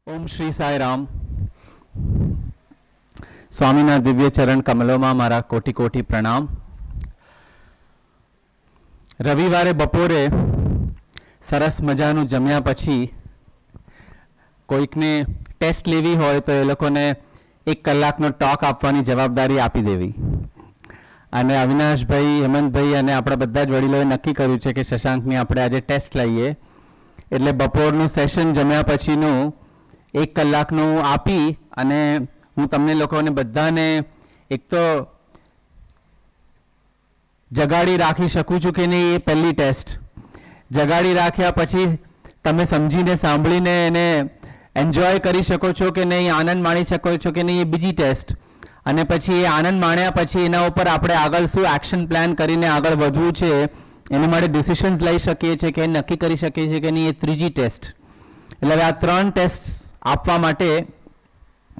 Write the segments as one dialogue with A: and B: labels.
A: ओम श्री साई राम। स्वामीना दिव्य चरण कमलों में मारा कोटि कोटि प्रणाम। रविवारे बपोरे सरस मजानु जम्या पछी कोईकने टेस्ट लेवी होय तो ए लोकोने 1 कलाकनो टॉक आपवानी जवाबदारी आपी देवी અને અવિનાશભાઈ, હેમંતભાઈ અને આપણા બધા જ વડીલોએ નક્કી કર્યું છે કે શશાંકની આપણે આજે ટેસ્ટ લઈએ, એટલે બપોરનું સેશન જમ્યા પછીનું 1 કલાકનું આપી અને હું તમને લોકોને બધાને એક તો જગાડી રાખી શકું છું કે નહીં એ પહેલી ટેસ્ટ, જગાડી રાખ્યા પછી તમે સમજીને સાંભળીને એને એન્જોય કરી શકો છો કે નહીં, આનંદ માણી શકો છો કે નહીં એ બીજી ટેસ્ટ, અને પછી એ આનંદ માણ્યા પછી એના ઉપર આપણે આગળ શું એક્શન પ્લાન કરીને આગળ વધવું છે એના માટે ડિસિશન્સ લઈ શકીએ છીએ કે નક્કી કરી શકીએ છીએ કે નહીં એ ત્રીજી ટેસ્ટ. એટલે હવે આ 3 ટેસ્ટ આપવા માટે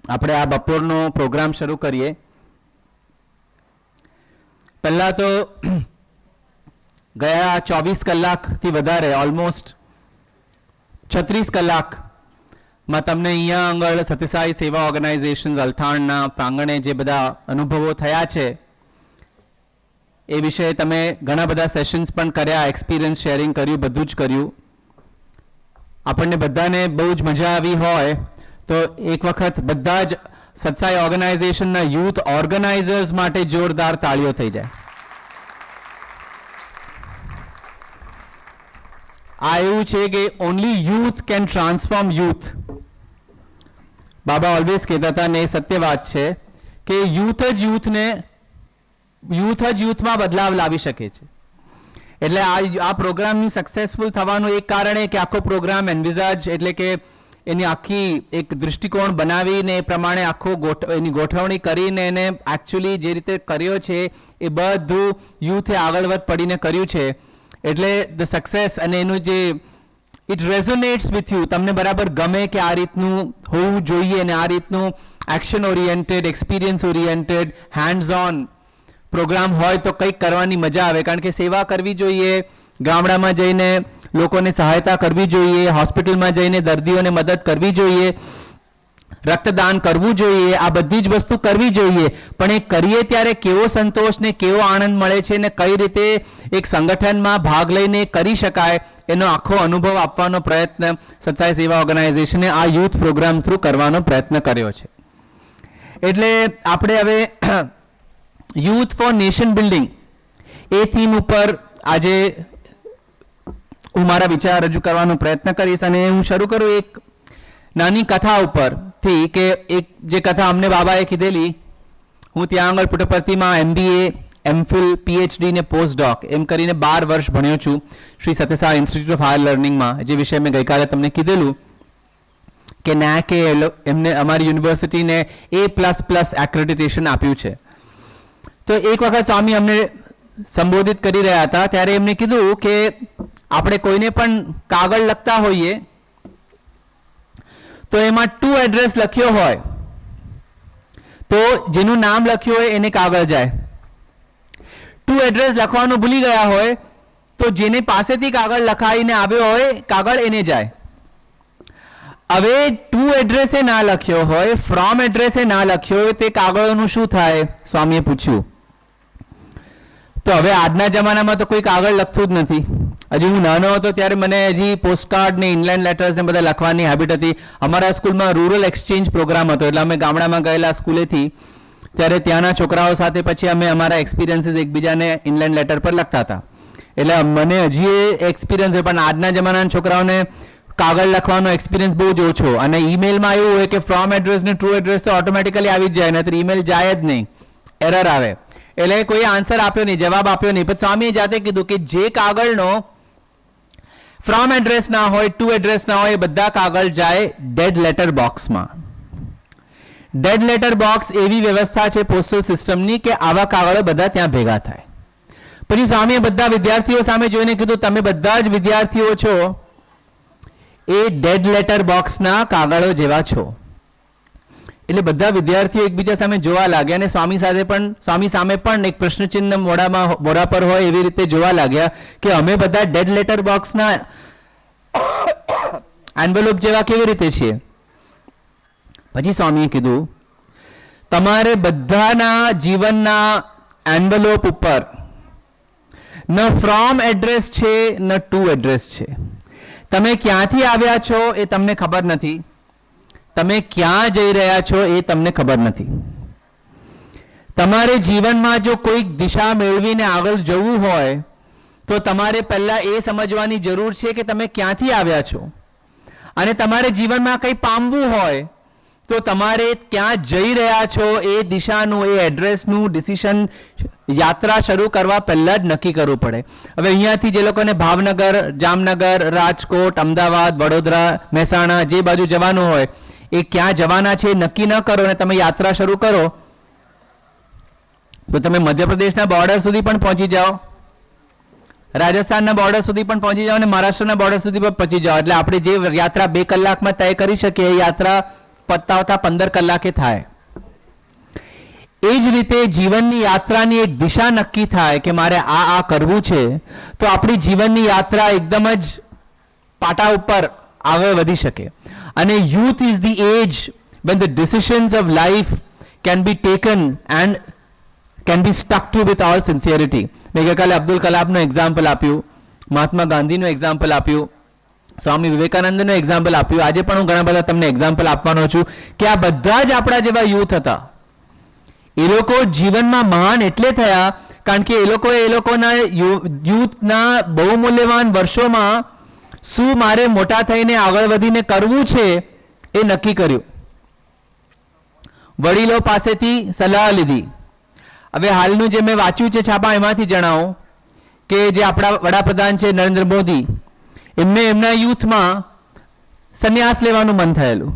A: આપણે આ બપોરનો પ્રોગ્રામ શરૂ કરીએ. પહેલા તો ગયા 24 કલાકથી વધારે ઓલમોસ્ટ 36 કલાક માં તમને અહીંયા આગળ સત્યસાઈ સેવા ઓર્ગેનાઇઝેશન અલથાણના પ્રાંગણે જે બધા અનુભવો થયા છે એ વિશે તમે ઘણા બધા સેશન્સ પણ કર્યા, એક્સપિરિયન્સ શેરિંગ કર્યું, બધું જ કર્યું. આપણને બધાને બહુ જ મજા આવી હોય તો એક વખત બધા જ સત્સાઈ ઓર્ગેનાઇઝેશનના યુથ ઓર્ગેનાઇઝર્સ માટે જોરદાર તાળીઓ થઈ જાય. આ એવું છે કે only youth can transform youth. Baba always કહેતા હતા ને એ સત્ય વાત છે કે યુથ જ યુથમાં બદલાવ લાવી શકે છે. એટલે આ પ્રોગ્રામની સક્સેસફુલ થવાનું એક કારણ એ કે આખો પ્રોગ્રામ એન્વિઝાજ એટલે કે એની આખી એક દૃષ્ટિકોણ બનાવીને એ પ્રમાણે આખો એની ગોઠવણી કરીને એને એકચ્યુઅલી જે રીતે કર્યો છે એ બધું યુથે આગળ વધ પડીને કર્યું છે. એટલે ધ સક્સેસ અને એનું જે ઇટ રેઝોનેટ્સ વિથ યુ, તમને બરાબર ગમે કે આ રીતનું હોવું જોઈએ અને આ રીતનું action oriented, experience oriented, hands on program હોય તો કંઈક કરવાની મજા આવે. કારણ કે સેવા કરવી જોઈએ, ગામડામાં જઈને લોકોને સહાયતા કરવી જોઈએ, હોસ્પિટલમાં જઈને દર્દીઓને મદદ કરવી જોઈએ, રક્તદાન કરવું જોઈએ, આ બધી જ વસ્તુ કરવી જોઈએ. પણ એ કરીએ ત્યારે કેવો સંતોષ ને કેવો આનંદ મળે છે ને કઈ રીતે એક સંગઠનમાં ભાગ લઈને કરી શકાય એનો આખો અનુભવ આપવાનો પ્રયત્ન સત્સાઈ સેવા ઓર્ગેનાઇઝેશને આ યુથ પ્રોગ્રામ થ્રુ કરવાનો પ્રયત્ન કર્યો છે. એટલે આપણે હવે youth for nation building A theme ઉપર આજે હું મારા વિચાર રજૂ કરવાનો પ્રયત્ન કરીશ. અને હું શરૂ કરું એક નાની કથા ઉપરથી કે એક જે કથા અમને બાબાએ કીધેલી. હું ત્યાં આગળ પુટ્ટપર્તીમાં MBA, MPhil, PhD ને પોસ્ટડોક એમ કરીને 12 વર્ષ ભણ્યો છું Shri Sathya Sai institute of higher લર્નિંગમાં. જે વિશે મેં ગઈકાલે તમને કીધેલું કે NAAC એમને અમારી યુનિવર્સિટીને A++ એક્રેડિટેશન આપ્યું છે. તો એક વખત સ્વામી અમને સંબોધિત કરી રહ્યા હતા ત્યારે એમને કીધું કે આપણે કોઈને પણ કાગળ લખતા હોઈએ તો એમાં ટુ એડ્રેસ લખ્યો હોય તો જેનું નામ લખ્યું હોય એને કાગળ જાય. ટુ એડ્રેસ લખવાનું ભૂલી ગયા હોય તો જેને પાસેથી કાગળ લખાઈને આવ્યો હોય કાગળ એને જાય. હવે ટુ એડ્રેસે ના લખ્યો હોય, ફ્રોમ એડ્રેસે ના લખ્યો હોય તે કાગળોનું શું થાય? સ્વામીએ પૂછ્યું. તો હવે આજના જમાનામાં તો કોઈ કાગળ લખતું જ નથી. હજી હું નાનો હતો ત્યારે મને હજી પોસ્ટકાર્ડ ને ઇનલેન્ડ લેટર્સ ને બધા લખવાની હેબિટ હતી. અમારા સ્કૂલમાં રૂરલ એક્સચેન્જ પ્રોગ્રામ હતો એટલે અમે ગામડામાં ગયેલા સ્કૂલેથી ત્યારે ત્યાંના છોકરાઓ સાથે પછી અમે અમારા એક્સપિરિયન્સીસ એકબીજાને ઇનલેન્ડ લેટર પર લખતા હતા. એટલે મને હજી એ એક્સપિરિયન્સ છે. પણ આજના જમાનાના છોકરાઓને કાગળ લખવાનો એક્સપિરિયન્સ બહુ જ ઓછો. અને ઈમેલમાં એવું હોય કે ફ્રોમ એડ્રેસ ને ટ્રુ એડ્રેસ તો ઓટોમેટિકલી આવી જ જાય, નહીતર ઈમેલ જાય જ નહીં, એરર આવે. એટલે કોઈ આન્સર આપ્યો નહીં, જવાબ આપ્યો નહીં. પણ સ્વામીએ જાતે કીધું કે જે કાગળનો ફ્રોમ એડ્રેસ ના હોય, ટુ એડ્રેસ ના હોય, એ બધા કાગળ જાય ડેડ લેટર બોક્સમાં. ડેડ લેટર બોક્સ એવી વ્યવસ્થા છે પોસ્ટલ સિસ્ટમની કે આવા કાગળો બધા ત્યાં ભેગા થાય. પછી સ્વામીએ બધા વિદ્યાર્થીઓ સામે જોઈને કીધું તમે બધા જ વિદ્યાર્થીઓ છો એ ડેડ લેટર બોક્સના કાગળો જેવા છો. એટલે બધા વિદ્યાર્થીઓ એકબીજા સામે જોવા લાગ્યા અને સ્વામી સામે પણ એક પ્રશ્નચિહ્ન મોઢા પર હોય એવી રીતે જોવા લાગ્યા કે અમે બધા ડેડ લેટર બોક્સના એન્વેલોપ જેવા કેવી રીતે છીએ. પછી સ્વામીએ કીધું તમારે બધાના જીવનના એન્વલોપ ઉપર ન ફ્રોમ એડ્રેસ છે ન ટુ એડ્રેસ છે. તમે ક્યાંથી આવ્યા છો એ તમને ખબર નથી, તમે ક્યાં જઈ રહ્યા છો એ તમને ખબર નથી. તમારે જીવનમાં જો કોઈક દિશા મેળવીને આગળ જવું હોય તો તમારે પહેલા એ સમજવાની જરૂર છે કે તમે ક્યાંથી આવ્યા છો, અને તમારે જીવનમાં કંઈ પામવું હોય તો તમારે ક્યાં જઈ રહ્યા છો એ દિશાનું, એ એડ્રેસનું ડિસિઝન યાત્રા શરૂ કરવા પહેલાં જ નક્કી કરવું પડે. હવે અહીંયાથી જે લોકોને ભાવનગર, જામનગર, રાજકોટ, અમદાવાદ, વડોદરા, મહેસાણા જે બાજુ જવાનું હોય એ ક્યાં જવાના છે એ નક્કી ન કરો અને તમે યાત્રા શરૂ કરો તો તમે મધ્યપ્રદેશના બોર્ડર સુધી પણ પહોંચી જાઓ, રાજસ્થાનના બોર્ડર સુધી પણ પહોંચી જાઓ અને મહારાષ્ટ્રના બોર્ડર સુધી પણ પહોંચી જાઓ. એટલે આપણે જે યાત્રા 2 કલાકમાં તય કરી શકીએ એ યાત્રા પતાવતા 15 કલાકે થાય. એ જ રીતે જીવનની યાત્રાની એક દિશા નક્કી થાય કે મારે આ કરવું છે તો આપણી જીવનની યાત્રા એકદમ જ પાટા ઉપર આગળ વધી શકે. અને youth is the age when the decisions of life can be taken and can be stuck to with all sincerity. મેં ગઈકાલે અબ્દુલ કલામનું એક્ઝામ્પલ આપ્યું, મહાત્મા ગાંધીનું એક્ઝામ્પલ આપ્યું, સ્વામી વિવેકાનંદનું એક્ઝામ્પલ આપ્યું. આજે પણ હું ઘણા બધા તમને એક્ઝામ્પલ આપવાનો છું કે આ બધા જ આપણા જેવા યુથ હતા. એ લોકો જીવનમાં મહાન એટલે થયા કારણ કે એ લોકોના યુથના બહુ મૂલ્યવાન વર્ષોમાં શું મારે મોટા થઈને આગળ વધીને કરવું છે એ નક્કી કર્યું, વડીલો પાસેથી સલાહ લીધી. હવે હાલનું જે મેં વાંચ્યું છે છાપા એમાંથી જણાવો કે જે આપણા વડાપ્રધાન છે નરેન્દ્ર મોદી, એમને એમના યુથમાં સંન્યાસ લેવાનું મન થયેલું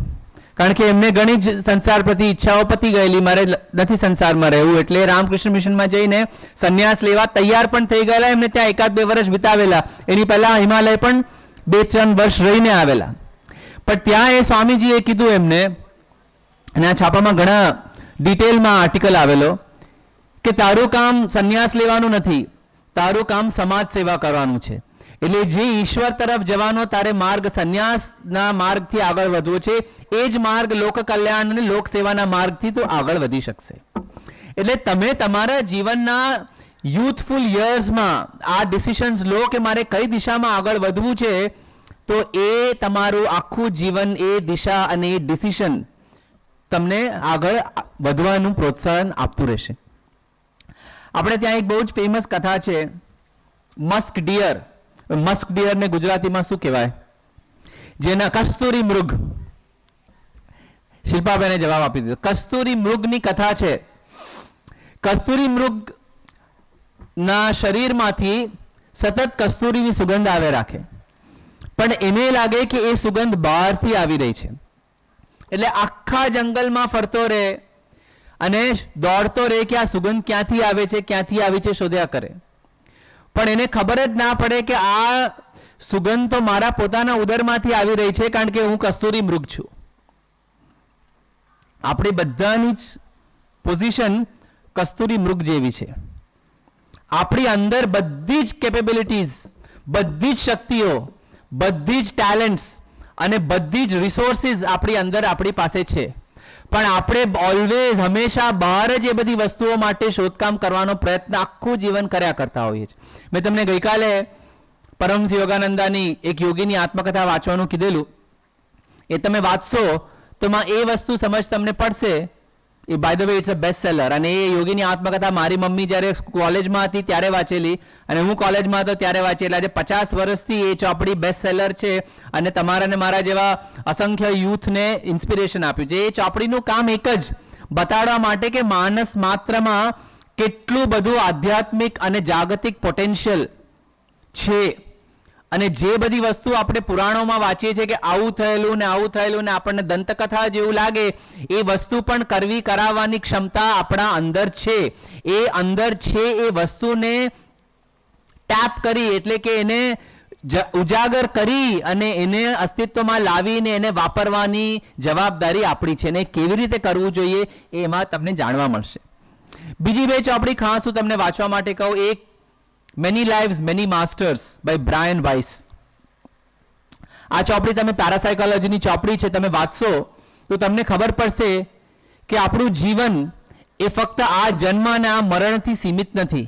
A: કારણ કે એમને ઘણી જ સંસાર પ્રતિ ઈચ્છાઓ પતી ગયેલી, મારે નથી સંસારમાં રહેવું, એટલે રામકૃષ્ણ મિશનમાં જઈને સંન્યાસ લેવા તૈયાર પણ થઈ ગયેલા. એમને ત્યાં 1-2 વર્ષ વિતાવેલા, એની પહેલા હિમાલય પણ 2-3 વર્ષ રહીને આવેલા. પણ ત્યાં એ સ્વામીજીએ કીધું એમને, અને આ છાપામાં ઘણા ડિટેલમાં આર્ટિકલ આવેલો કે તારું કામ સંન્યાસ લેવાનું નથી, તારું કામ સમાજ સેવા કરવાનું છે. એટલે જે ઈશ્વર તરફ જવાનો તારે માર્ગ સંન્યાસના માર્ગથી આગળ વધવો છે, એ જ માર્ગ લોક કલ્યાણ અને લોક સેવાના માર્ગથી તો આગળ વધી શકશે. એટલે તમે તમારા જીવનના યુથફુલ યર્સમાં આ ડિસિશન્સ લો કે મારે કઈ દિશામાં આગળ વધવું છે, તો એ તમારું આખું જીવન એ દિશા અને એ ડિસિશન તમને આગળ વધવાનું પ્રોત્સાહન આપતું રહેશે. આપણે ત્યાં એક બહુ જ ફેમસ કથા છે, મસ્ક ડિયર. મસ્ક ડિયરને ગુજરાતીમાં શું કહેવાય? જેના કસ્તુરી મૃગ. શિલ્પાબેને જવાબ આપી દીધો. કસ્તુરી મૃગની કથા છે. કસ્તુરી મૃગ ના શરીરમાંથી સતત કસ્તુરીની સુગંધ આવે રાખે, પણ એને લાગે કે એ સુગંધ બહારથી આવી રહી છે, એટલે આખા જંગલમાં ફરતો રહે અને દોડતો રહે કે આ સુગંધ ક્યાંથી આવે છે, ક્યાંથી આવી છે શોધ્યા કરે. પણ એને ખબર જ ના પડે કે આ સુગંધ તો મારા પોતાના ઉદરમાંથી આવી રહી છે કારણ કે હું કસ્તુરી મૃગ છું. આપણી બધાની જ પોઝિશન કસ્તુરી મૃગ જેવી છે. આપણી અંદર બધી જ કેપેબિલિટીઝ, બધી જ શક્તિઓ, બધી જ ટેલેન્ટ્સ અને બધી જ રિસોર્સિસ આપણી અંદર આપણી પાસે છે, પણ આપણે ઓલવેઝ હંમેશા બહાર જ એ બધી વસ્તુઓ માટે શોધકામ કરવાનો પ્રયત્ન આખું જીવન કર્યા કરતા હોઈએ છીએ. મેં તમને ગઈકાલે પરમહંસ યોગાનંદાની એક યોગીની આત્મકથા વાંચવાનું કીધેલું, એ તમે વાંચશો તો એ વસ્તુ સમજ તમને પડશે. એ by the way it's a best seller. અને એ યોગીની આત્મકથા મારી મમ્મી જ્યારે કોલેજમાં હતી ત્યારે વાંચેલી અને હું કોલેજમાં હતો ત્યારે વાંચેલા. આજે 50 વર્ષથી એ ચોપડી બેસ્ટ સેલર છે અને તમારા ને મારા જેવા અસંખ્ય યુથને ઇન્સ્પિરેશન આપ્યું છે. એ ચોપડીનું કામ એક જ બતાડવા માટે કે માનસ માત્રમાં કેટલું બધું આધ્યાત્મિક અને જાગતિક પોટેન્શિયલ છે. અને જે બધી વસ્તુ આપણે પુરાણોમાં વાંચીએ છીએ કે આવું થયેલું ને આપણને દંતકથા જેવું લાગે, એ વસ્તુ પણ કરવી કરાવવાની ક્ષમતા આપણા અંદર છે. એ અંદર છે એ વસ્તુને ટેપ કરી, એટલે કે એને ઉજાગર કરી અને એને અસ્તિત્વમાં લાવીને એને વાપરવાની જવાબદારી આપણી છે. ને કેવી રીતે કરવું જોઈએ એ એમાં તમને જાણવા મળશે. બીજી બે ચોપડી ખાસ હું તમને વાંચવા માટે કહું. એક many lives many masters by Brian Weiss. આ ચોપડી તમે પેરાસાયકોલોજીની ચોપડી છે, તમે વાંચશો તો તમને ખબર પડશે કે આપણું જીવન એ ફક્ત આ જન્મ અને આ મરણથી સીમિત નથી.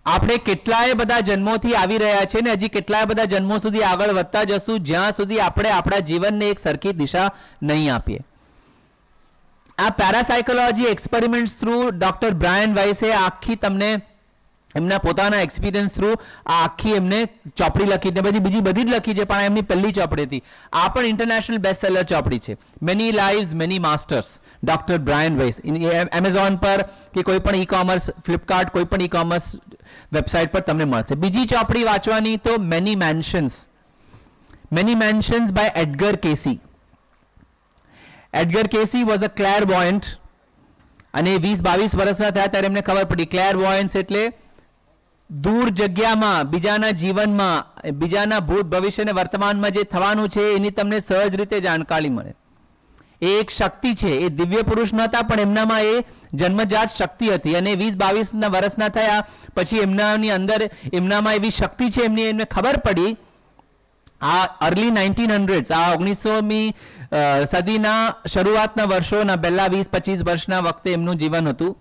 A: આપણે કેટલાય બધા જન્મોથી આવી રહ્યા છે ને હજી કેટલાય બધા જન્મો સુધી આગળ વધતા જશું જ્યાં સુધી આપણે આપણા જીવનને એક સરખી દિશા નહીં આપીએ. આ પેરાસાયકોલોજી experiments through doctor Brian vice આખી તમને એમના પોતાના એક્સપિરિયન્સ થ્રુ આ આખી એમને ચોપડી લખી છે. પછી બીજી બધી જ લખી છે પણ એમની પહેલી ચોપડી હતી. આ પણ ઇન્ટરનેશનલ બેસ્ટ સેલર ચોપડી છે. Many lives many masters, doctor Brian Weiss. Amazon પર કે કોઈ પણ ઈ કોમર્સ, ફ્લિપકાર્ટ, કોઈ પણ ઈ કોમર્સ વેબસાઇટ પર તમને મળશે. બીજી ચોપડી વાંચવાની તો many mansions by Edgar Cayce. Edgar Cayce was a clairvoyant અને 20-22 વર્ષના થયા ત્યારે એમને ખબર પડી ક્લેરવોયન્સ એટલે દૂર જગ્યામાં, બીજાના જીવનમાં, બીજાના ભૂત ભવિષ્ય અને વર્તમાનમાં જે થવાનું છે એની તમને સહજ રીતે જાણકારી મળે. એ એક શક્તિ છે. એ દિવ્ય પુરુષ નહોતા પણ એમનામાં એ જન્મજાત શક્તિ હતી અને 20-22 વર્ષના થયા પછી એમનાની અંદર એમનામાં એવી શક્તિ છે એમને ખબર પડી. આ અર્લી 1900s, આ 19મી સદીના શરૂઆતના વર્ષોના પહેલા 20-25 વર્ષના વખતે એમનું જીવન હતું.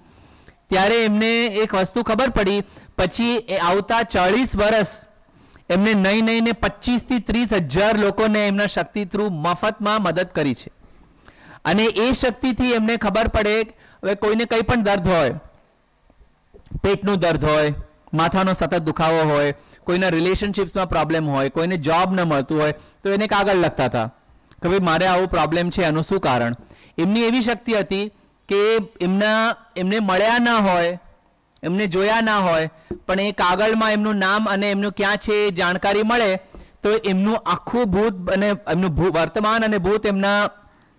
A: ત્યારે એમને એક વસ્તુ ખબર પડી. પછી એ આવતા 40 વર્ષ એમને નહીં 25 થી 30 હજાર લોકોને એમના શક્તિ થ્રુ મફતમાં મદદ કરી છે. અને એ શક્તિથી એમને ખબર પડે હવે કોઈને કંઈ પણ દર્દ હોય, પેટનું દર્દ હોય, માથાનો સતત દુખાવો હોય, કોઈના રિલેશનશિપ્સમાં પ્રોબ્લેમ હોય, કોઈને જોબ ન મળતું હોય તો એને કાગળ લખતા હતા કે ભાઈ મારે આવું પ્રોબ્લેમ છે, આનું શું કારણ. એમની એવી શક્તિ હતી કે એમને મળ્યા ના હોય, એમને જોયા ના હોય પણ એ કાગળમાં એમનું નામ અને એમનું ક્યાં છે એ જાણકારી મળે તો એમનું આખું ભૂત અને એમનું વર્તમાન અને ભૂત એમના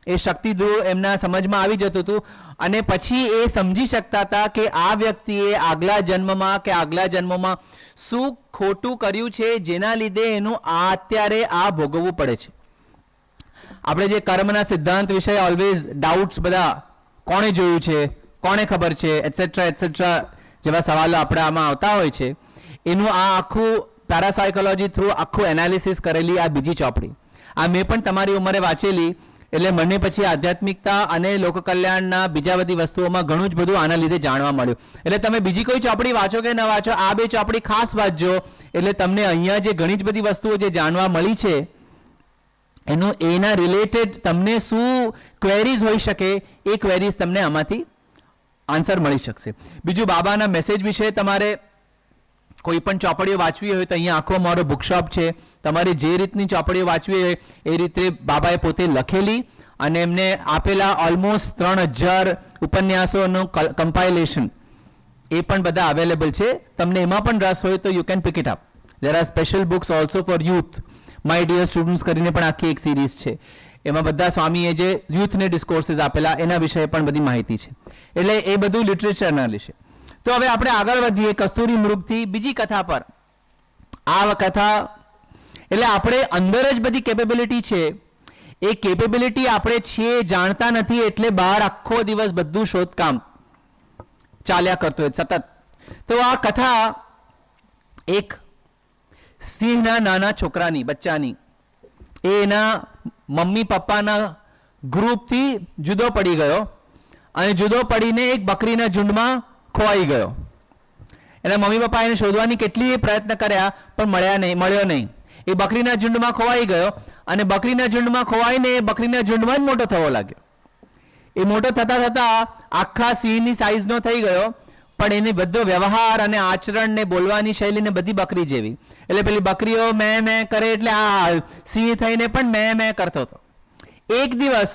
A: એ શક્તિ એમના સમજમાં આવી જતું હતું. અને પછી એ સમજી શકતા હતા કે આ વ્યક્તિએ આગલા જન્મમાં કે આગલા જન્મમાં શું ખોટું કર્યું છે જેના લીધે એનું અત્યારે આ ભોગવવું પડે છે. આપણે જે કર્મના સિદ્ધાંત વિશે ઓલવેઝ ડાઉટ્સ બધા કોણે જોયું છે, કોણે ખબર છે, એટસેટ્રા જેવા સવાલો આપણે આમાં આવતા હોય છે. એનું આ આખું પેરાસાયકોલોજી થ્રુ આખું એનાલિસિસ કરેલી આ બીજી ચોપડી આ મેં પણ તમારી ઉંમરે વાંચેલી. એટલે મને પછી આધ્યાત્મિકતા અને લોકકલ્યાણના બીજા બધી વસ્તુઓમાં ઘણું જ બધું આના લીધે જાણવા મળ્યું. એટલે તમે બીજી કોઈ ચોપડી વાંચો કે ન વાંચો, આ બે ચોપડી ખાસ વાંચજો. એટલે તમને અહીંયા જે ઘણી જ બધી વસ્તુઓ જે જાણવા મળી છે એનું એના રિલેટેડ તમને શું ક્વેરીઝ હોઈ શકે એ ક્વેરીઝ તમને આમાંથી આન્સર મળી શકશે. બીજું બાબાના મેસેજ વિશે તમારે કોઈ પણ ચોપડીઓ વાંચવી હોય તો અહીંયા આખો મારો બુકશોપ છે. તમારે જે રીતની ચોપડીઓ વાંચવી હોય એ રીતે બાબાએ પોતે લખેલી અને એમને આપેલા ઓલમોસ્ટ 3000 ઉપન્યાસોનું કમ્પાઇલેશન એ પણ બધા અવેલેબલ છે. તમને એમાં પણ રસ હોય તો you can pick it up. There are special books also for youth, my dear students કરીને પણ આખી એક સિરીઝ છે. એમાં બધા સ્વામીએ જે યુથને ડિસ્કોર્સિસ આપેલા એના વિશે પણ બધી માહિતી છે. એટલે એ બધું લિટરેચરના વિશે. તો હવે આપણે આગળ વધીએ કસ્તુરી મૃગથી બીજી કથા પર. આ કથા એટલે આપણે અંદર જ બધી કેપેબિલિટી છે. એ કેપેબિલિટી આપણે છીએ જાણતા નથી એટલે બહાર આખો દિવસ બધું શોધકામ ચાલ્યા કરતો હોય સતત. તો આ કથા એક સિંહના નાના છોકરાની, બચ્ચાની. એ એના મમ્મી પપ્પાના ગ્રુપથી જુદો પડી ગયો અને જુદો પડીને એક બકરીના ઝુંડમાં ખોવાઈ ગયો. એના મમ્મી પપ્પા એને શોધવાની કેટલી પ્રયત્ન કર્યા પણ મળ્યો નહીં. એ બકરીના ઝુંડમાં ખોવાઈ ગયો અને બકરીના ઝુંડમાં ખોવાઈને એ બકરીના ઝુંડમાં જ મોટો થવા લાગ્યો. એ મોટો થતા થતા આખા સિંહની સાઈઝનો થઈ ગયો પણ એને બધો વ્યવહાર અને આચરણ ને બોલવાની શૈલીને બધી બકરી જેવી. એટલે પેલી બકરીઓ મેં કરે એટલે આ સિંહ થઈને પણ મેં કરતો હતો. એક દિવસ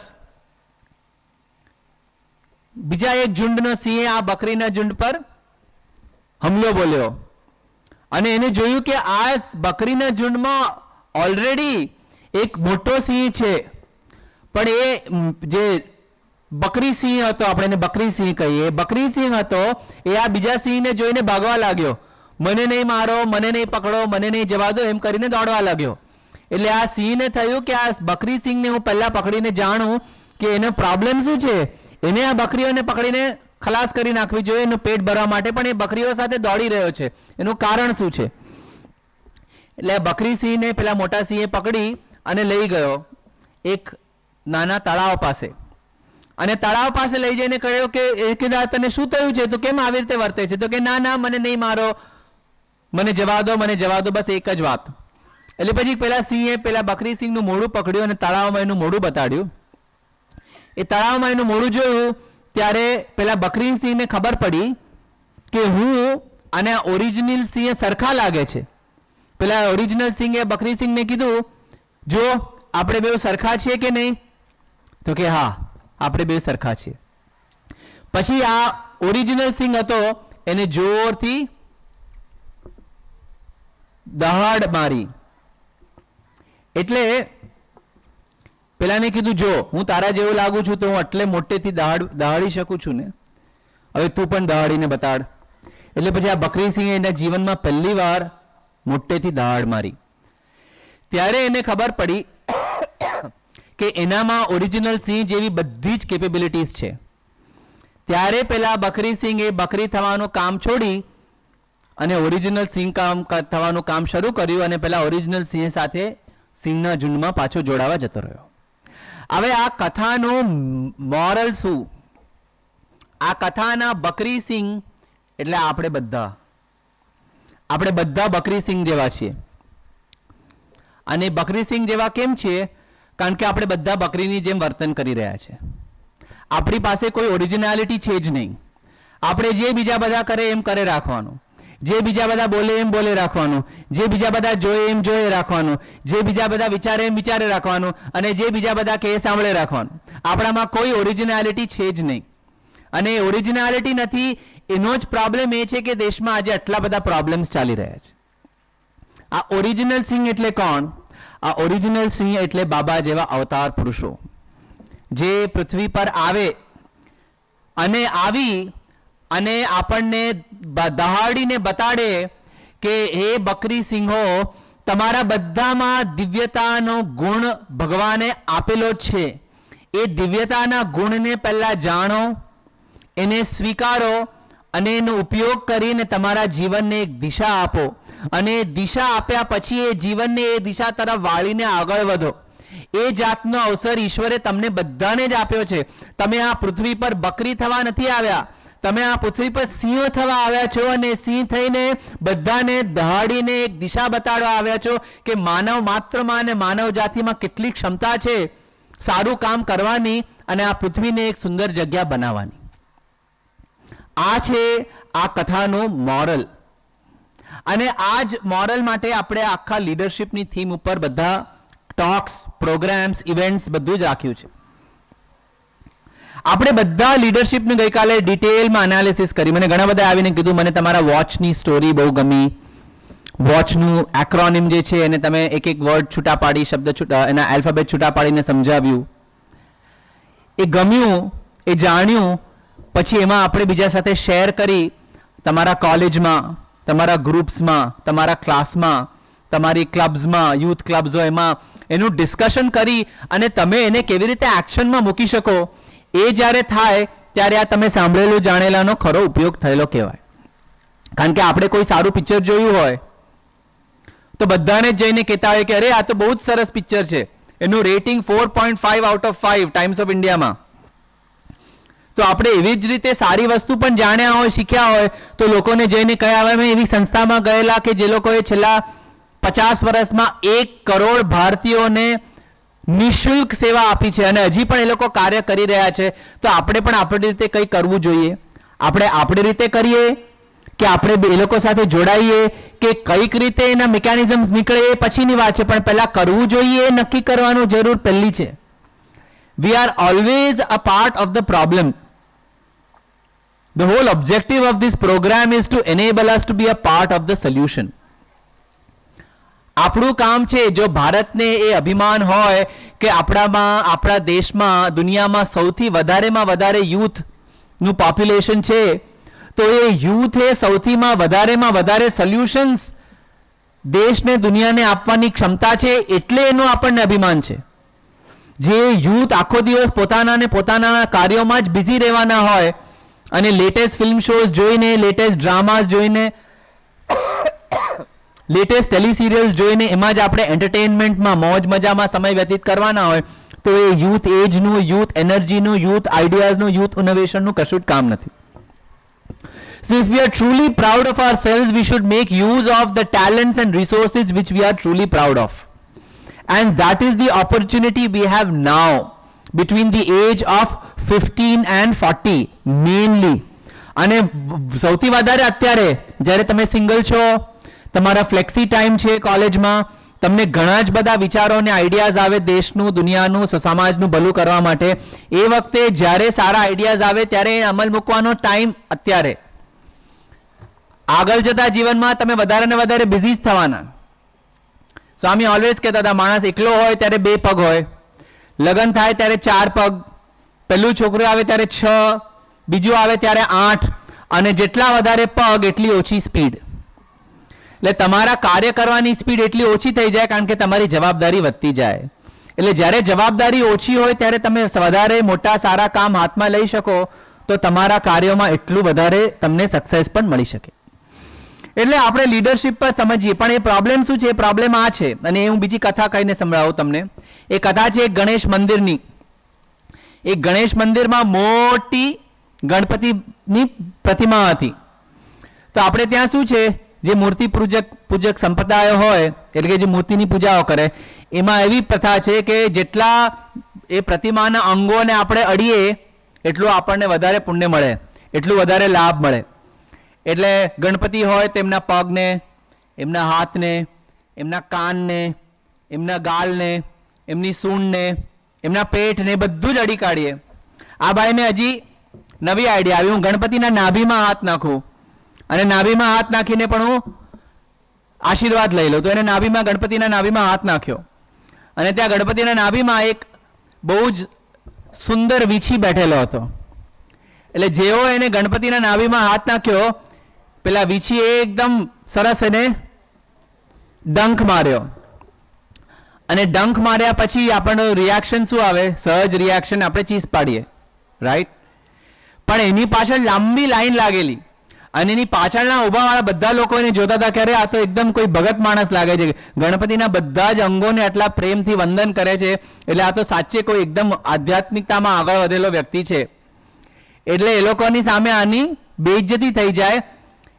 A: બીજા એક ઝુંડનો સિંહે આ બકરીના ઝુંડ પર હુમલો બોલ્યો અને એને જોયું કે આ બકરીના ઝુંડમાં ઓલરેડી એક મોટો સિંહ છે પણ એ જે બકરી સિંહ હતો, આપણે એને બકરી સિંહ કહીએ, બકરી સિંહ હતો એ આ બીજા સિંહને જોઈને ભાગવા લાગ્યો. મને નહીં મારો, મને નહીં પકડો, મને નહીં જવા દો એમ કરીને દોડવા લાગ્યો. એટલે આ સિંહને થયું કે આ બકરી સિંહને હું પહેલા પકડીને જાણું કે એનો પ્રોબ્લેમ શું છે. એને આ બકરીઓને પકડીને ખલાસ કરી નાખવી જોઈએ એનું પેટ ભરવા માટે પણ એ બકરીઓ સાથે દોડી રહ્યો છે, એનું કારણ શું છે. એટલે બકરી સિંહને પેલા મોટા સિંહે પકડી અને લઈ ગયો એક નાના તળાવ પાસે, અને તળાવ પાસે લઈ જઈને કહ્યું કે એ કીધા તને શું થયું છે, તો કેમ આવી રીતે વર્તે છે? તો કે ના ના મને નહીં મારો, મને જવા દો, મને જવા દો, બસ એક જ વાત. એટલે પછી પેલા સિંહે પેલા બકરી સિંહનું મોઢું પકડ્યું અને તળાવમાં એનું મોઢું બતાડ્યું. એ તળાવમાં એનું મોઢું જોયું ત્યારે પેલા બકરી સિંહને ખબર પડી કે હું અને ઓરિજિનલ સિંહ સરખા લાગે છે. પેલા ઓરિજિનલ સિંહે બકરી સિંહને કીધું, જો આપણે બે સરખા છીએ કે નહીં? તો કે હા આપણે બે સરખા છીએ. પછી આ ઓરિજિનલ સિંહ હતો એને જોરથી દહાડ મારી. એટલે પેલાને કીધું, જો હું તારા જેવું લાગુ છું તો હું એટલે મોટેથી દહાડી શકું છું ને, હવે તું પણ દહાડીને બતાડ. એટલે પછી આ બકરી સિંહે એના જીવનમાં પહેલી વાર મોટેથી દહાડ મારી. ત્યારે એને ખબર પડી કે એનામાં ઓરિજિનલ સિંહ જેવી બધી જ કેપેબિલિટીઝ છે. ત્યારે પેલા બકરી સિંહ એ બકરી થવાનું કામ છોડી અને ઓરિજિનલ સિંહ થવાનું કામ શરૂ કર્યું અને પેલા ઓરિજિનલ સિંહ સાથે સિંહના ઝુંડમાં પાછો જોડાવા જતો રહ્યો. હવે આ કથાનું મોરલ શું? આ કથાના બકરી સિંહ એટલે આપણે બધા બકરી સિંહ જેવા છીએ. અને બકરી સિંહ જેવા કેમ છીએ? કારણ કે આપણે બધા બકરીની જેમ વર્તન કરી રહ્યા છે. આપણી પાસે કોઈ ઓરિજિનાલિટી છે જ નહીં. આપણે જે બીજા બધા કરે એમ કરે રાખવાનું, જે બીજા બધા બોલે એમ બોલે રાખવાનું, જે બીજા બધા જોયે એમ જોયે રાખવાનું, જે બીજા બધા વિચારે એમ વિચારે રાખવાનું, અને જે બીજા બધા કહે સાંભળે રાખવાનું. આપણામાં કોઈ ઓરિજિનાલિટી છે જ નહીં. અને ઓરિજિનાલિટી નથી એનો જ પ્રોબ્લેમ એ છે કે દેશમાં આજે આટલા બધા પ્રોબ્લેમ્સ ચાલી રહ્યા છે. આ ઓરિજિનલ સિંહ એટલે કોણ? આ ઓરિજિનલ સિંહ એટલે બાબા જેવા અવતાર પુરુષો જે પૃથ્વી પર આવે અને આવી અને આપણને દહાડીને બતાડે કે હે બકરી સિંહો, તમારા બધામાં દિવ્યતાનો ગુણ ભગવાને આપેલો જ છે. એ દિવ્યતાના ગુણને પહેલા જાણો, એને સ્વીકારો અને એનો ઉપયોગ કરીને તમારા જીવનને એક દિશા આપો. અને દિશા આપ્યા પછી એ જીવનને એ દિશા તરફ વાળીને આગળ વધો. એ જાતનો અવસર ઈશ્વરે તમને બધાને જ આપ્યો છે. તમે આ પૃથ્વી પર બકરી થવા નથી આવ્યા, તમે આ પૃથ્વી પર સિંહ થવા આવ્યા છો. અને સિંહ થઈને બધાને દહાડીને એક દિશા બતાડવા આવ્યા છો કે માનવ માત્રમાં અને માનવ જાતિમાં કેટલી ક્ષમતા છે સારું કામ કરવાની અને આ પૃથ્વીને એક સુંદર જગ્યા બનાવવાની. આ છે આ કથાનું મોરલ. અને આ જ મોરલ માટે આપણે આખા લીડરશિપની થીમ ઉપર બધા ટોક્સ, પ્રોગ્રામ્સ, ઇવેન્ટ્સ બધું જ રાખ્યું છે. આપણે બધા લીડરશિપનું ગઈકાલે ડિટેલમાં એનાલિસિસ કરી. મને ઘણા બધા આવીને કીધું મને તમારા વોચની સ્ટોરી બહુ ગમી. વોચનું એક્રોનિમ જે છે એને તમે એક એક વર્ડ છૂટા પાડી, શબ્દ છૂટા, એના આલ્ફાબેટ છૂટા પાડીને સમજાવ્યું. એ ગમ્યું, એ જાણ્યું. પછી એમાં આપણે બીજા સાથે શેર કરી. તમારા કોલેજમાં, તમારા ગ્રુપ્સમાં, તમારા ક્લાસમાં, તમારી ક્લબ્સમાં, યુથ ક્લબ્સ હોય એમાં એનું ડિસ્કશન કરી અને તમે એને કેવી રીતે એક્શનમાં મૂકી શકો, એ જ્યારે થાય ત્યારે આ તમે સાંભળેલું જાણેલાનો ખરો ઉપયોગ થયેલો કહેવાય. કારણ કે આપણે કોઈ સારું પિક્ચર જોયું હોય તો બધાને જઈને કહેતા હોય કે અરે આ તો બહુ જ સરસ પિક્ચર છે, એનું rating 4.5 out of 5 times of ઇન્ડિયામાં. તો આપણે એવી જ રીતે સારી વસ્તુ પણ જાણ્યા હોય, શીખ્યા હોય તો લોકોને જઈને કહ્યા હોય. મેં એવી સંસ્થામાં ગયેલા કે જે લોકોએ છેલ્લા 50 વર્ષમાં 1 કરોડ ભારતીયોને નિઃશુલ્ક સેવા આપી છે અને હજી પણ એ લોકો કાર્ય કરી રહ્યા છે. તો આપણે પણ આપણી રીતે કંઈ કરવું જોઈએ. આપણે આપણી રીતે કરીએ કે આપણે એ લોકો સાથે જોડાઈએ કે કઈક રીતે એના મિકેનિઝમ્સ નીકળે એ પછીની વાત છે, પણ પહેલા કરવું જોઈએ એ નક્કી કરવાનું જરૂર પહેલી છે. We are always a part of the problem. The whole objective of this program is to enable us to be a part of the solution. આપણું કામ છે, જો ભારતને એ અભિમાન હોય કે આપણામાં, આપણા દેશમાં, દુનિયામાં સૌથી વધારેમાં વધારે યુથનું પોપ્યુલેશન છે, તો એ યુથે સૌથીમાં વધારે સોલ્યુશન્સ દેશને, દુનિયાને આપવાની ક્ષમતા છે. એટલે એનું આપણને અભિમાન છે. જે યુથ આખો દિવસ પોતાના કાર્યોમાં જ બિઝી રહેવાના હોય અને લેટેસ્ટ ફિલ્મ શોઝ જોઈને, લેટેસ્ટ ડ્રામાસ જોઈને, લેટેસ્ટ ટેલિસિરિયલ્સ જોઈને એમાં જ આપણે એન્ટરટેનમેન્ટમાં, મોજ મજામાં સમય વ્યતીત કરવાના હોય, તો એ યુથ એજનું, યુથ એનર્જીનું, યુથ આઈડિયાઝનું, યુથ ઇનોવેશનનું કશું જ કામ નથી. So if we are truly proud of ourselves, we should make use of the talents and resources which we are truly proud of. And that is the opportunity we have now between the age of 15 and 40 mainly. અને સૌથી વધારે અત્યારે જ્યારે તમે single છો, તમારા flexi time છે કોલેજમાં, તમને ઘણા જ બધા વિચારો અને આઈડિયાઝ આવે દેશનું, દુનિયાનું, સમાજનું ભલું કરવા માટે. એ વખતે જ્યારે સારા આઈડિયાઝ આવે ત્યારે અમલ મૂકવાનો ટાઈમ અત્યારે. આગળ જતા જીવનમાં તમે વધારે ને વધારે બિઝી જ થવાના. સ્વામી ઓલવેઝ કહેતા હતા, માણસ એકલો હોય ત્યારે 2 પગ હોય, લગ્ન થાય ત્યારે 4 પગ, પહેલું છોકરું આવે ત્યારે 6, બીજું આવે ત્યારે 8, અને જેટલા વધારે પગ એટલી ઓછી સ્પીડ. એટલે તમારા કાર્ય કરવાની સ્પીડ એટલી ઓછી થઈ જાય કારણ કે તમારી જવાબદારી વધતી જાય. એટલે જ્યારે જવાબદારી ઓછી હોય ત્યારે તમે વધારે મોટા સારા કામ હાથમાં લઈ શકો તો તમારા કાર્યોમાં એટલું વધારે તમને સક્સેસ પણ મળી શકે. એટલે આપણે લીડરશિપ પર સમજીએ. પણ એ પ્રોબ્લેમ શું છે? એ પ્રોબ્લેમ આ છે, અને હું બીજી કથા કહીને સંભળાવું તમને. એ કથા છે એક ગણેશ મંદિરની. એક ગણેશ મંદિરમાં મોટી ગણપતિની પ્રતિમા હતી. તો આપણે ત્યાં શું છે, જે મૂર્તિ પૂજક સંપ્રદાય હોય, એટલે કે જે મૂર્તિની પૂજાઓ કરે, એમાં એવી પ્રથા છે કે જેટલા એ પ્રતિમાના અંગોને આપણે અડીએ એટલું આપણને વધારે પુણ્ય મળે, એટલું વધારે લાભ મળે. એટલે ગણપતિ હોય તેમના પગને, એમના હાથને, એમના કાનને, એમના ગાલને, એમની સૂંઢને, એમના પેટને બધું જ અડી કાઢીએ. આ ભાઈને હજી નવી આઈડિયા આવી, હું ગણપતિના નાભીમાં હાથ નાખું અને નાભીમાં હાથ નાખીને પણ હું આશીર્વાદ લઈ લઉં. તો એને નાભીમાં, ગણપતિના નાભીમાં હાથ નાખ્યો અને ત્યાં ગણપતિના નાભીમાં એક બહુ જ સુંદર વીછી બેઠેલો હતો. એટલે જેવો એને ગણપતિના નાભીમાં હાથ નાખ્યો, પેલા વીછી એકદમ સરસ એને ડંખ માર્યો. અને ડંખ માર્યા પછી આપણનું રિએક્શન શું આવે? સહજ રિએક્શન, આપણે ચીસ પાડીએ, રાઈટ? પણ એની પાછળ લાંબી લાઈન લાગેલી અને એની પાછળના ઊભાવાળા બધા લોકો એને જોતા હતા કે અરે આ તો એકદમ કોઈ ભગત માણસ લાગે છે, ગણપતિના બધા જ અંગોને આટલા પ્રેમથી વંદન કરે છે, એટલે આ તો સાચે કોઈ એકદમ આધ્યાત્મિકતામાં આગળ વધેલો વ્યક્તિ છે. એટલે એ લોકોની સામે આની બેઇજ્જતી થઈ જાય.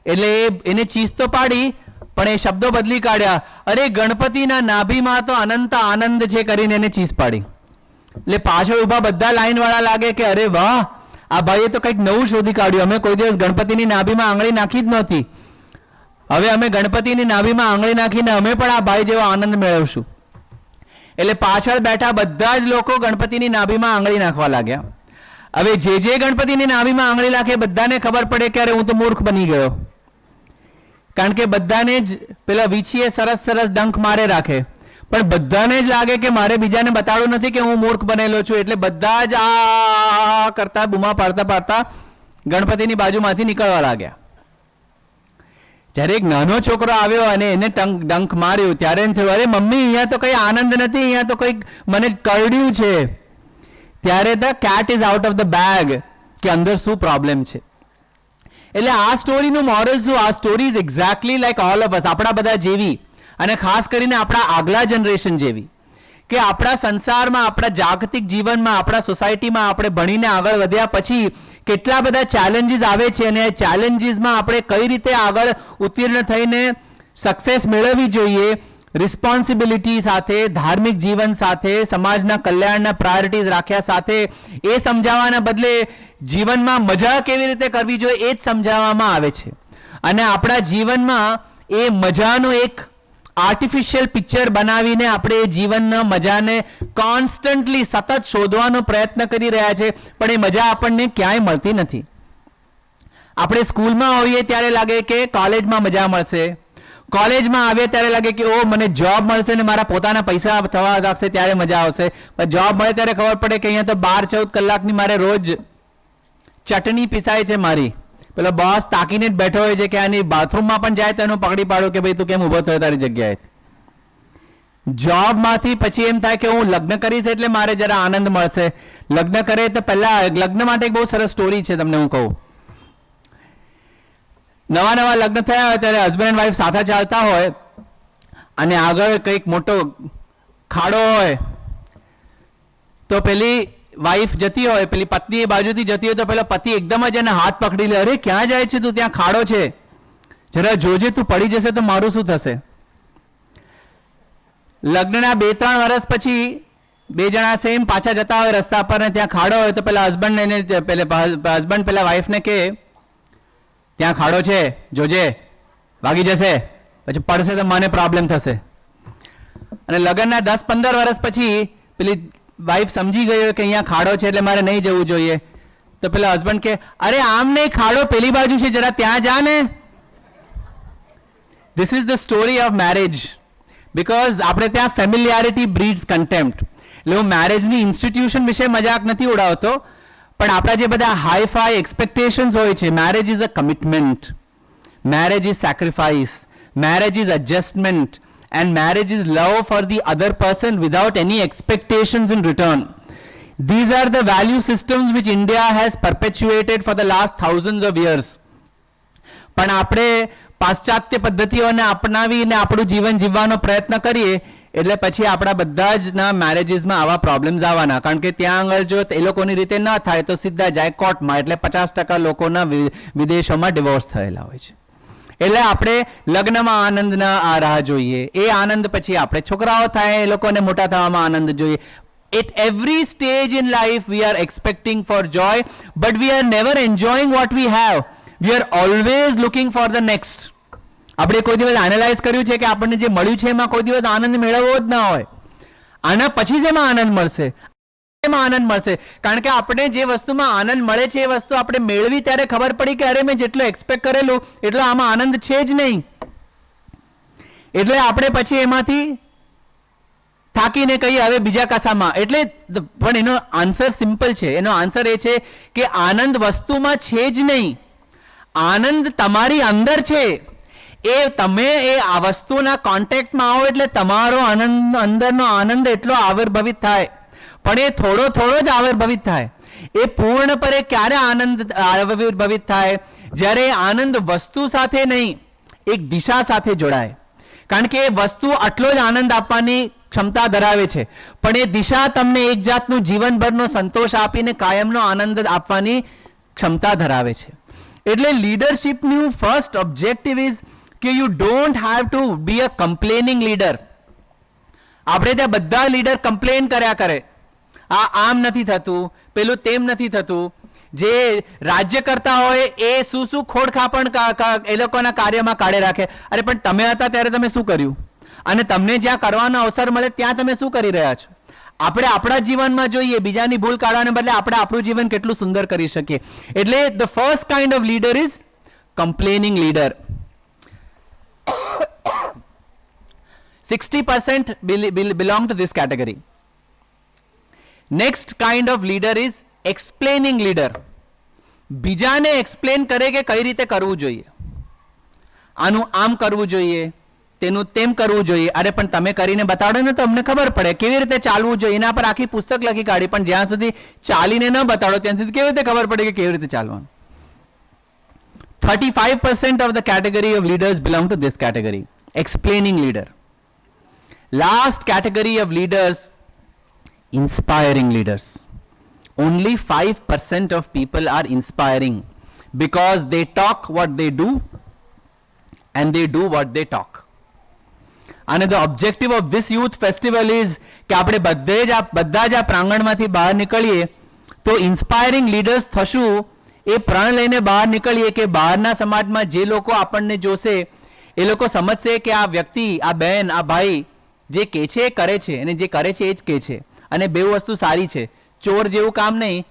A: એટલે એને ચીસ તો પાડી, પણ એ શબ્દો બદલી કાઢ્યા, અરે ગણપતિના નાભીમાં તો અનંત આનંદ છે કરીને એને ચીસ પાડી. એટલે પાછળ ઊભા બધા લાઈન વાળા લાગે કે અરે વાહ, આ ભાઈએ તો કંઈક નવું શોધી કાઢ્યું, અમે કોઈ દિવસ ગણપતિની નાભીમાં આંગળી નાખી જ નહોતી, હવે અમે ગણપતિની નાભીમાં આંગળી નાખીને અમે પણ આ ભાઈ જેવો આનંદ મેળવશું. એટલે પાછળ બેઠા બધા જ લોકો ગણપતિની નાભીમાં આંગળી નાખવા લાગ્યા. હવે જે ગણપતિની નાભીમાં આંગળી નાખે બધાને ખબર પડે કે અરે હું તો મૂર્ખ બની ગયો, કારણ કે બધાને જ પેલા વીછીએ સરસ ડંખ મારે રાખે, પણ બધાને જ લાગે કે મારે બીજાને બતાડવું નથી કે હું મૂર્ખ બનેલો છું. એટલે બધા જ આ કરતા બૂમા પાડતા ગણપતિની બાજુમાંથી નીકળવા લાગ્યા. જ્યારે એક નાનો છોકરો આવ્યો અને એને ડંખ માર્યું ત્યારે એમ થયું, અરે મમ્મી અહીંયા તો કઈ આનંદ નથી, અહીંયા તો કંઈક મને કરડ્યું છે. ત્યારે the cat is out of the bag, કે અંદર શું પ્રોબ્લેમ છે. એટલે આ સ્ટોરીનું મોરલ શું? આ story is exactly like all of us, આપણા બધા જેવી, અને ખાસ કરીને આપણા આગલા જનરેશન જેવી, કે આપણા સંસારમાં, આપણા જાગતિક જીવનમાં, આપણા સોસાયટીમાં આપણે ભણીને આગળ વધ્યા પછી કેટલા બધા ચેલેન્જીસ આવે છે, અને એ ચેલેન્જીસમાં આપણે કઈ રીતે આગળ ઉત્તીર્ણ થઈને સક્સેસ મેળવવી જોઈએ, રિસ્પોન્સિબિલિટી સાથે, ધાર્મિક જીવન સાથે, સમાજના કલ્યાણના પ્રાયોરિટીઝ રાખ્યા સાથે, એ સમજાવવાના બદલે જીવનમાં મજા કેવી રીતે કરવી જોઈએ એ જ સમજાવવામાં આવે છે. અને આપણા જીવનમાં એ મજાનો એક આર્ટિફિશિયલ પિક્ચર બનાવીને આપણે જીવનના મજાને કોન્સ્ટન્ટલી સતત શોધવાનો પ્રયત્ન કરી રહ્યા છે, પણ એ મજા આપણને ક્યાંય મળતી નથી. આપણે સ્કૂલમાં હોઈએ ત્યારે લાગે કે કોલેજમાં મજા મળશે, કોલેજમાં આવીએ ત્યારે લાગે કે ઓ મને જોબ મળશે ને મારા પોતાના પૈસા થવા લાગશે ત્યારે મજા આવશે. પણ જોબ મળે ત્યારે ખબર પડે કે અહીંયા તો 12-14 કલાકની મારે રોજ ચટણી પીસાય છે મારી. પેલો બોસ તાકીને જ બેઠો હોય છે કે આની બાથરૂમમાં પણ જાય તો એનું પકડી પાડો કે ભાઈ તું કેમ ઊભો થયો તારી જગ્યાએ. જોબમાંથી પછી એમ થાય કે હું લગ્ન કરીશ એટલે મારે જરા આનંદ મળશે. લગ્ન કરે તો પહેલા લગ્ન માટે એક બહુ સરસ સ્ટોરી છે, તમને હું કહું. નવા લગ્ન થયા હોય ત્યારે હસબન્ડ એન્ડ વાઈફ સાથે ચાલતા હોય અને આગળ કંઈક મોટો ખાડો હોય તો પેલી વાઈફ જતી હોય, પેલી પત્ની એ બાજુથી જતી હોય તો પેલો પતિ એકદમ જ એને હાથ પકડી લે, અરે ક્યાં જાય છે તું, ત્યાં ખાડો છે, જરા જોજે તું પડી જશે તો મારું શું થશે. લગ્નના 2-3 વર્ષ પછી બે જણા સેમ પાછા જતા હોય રસ્તા પર ને ત્યાં ખાડો હોય તો પેલા હસબન્ડ પેલા વાઈફને કહે ત્યાં ખાડો છે જોજે વાગી જશે, પછી પડશે તો મને પ્રોબ્લેમ થશે. અને લગ્નના 10-15 વર્ષ પછી પેલી વાઈફ સમજી ગઈ હોય કે અહીંયા ખાડો છે એટલે મારે નહીં જવું જોઈએ, તો પેલા હસબન્ડ કે અરે આમ નહીં, ખાડો પેલી બાજુ છે, જરા ત્યાં જા ને. This is the story of marriage. Because આપણે ત્યાં ફેમિલિયારિટી બ્રીડ્સ કન્ટેમ્પ્ટ. એટલે હું મેરેજની ઇન્સ્ટિટ્યુશન વિશે મજાક નથી ઉડાવતો, પણ આપણા જે બધા હાઈ-ફાઈ એક્સપેક્ટેશન્સ હોય છે, marriage is a commitment, marriage is sacrifice, marriage is adjustment, and marriage is love for the other person without any expectations in return. These are the value systems which India has perpetuated for the last thousands of years. પણ આપણે પાશ્ચાત્ય પદ્ધતિઓને અપનાવીને આપણું જીવન જીવવાનો પ્રયત્ન કરીએ એટલે પછી આપણા બધા જ ના મેરેજીસમાં આવા પ્રોબ્લેમ્સ આવવાના, કારણ કે ત્યાં આગળ જો એ લોકોની રીતે ન થાય તો સીધા જાય કોર્ટમાં, એટલે 50% લોકોના વિદેશોમાં ડિવોર્સ થયેલા હોય છે. એટલે આપણે લગ્નમાં આનંદના આ રાહ જોઈએ, એ આનંદ પછી આપણે છોકરાઓ થાય એ લોકોને મોટા થવામાં આનંદ જોઈએ. At every stage in life we are expecting for joy, but we are never enjoying what we have. We are always looking for the next. આપણે કોઈ દિવસ એનાલાઇઝ કર્યું છે કે આપણને જે મળ્યું છે એમાં કોઈ દિવસ આનંદ મેળવવો જ ના હોય, આના પછી જ એમાં આનંદ મળશે, એમાં આનંદ મળશે. કારણ કે આપણે જે વસ્તુમાં આનંદ મળે છે એ વસ્તુ આપણે મેળવી ત્યારે ખબર પડી કે અરે મેં જેટલો એક્સપેક્ટ કરેલું એટલો આમાં આનંદ છે જ નહીં, એટલે આપણે પછી એમાંથી થાકીને કહીએ હવે બીજા કશામાં. એટલે પણ એનો આન્સર સિમ્પલ છે, એનો આન્સર એ છે કે આનંદ વસ્તુમાં છે જ નહીં, આનંદ તમારી અંદર છે. એ તમે એ આ વસ્તુના કોન્ટેક્ટમાં આવો એટલે તમારો આનંદ, અંદરનો આનંદ એટલો આવિર્ભવિત થાય, પણ એ થોડો થોડો જ આવિર્ભવિત થાય. એ પૂર્ણપણે ક્યારે આનંદ આવિર્ભવિત થાય? જ્યારે આનંદ વસ્તુ સાથે નહીં, એક દિશા સાથે જોડાય. કારણ કે એ વસ્તુ આટલો જ આનંદ આપવાની ક્ષમતા ધરાવે છે, પણ એ દિશા તમને એક જાતનું જીવનભરનો સંતોષ આપીને કાયમનો આનંદ આપવાની ક્ષમતા ધરાવે છે. એટલે લીડરશિપનું ફર્સ્ટ ઓબ્જેક્ટિવ ઇઝ કે you don't have to be a complaining leader. આપણે ત્યાં બધા લીડર કમ્પ્લેન કર્યા કરે, આ આમ નથી થતું, પેલું તેમ નથી થતું. જે રાજ્ય કરતા હોય એ શું ખોડખાપણ એ લોકોના કાર્યમાં કાઢે રાખે. અરે પણ તમે હતા ત્યારે તમે શું કર્યું, અને તમને જ્યાં કરવાનો અવસર મળે ત્યાં તમે શું કરી રહ્યા છો? આપણે આપણા જીવનમાં જોઈએ, બીજાની ભૂલ કાઢવાને બદલે આપણે આપણું જીવન કેટલું સુંદર કરી શકીએ. એટલે the first kind of leader is complaining leader. 60% belong to this category. Next kind of leader is explaining leader. બીજાને એક્સપ્લેન કરે કે કઈ રીતે કરવું જોઈએ, આનું આમ કરવું જોઈએ, તેનું તેમ કરવું જોઈએ. અરે પણ તમે કરીને બતાડો ને તો અમને ખબર પડે કેવી રીતે ચાલવું જોઈએ. એના પર આખી પુસ્તક લખી કાઢી, પણ જ્યાં સુધી ચાલીને ન બતાડો ત્યાં સુધી કેવી રીતે ખબર પડે કે કેવી રીતે ચાલવાનું? 35% of the category of leaders belong to this category, explaining leader. Last category of leaders, inspiring leaders. Only 5% of people are inspiring, because they talk what they do and they do what they talk. And the objective of this youth festival is કે આપણે બધા જ આ પ્રાંગણમાંથી બહાર નીકળીએ તો inspiring leaders થશું. એ પ્રણ લઈને બહાર નીકળીએ કે બહારના સમાજમાં જે લોકો આપણને જોશે એ લોકો સમજશે કે આ વ્યક્તિ, આ બહેન, આ ભાઈ જે કહે છે એ કરે છે, અને જે કરે છે એ જ કહે છે, અને બે વસ્તુ સારી છે. ચોર જેવું કામ નહીં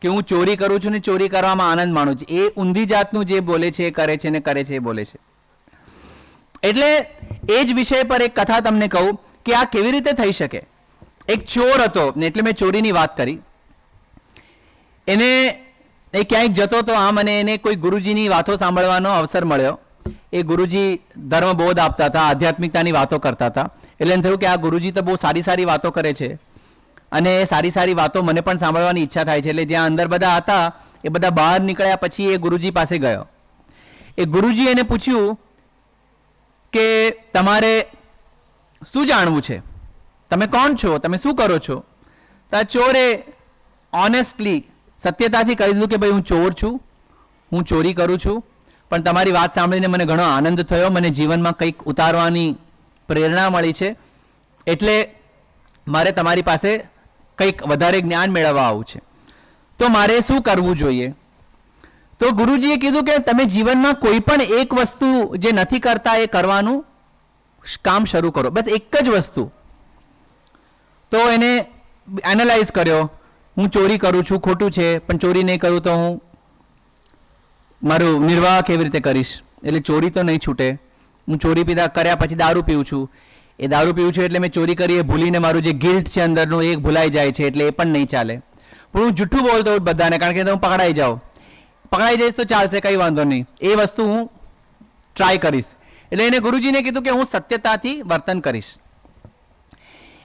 A: કે હું ચોરી કરું છું ને ચોરી કરવામાં આનંદ માણું છું. એ ઊંધી જાતનું જે બોલે છે એ કરે છે ને કરે છે એ બોલે છે. એટલે એ જ વિષય પર એક કથા તમને કહું કે આ કેવી રીતે થઈ શકે. એક ચોર હતો ને, એટલે મેં ચોરીની વાત કરી. એને એ ક્યાંક જતો હતો આમ, અને એને કોઈ ગુરુજીની વાતો સાંભળવાનો અવસર મળ્યો. એ ગુરુજી ધર્મબોધ આપતા હતા, આધ્યાત્મિકતાની વાતો કરતા હતા. એટલે એમ થયું કે આ ગુરુજી તો બહુ સારી સારી વાતો કરે છે, અને એ સારી સારી વાતો મને પણ સાંભળવાની ઈચ્છા થાય છે. એટલે જ્યાં અંદર બધા હતા એ બધા બહાર નીકળ્યા પછી એ ગુરુજી પાસે ગયો. એ ગુરુજી એને પૂછ્યું કે તમારે શું જાણવું છે, તમે કોણ છો, તમે શું કરો છો? તો આ ચોરે ઓનેસ્ટલી સત્યતાથી કહી દીધું કે ભાઈ હું ચોર છું, હું ચોરી કરું છું, પણ તમારી વાત સાંભળીને મને ઘણો આનંદ થયો, મને જીવનમાં કંઈક ઉતારવાની પ્રેરણા મળી છે, એટલે મારે તમારી પાસે કંઈક વધારે જ્ઞાન મેળવવા આવું છે, તો મારે શું કરવું જોઈએ? તો ગુરુજીએ કીધું કે તમે જીવનમાં કોઈ પણ એક વસ્તુ જે નથી કરતા એ કરવાનું કામ શરૂ કરો, બસ એક જ વસ્તુ. તો એને એનાલાઇઝ કર્યો, હું ચોરી કરું છું, ખોટું છે, પણ ચોરી નહીં કરું તો હું મારું નિર્વાહ કેવી રીતે કરીશ? એટલે ચોરી તો નહીં છૂટે. હું ચોરી પીધા કર્યા પછી દારૂ પીઉં છું, એ દારૂ પીઉં છું એટલે મેં ચોરી કરી એ ભૂલીને મારું જે ગિલ્ટ છે અંદરનું એ ભૂલાઈ જાય છે, એટલે એ પણ નહીં ચાલે. પણ હું જૂઠું બોલતો હોઉં બધાને, કારણ કે હું પકડાઈ જાઉં, પકડાઈ જઈશ તો ચાલશે, કંઈ વાંધો નહીં, એ વસ્તુ હું ટ્રાય કરીશ. એટલે એને ગુરુજીને કીધું કે હું સત્યતાથી વર્તન કરીશ.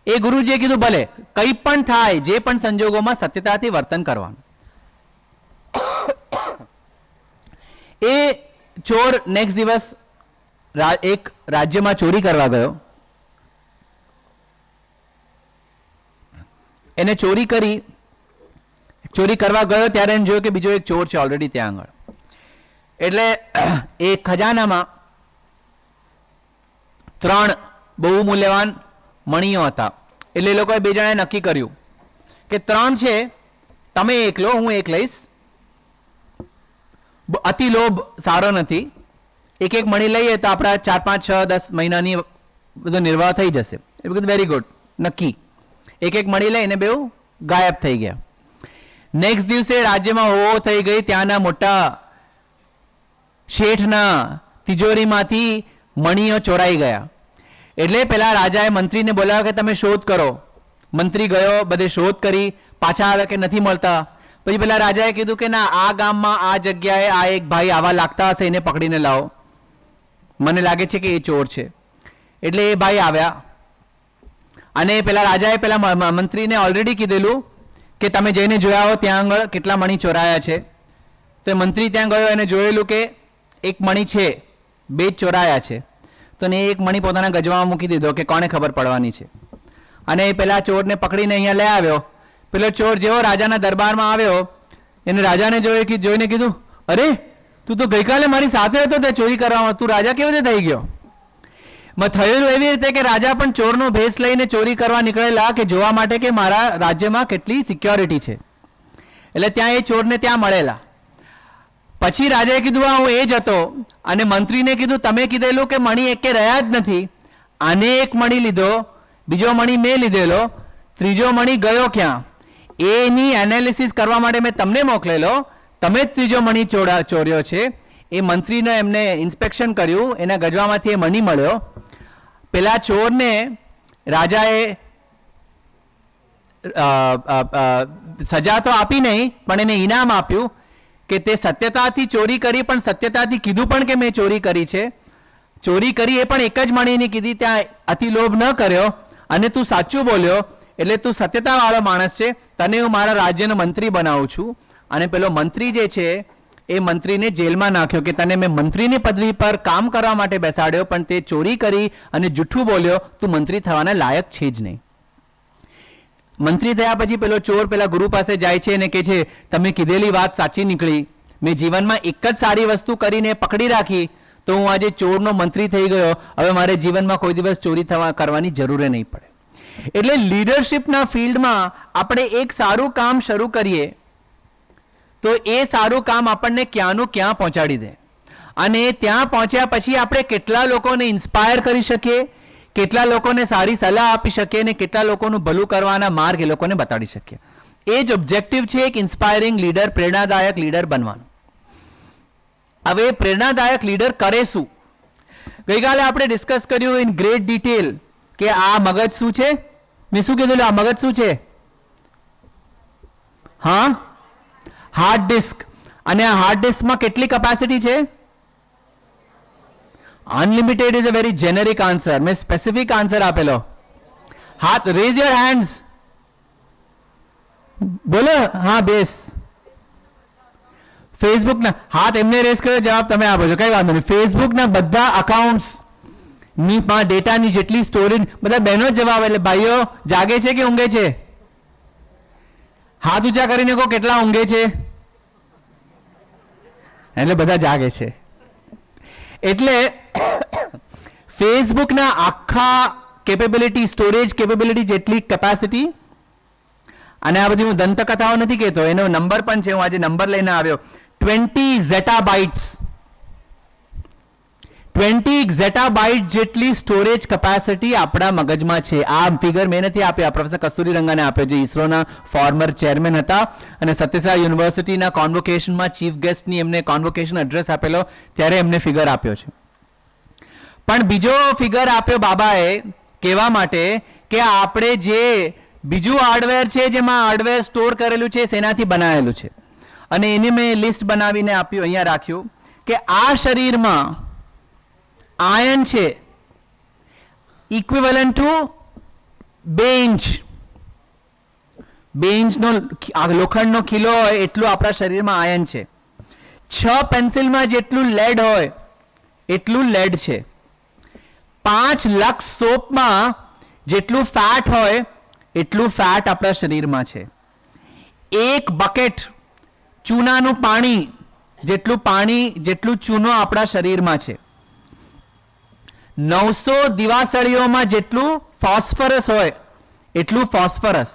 A: એ ગુરુજીએ કીધું ભલે કંઈ પણ થાય, જે પણ સંજોગોમાં સત્યતાથી વર્તન કરવાનું. એ ચોર નેક્સ્ટ દિવસ એક રાજ્યમાં ચોરી કરવા ગયો. એને ચોરી કરવા ગયો ત્યારે એને જોયું કે બીજો એક ચોર છે ઓલરેડી ત્યાં આગળ. એટલે એ ખજાનામાં 3 બહુ મૂલ્યવાન મણીઓ હતા. એટલે એ લોકોએ 2 જણાએ નક્કી કર્યું કે 3 છે, તમે એક લો, હું એક લઈશ. અતિ લોભ સારો નથી, એક એક મણી લઈએ તો આપણા 4, 5, 6, 10 મહિનાની બધો નિર્વાહ થઈ જશે. એ બધું વેરી ગુડ, નક્કી. એક એક મણી લઈને બેઉ ગાયબ થઈ ગયા. નેક્સ્ટ દિવસે રાજ્યમાં હો થઈ ગઈ, ત્યાંના મોટા શેઠના તિજોરીમાંથી મણીઓ ચોરાઈ ગયા. એટલે પેલા રાજાએ મંત્રીને બોલાવ્યો કે તમે શોધ કરો. મંત્રી ગયો, બધે શોધ કરી, પાછા આવ્યા કે નથી મળતા. પછી પેલા રાજાએ કીધું કે ના, આ ગામમાં આ જગ્યાએ આ એક ભાઈ આવા લાગતા હશે, એને પકડીને લાવો, મને લાગે છે કે એ ચોર છે. એટલે એ ભાઈ આવ્યા અને પેલા રાજાએ પેલા મંત્રીને ઓલરેડી કીધેલું કે તમે જઈને જોયા હો ત્યાં આગળ કેટલા મણી ચોરાયા છે. તો મંત્રી ત્યાં ગયો અને જોયેલું કે એક મણી છે, 2 જ ચોરાયા છે. તો ને એક મણી પોતાના ગજવામાં મૂકી દીધો કે કોને ખબર પડવાની છે. અને પેલા ચોરને પકડીને અહીંયા લઈ આવ્યો. પેલો ચોર જેવો રાજાના દરબારમાં આવ્યો, એને રાજાને જોઈને કીધું, અરે તું તો ગઈકાલે મારી સાથે હતો તે ચોરી કરવામાં, તું રાજા કેવી રીતે થઈ ગયો? થયેલું એવી રીતે કે રાજા પણ ચોરનો ભેસ લઈને ચોરી કરવા નીકળેલા કે જોવા માટે કે મારા રાજ્યમાં કેટલી સિક્યોરિટી છે. એટલે ત્યાં એ ચોરને ત્યાં મળેલા. પછી રાજાએ કીધું હા હું એ જ હતો. અને મંત્રીને કીધું તમે કીધેલું કે મણી એકે રહ્યા જ નથી, આને એક મણી લીધો, બીજો મણી મેં લીધેલો, ત્રીજો મણી ગયો ક્યાં? એની એનાલિસિસ કરવા માટે મેં તમને મોકલેલો, તમે જ ત્રીજો મણી ચોર્યો છે. એ મંત્રીને એમને ઇન્સ્પેક્શન કર્યું, એના ગજવામાંથી એ મણી મળ્યો. પેલા ચોરને રાજાએ સજા તો આપી નહીં, પણ એને ઇનામ આપ્યું કે તે સત્યતાથી ચોરી કરી, પણ સત્યતાથી કીધું પણ કે મેં ચોરી કરી છે. ચોરી કરી એ પણ એક જ મણીની કીધી, ત્યાં અતિલોભ ન કર્યો અને તું સાચું બોલ્યો, એટલે તું સત્યતાવાળો માણસ છે, તને હું મારા રાજ્યનો મંત્રી બનાવું છું. અને પેલો મંત્રી જે છે એ મંત્રીને જેલમાં નાખ્યો કે તને મેં મંત્રીની પદવી પર કામ કરવા માટે બેસાડ્યો, પણ તે ચોરી કરી અને જૂઠું બોલ્યો, તું મંત્રી થવાના લાયક છે જ નહીં. મંત્રી થયા પછી પેલો ચોર પેલા ગુરુ પાસે જાય છે અને કહે છે તમે કીધેલી વાત સાચી નીકળી, મેં જીવનમાં એક જ સારી વસ્તુ કરીને પકડી રાખી, તો હું આજે ચોરનો મંત્રી થઈ ગયો, હવે મારે જીવનમાં કોઈ દિવસ ચોરી કરવાની જરૂર નહીં પડે. એટલે લીડરશિપના ફિલ્ડમાં આપણે એક સારું કામ શરૂ કરીએ તો એ સારું કામ આપણને ક્યાંનું ક્યાં પહોંચાડી દે. અને ત્યાં પહોંચ્યા પછી આપણે કેટલા લોકોને ઇન્સ્પાયર કરી શકીએ, કેટલા લોકોને સારી સલાહ આપી શકીએ અને કેટલા લોકોનું ભલું કરવાના માર્ગ એ લોકોને બતાડી શકીએ. એ જ ઓબ્જેક્ટિવ છે એક ઇન્સ્પાયરિંગ લીડર, પ્રેરણાદાયક લીડર બનવાનું. હવે પ્રેરણાદાયક લીડર કરે શું? ગઈકાલે આપણે ડિસ્કસ કર્યું ઇન ગ્રેટ ડિટેલ કે આ મગજ શું છે. મેં શું કીધું? આ મગજ શું છે? હા, હાર્ડ ડિસ્ક. અને આ હાર્ડ ડિસ્કમાં કેટલી કેપેસિટી છે? Unlimited is a very generic answer. મેં સ્પેસિફિક આન્સર આપેલો. હાથ રેઝ યોર હેન્ડ્સ, બોલો. હા બેસ. ફેસબુકના હાથ એમને રેઝ કર્યો, જવાબ તમે આપો છો, કઈ વાંધો નહીં. ફેસબુકના બધા અકાઉન્ટ્સ ની ડેટાની જેટલી સ્ટોરેજ, બધા બહેનો જવાબ. એટલે ભાઈઓ જાગે છે કે ઊંઘે છે? હાથ ઊંચા કરીને કહો કેટલા ઊંઘે છે, એટલે બધા જાગે છે. એટલે ફેસબુકના આખા કેપેબિલિટી, સ્ટોરેજ કેપેબિલિટી જેટલી કેપેસિટી, અને આ બધી હું દંતકથાઓ નથી કહેતો, એનો નંબર પણ છે, હું આજે નંબર લઈને આવ્યો, 20 ઝેટાબાઇટ્સ, 20 ઝેટાબાઇટ જેટલી સ્ટોરેજ કેપેસિટી આપણા મગજમાં છે. આ ફિગર મેં નથી આપ્યા, પ્રોફેસર કસ્તુરી રંગાને આપ્યો, જે ઇસરોના ફોર્મર ચેરમેન હતા અને સત્યસાઈ યુનિવર્સિટીના કોન્વોકેશનમાં ચીફ ગેસ્ટની એમને કોન્વોકેશન એડ્રેસ આપેલો ત્યારે એમને ફિગર આપ્યો છે. પણ બીજો ફિગર આપ્યો બાબાએ કહેવા માટે કે આપણે જે બીજું હાર્ડવેર છે, જેમાં હાર્ડવેર સ્ટોર કરેલું છે, શેનાથી બનાવેલું છે, અને એને મેં લિસ્ટ બનાવીને આપ્યું, અહીંયા રાખ્યું કે આ શરીરમાં આયન છે ઇક્વિવેલન્ટ ટુ 2 ઇંચ, 2 ઇંચનો લોખંડનો કિલો હોય એટલું આપણા શરીરમાં આયન છે. 6 પેન્સિલમાં જેટલું લેડ હોય એટલું લેડ છે. 5 લક્ષ સોપમાં જેટલું ફેટ હોય એટલું ફેટ આપણા શરીરમાં છે. 1 બકેટ ચૂનાનું પાણી જેટલું ચૂનો આપણા શરીરમાં છે. 900 દિવાસળીઓમાં જેટલું ફોસ્ફરસ હોય એટલું ફોસ્ફરસ,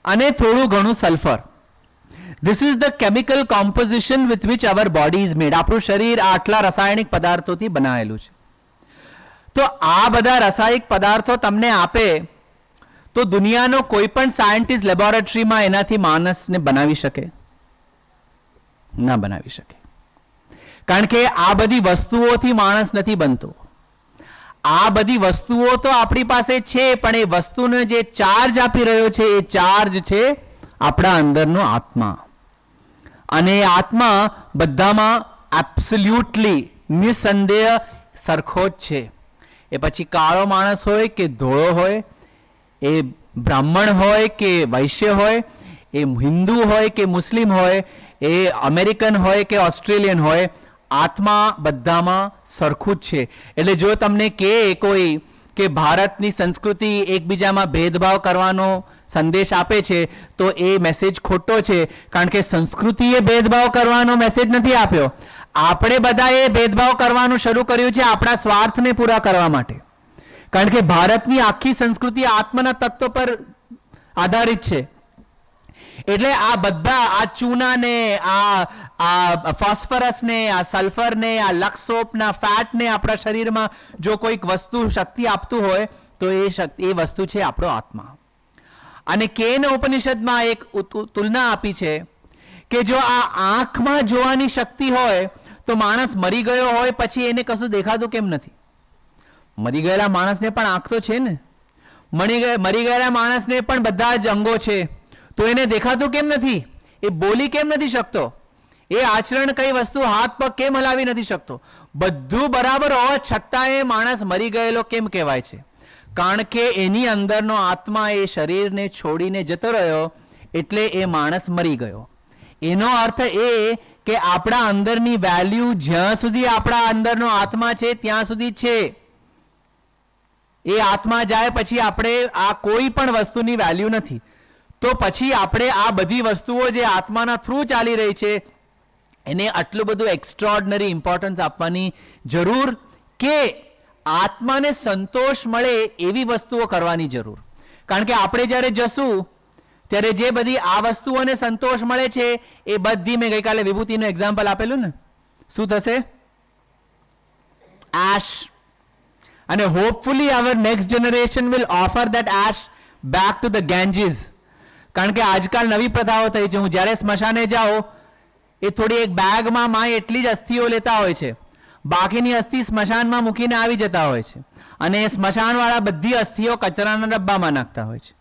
A: અને થોડું ઘણું sulphur. This is the chemical composition with which hour body is made. આપણું શરીર આટલા રાસાયણિક પદાર્થોથી બનાવેલું છે. તો આ બધા રાસાયણિક પદાર્થો તમને આપે તો દુનિયાનો કોઈ પણ સાયન્ટિસ્ટ લેબોરેટરીમાં એનાથી માણસને બનાવી શકે? ના બનાવી શકે. કારણ કે આ બધી વસ્તુઓથી માણસ નથી બનતો. આ બધી વસ્તુઓ તો આપણી પાસે છે, પણ એ વસ્તુને જે ચાર્જ આપી રહ્યો છે એ ચાર્જ છે આપણા અંદરનો આત્મા. અને એ આત્મા બધામાં એબ્સોલ્યુટલી નિસંદેહ સરખો જ છે. એ પછી કાળો માણસ હોય કે ધોળો હોય, એ બ્રાહ્મણ હોય કે વૈશ્ય હોય, એ હિન્દુ હોય કે મુસ્લિમ હોય, એ અમેરિકન હોય કે ઓસ્ટ્રેલિયન હોય, આત્મા બધામાં સરખું જ છે. એટલે જો તમને કહે કોઈ કે ભારતની સંસ્કૃતિ એકબીજામાં ભેદભાવ કરવાનો સંદેશ આપે છે, તો એ મેસેજ ખોટો છે. કારણ કે સંસ્કૃતિએ ભેદભાવ કરવાનો મેસેજ નથી આપ્યો. આપણે બધાએ ભેદભાવ કરવાનું શરૂ કર્યું છે આપણા સ્વાર્થને પૂરા કરવા માટે. કારણ કે ભારતની આખી સંસ્કૃતિ આત્માના તત્વ પર આધારિત છે. એટલે આ બધા, આ ચૂનાને, આ ફોસ્ફરસને, આ સલ્ફરને, આ લક્ષોપના ફેટને આપણા શરીરમાં જો કોઈક વસ્તુ શક્તિ આપતું હોય તો એ વસ્તુ છે આપણો આત્મા. અને કેન ઉપનિષદમાં એક તુલના આપી છે કે જો આ આંખમાં જોવાની શક્તિ હોય તો માણસ મરી ગયો હોય પછી એને કશું દેખાતું કેમ નથી? મરી ગયેલા માણસને પણ આંખ તો છે ને. મરી ગયેલા માણસને પણ બધા જ અંગો છે, તો એને દેખાતું કેમ નથી? એ બોલી કેમ નથી શકતો? એ આચરણ કઈ વસ્તુ, હાથ પગ કેમ હલાવી નથી શકતો? બધું બરાબર હોવા છતાં એ માણસ મરી ગયેલો કેમ કહેવાય છે? કારણ કે એની અંદરનો આત્મા એ શરીરને છોડીને જતો રહ્યો, એટલે એ માણસ મરી ગયો. એનો અર્થ એ કે આપણા અંદરની વેલ્યુ જ્યાં સુધી આપણા અંદરનો આત્મા છે ત્યાં સુધી છે. એ આત્મા જાય પછી આપણે આ કોઈ પણ વસ્તુની વેલ્યુ નથી. તો પછી આપણે આ બધી વસ્તુઓ જે આત્માના થ્રુ ચાલી રહી છે એને આટલું બધું એક્સ્ટ્રાઓર્ડિનરી ઇમ્પોર્ટન્સ આપવાની જરૂર, કે આત્માને સંતોષ મળે એવી વસ્તુઓ કરવાની જરૂર. કારણ કે આપણે જ્યારે જશું ત્યારે જે બધી આ વસ્તુઓને સંતોષ મળે છે એ બધી, મેં ગઈકાલે વિભૂતિનું એક્ઝામ્પલ આપેલું ને, શું થશે? એશ. અને hopefully hour next generation will offer that ash back to the Ganges. કારણ કે આજકાલ નવી પ્રથાઓ થઈ છે. હું જ્યારે સ્મશાને જાઉં એ થોડી એક બેગમાં માય એટલી જ અસ્થિઓ લેતા હોય છે, બાકીની અસ્થિ સ્મશાનમાં મૂકીને આવી જતા હોય છે, અને એ સ્મશાનવાળા બધી અસ્થિઓ કચરાના ડબ્બામાં નાખતા હોય છે.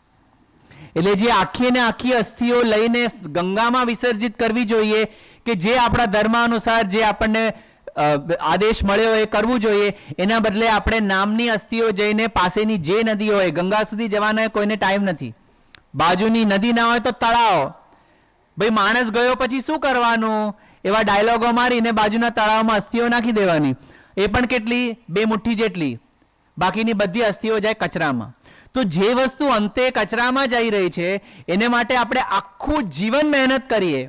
A: એટલે જે આખી ને આખી અસ્થિઓ લઈને ગંગામાં વિસર્જિત કરવી જોઈએ, કે જે આપણા ધર્મ અનુસાર જે આપણને આદેશ મળ્યો એ કરવું જોઈએ, એના બદલે આપણે નામની અસ્થિઓ જઈને પાસેની જે નદી હોય, ગંગા સુધી જવાના કોઈને ટાઈમ નથી, બાજુની નદી ના હોય તો તળાવ, ભાઈ માણસ ગયો પછી શું કરવાનું, એવા ડાયલોગો મારીને બાજુના તળાવમાં અસ્થિઓ નાખી દેવાની. એ પણ કેટલી? 2 મુઠ્ઠી જેટલી. બાકીની બધી અસ્થિઓ જાય કચરામાં. તો જે વસ્તુ અંતે કચરામાં જઈ રહી છે એને માટે આપણે આખું જીવન મહેનત કરીએ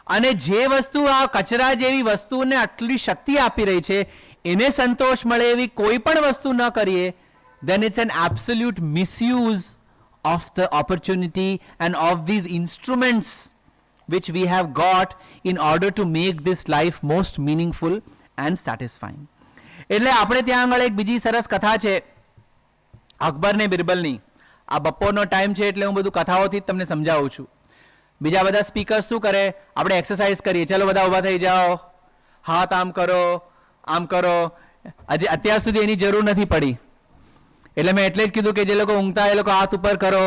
A: અને જે વસ્તુ આ કચરા જેવી વસ્તુને આટલી શક્તિ આપી રહી છે એને સંતોષ મળે એવી કોઈ પણ વસ્તુ ન કરીએ, then it's an absolute misuse of the opportunity and of these instruments which we have got in order to make this life most meaningful and satisfying. એટલે આપણે ત્યાં આગળ એક બીજી સરસ કથા છે અકબર ને બિરબલની. આ બપોરનો ટાઈમ છે એટલે હું બધું કથાઓથી જ તમને સમજાવું છું. બીજા બધા સ્પીકર શું કરે, આપણે એક્સરસાઇઝ કરીએ, ચલો બધા ઊભા થઈ જાઓ, હાથ આમ કરો, આમ કરો. અત્યાર સુધી એની જરૂર નથી પડી એટલે મેં એટલે જ કીધું કે જે લોકો ઊંઘતા એ લોકો હાથ ઉપર કરો,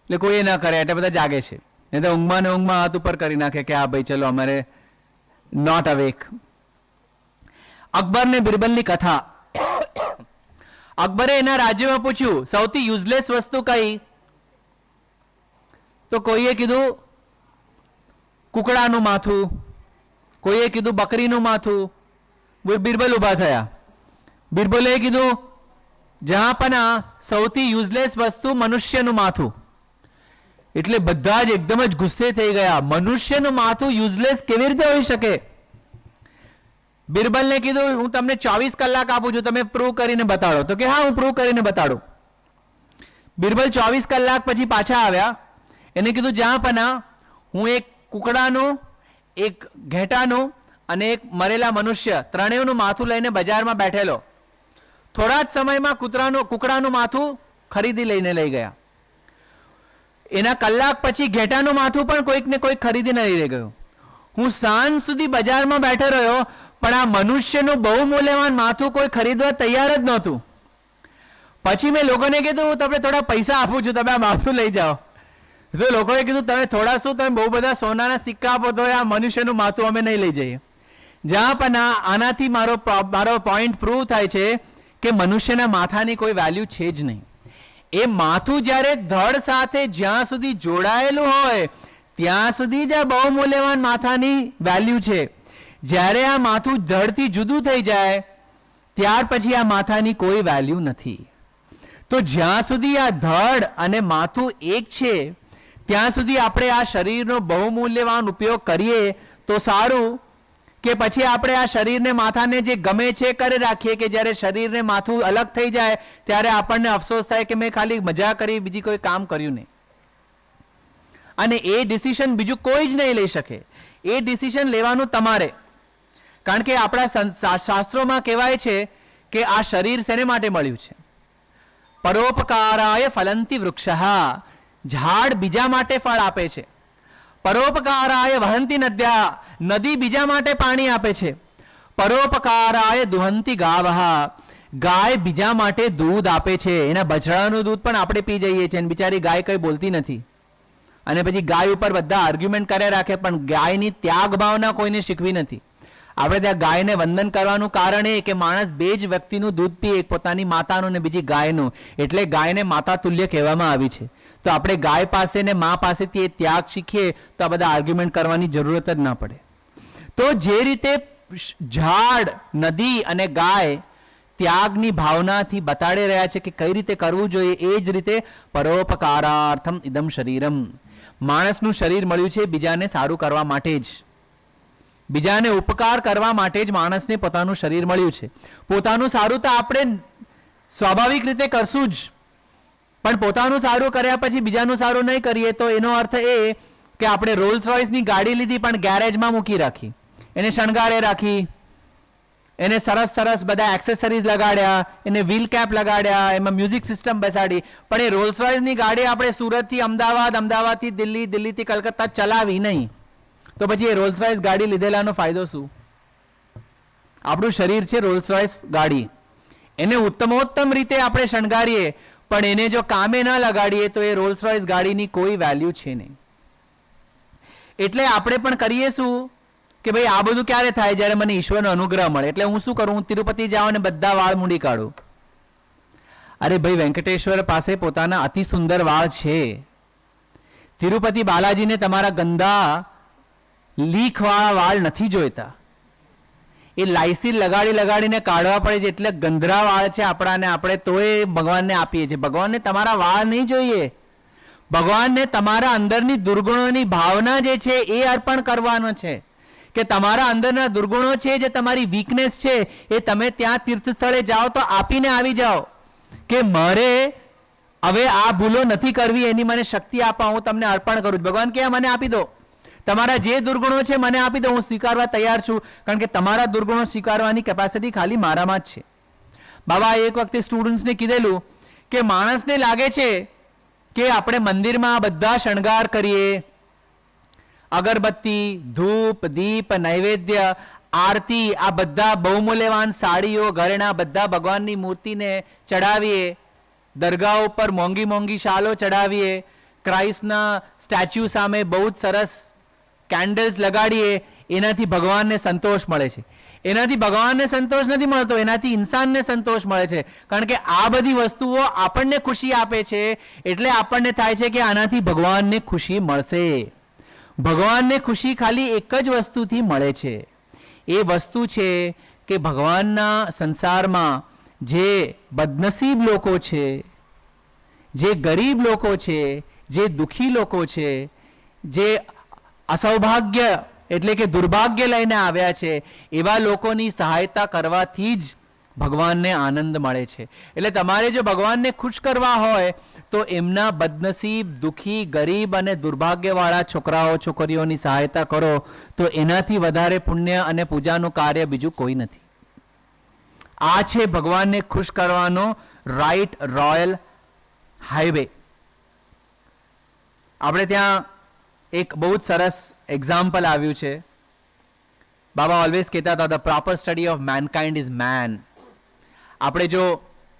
A: એટલે કોઈ એ ન કરે એટલે બધા જાગે છે. નહીં તો ઊંઘમાં ને ઊંઘમાં હાથ ઉપર કરી નાખે કે હા ભાઈ ચલો અમારે નોટ અવેક. અકબર ને બિરબલની કથા. અકબરે એના રાજ્યમાં પૂછ્યું સૌથી યુઝલેસ વસ્તુ કઈ? તો કોઈએ કીધું કુકડાનું માથું, કોઈએ કીધું બકરીનું માથું. બિરબલ ઉભા થયા. બિરબલે કીધું જહાંપના સૌથી યુઝલેસ વસ્તુ મનુષ્યનું માથું. એટલે બધા જ એકદમ જ ગુસ્સે થઈ ગયા. મનુષ્યનું માથું યુઝલેસ કેવી રીતે હોઈ શકે? બિરબલને કીધું હું તમને 24 કલાક આપું છું, તમે પ્રૂવ કરીને બતાડો. તો કે હા હું પ્રૂવ કરીને બતાડું. બિરબલ 24 કલાક પછી પાછા આવ્યા. એને કીધું જહાંપના હું એક કુકડાનું, એક ઘેટાનું અને એક મરેલા મનુષ્ય ત્રણેયનું માથું લઈને બજારમાં બેઠેલો. થોડા જ સમયમાં કુકડાનું માથું ખરીદી લઈને લઈ ગયા. એના કલાક પછી ઘેટાનું માથું પણ કોઈક ને કોઈક ખરીદીને લઈ ગયું. હું સાંજ સુધી બજારમાં બેઠો રહ્યો પણ આ મનુષ્યનું બહુ મૂલ્યવાન માથું કોઈ ખરીદવા તૈયાર જ નહોતું. પછી મેં લોકોને કીધું હું તમને થોડા પૈસા આપું છું, તમે આ માથું લઈ જાઓ. તો લોકોએ કીધું તમે થોડા શું, તમે બહુ બધા સોનાના સિક્કા આપો તો આ મનુષ્યનું માથું અમે નહીં લઈ જઈએ. જ્યાં પણ આનાથી મારો પોઈન્ટ પ્રૂવ થાય છે કે મનુષ્યના માથાની કોઈ વેલ્યુ છે જ નહીં. એ માથું જ્યારે ધડ સાથે જ્યાં સુધી જોડાયેલું હોય ત્યાં સુધી જ આ બહુ મૂલ્યવાન માથાની વેલ્યુ છે. જ્યારે આ માથું ધડથી જુદું થઈ જાય ત્યાર પછી આ માથાની કોઈ વેલ્યુ નથી. તો જ્યાં સુધી આ ધડ અને માથું એક છે ત્યાં સુધી આપણે આ શરીરનો બહુ મૂલ્યવાન ઉપયોગ કરીએ તો સારું, કે પછી આપણે આ શરીરને માથાને જે ગમે છે કરી રાખીએ કે જ્યારે શરીરને માથું અલગ થઈ જાય ત્યારે આપણને અફસોસ થાય કે મેં ખાલી મજા કરી, બીજી કોઈ કામ કર્યું નહીં. અને એ ડિસિઝન બીજું કોઈ જ નહીં લઈ શકે. એ ડિસિઝન લેવાનું તમારે. કારણ કે આપણા શાસ્ત્રોમાં કહેવાય છે કે આ શરીર શેને માટે મળ્યું છે? પરોપકારાય ફલંતિ વૃક્ષઃ. ઝાડ બીજા માટે ફળ આપે છે. પરોપકારાય વહંતિ નદ્યા. નદી બીજા માટે પાણી આપે છે. પરોપકારાય દુહંતિ ગાવઃ. ગાય બીજા માટે દૂધ આપે છે. એના બછડાનું દૂધ પણ આપણે પી જઈએ છીએ અને બિચારી ગાય કંઈ બોલતી નથી. અને પછી ગાય ઉપર બધા આર્ગ્યુમેન્ટ કર્યા રાખે પણ ગાયની ત્યાગ ભાવના કોઈને શીખવી નથી. આપણે ત્યાં ગાયને વંદન કરવાનું કારણ એ કે માણસ બે જ વ્યક્તિનું દૂધ પીએ, એક પોતાની માતાનું ને બીજી ગાયનું, એટલે ગાયને માતા તુલ્ય કહેવામાં આવી છે. તો આપણે ગાય પાસે ને મા પાસેથી એ ત્યાગ શીખીએ તો આ બધા આર્ગ્યુમેન્ટ કરવાની જરૂરત જ ના પડે. તો જે રીતે ઝાડ, નદી અને ગાય ત્યાગની ભાવનાથી બતાડી રહ્યા છે કે કઈ રીતે કરવું જોઈએ, એ જ રીતે પરોપકારાર્થમ ઇદમ શરીરમ. માણસનું શરીર મળ્યું છે બીજાને સારું કરવા માટે જ, બીજાને ઉપકાર કરવા માટે જ માણસને પોતાનું શરીર મળ્યું છે. પોતાનું સારું તો આપણે સ્વાભાવિક રીતે કરશું જ, પણ પોતાનું સારું કર્યા પછી બીજાનું સારું નહીં કરીએ તો એનો અર્થ એ કે આપણે રોલ્સ રોયસની ગાડી લીધી પણ ગેરેજમાં મૂકી રાખી, એને શણગારે રાખી, એને સરસ સરસ બધા એક્સેસરીઝ લગાડ્યા, એને વ્હીલ કેપ લગાડ્યા, એમાં મ્યુઝિક સિસ્ટમ બેસાડી, પણ એ રોલ્સ રોયસની ગાડી આપણે સુરતથી અમદાવાદ, અમદાવાદથી દિલ્હી, દિલ્હીથી કલકત્તા ચલાવી નહીં તો પછી એ રોલ્સ રોયસ ગાડી લીધેલાનો ફાયદો શું? આપણું શરીર છે રોલ્સ રોયસ ગાડી, એને ઉત્તમોત્તમ રીતે આપણે શણગારીએ પણ એને જો કામે ન લગાડીએ તો એ રોલ્સ રોયસ ગાડીની કોઈ વેલ્યુ છે નહીં. એટલે આપણે પણ કરીએ શું કે ભાઈ આ બધું ક્યારે થાય? જ્યારે મને ઈશ્વરનો અનુગ્રહ મળે. એટલે હું શું કરું? હું તિરુપતિ જાઉં અને બધા વાળ મૂડી કાઢું. અરે ભાઈ, વેંકટેશ્વર પાસે પોતાના અતિ સુંદર વાળ છે. તિરુપતિ બાલાજીને તમારા ગંદા લીખવાળા વાળ નથી જોઈતા. એ લાઈસી લગાડીને કાઢવા પડે છે, એટલે ગંધરા વાળ છે આપણાને, આપણે તોય ભગવાનને આપીએ છીએ. ભગવાનને તમારા વાળ નહીં જોઈએ, ભગવાનને તમારા અંદરની દુર્ગુણોની ભાવના જે છે એ અર્પણ કરવાનો છે. કે તમારા અંદરના દુર્ગુણો છે, જે તમારી વીકનેસ છે, એ તમે ત્યાં તીર્થ સ્થળે જાઓ તો આપીને આવી જાઓ કે મારે હવે આ ભૂલો નથી કરવી, એની મને શક્તિ આપો, હું તમને અર્પણ કરું છું. ભગવાન કે મને આપી દો, તમારા જે દુર્ગુણો છે મને આપી દો, હું સ્વીકારવા તૈયાર છું, કારણ કે તમારા દુર્ગુણો સ્વીકારવાની કેપેસિટી ખાલી મારામાં જ છે. બાબા એક વખતે સ્ટુડન્ટ્સને કીધેલું કે માણસને લાગે છે કે આપણે મંદિરમાં બધા શણગાર કરીએ, અગરબત્તી, ધૂપ, દીપ, નૈવેદ્ય, આરતી, આ બધા બહુમૂલ્યવાન સાડીઓ, ઘરેણા બધા ભગવાનની મૂર્તિને ચડાવીએ, દરગાહ ઉપર મોંઘી મોંઘી શાલો ચડાવીએ, ક્રાઇસ્ટના સ્ટેચ્યુ સામે બહુ જ સરસ કેન્ડલ્સ લગાડીએ, એનાથી ભગવાનને સંતોષ મળે છે. એનાથી ભગવાનને સંતોષ નથી મળતો, એનાથી ઇન્સાનને સંતોષ મળે છે. કારણ કે આ બધી વસ્તુઓ આપણને ખુશી આપે છે, એટલે આપણને થાય છે કે આનાથી ભગવાનને ખુશી મળશે. ભગવાનને ખુશી ખાલી એક જ વસ્તુથી મળે છે. એ વસ્તુ છે કે ભગવાનના સંસારમાં જે બદનસીબ લોકો છે, જે ગરીબ લોકો છે, જે દુઃખી લોકો છે, જે અસૌભાગ્ય એટલે કે દુર્ભાગ્ય લઈને આવ્યા છે, એવા લોકોની સહાયતા કરવાથી જ ભગવાનને આનંદ મળે છે. એટલે તમારે જો ભગવાનને ખુશ કરવા હોય તો એમના બદનસીબ, દુઃખી, ગરીબ અને દુર્ભાગ્યવાળા છોકરાઓ છોકરીઓની સહાયતા કરો, તો એનાથી વધારે પુણ્ય અને પૂજાનું કાર્ય બીજું કોઈ નથી. આ છે ભગવાનને ખુશ કરવાનો રાઈટ રોયલ હાઈવે. આપણે ત્યાં એક બહુ જ સરસ એક્ઝામ્પલ આવ્યું છે. બાબા ઓલવેઝ કહેતા હતા, the proper study of mankind is man. આપણે જો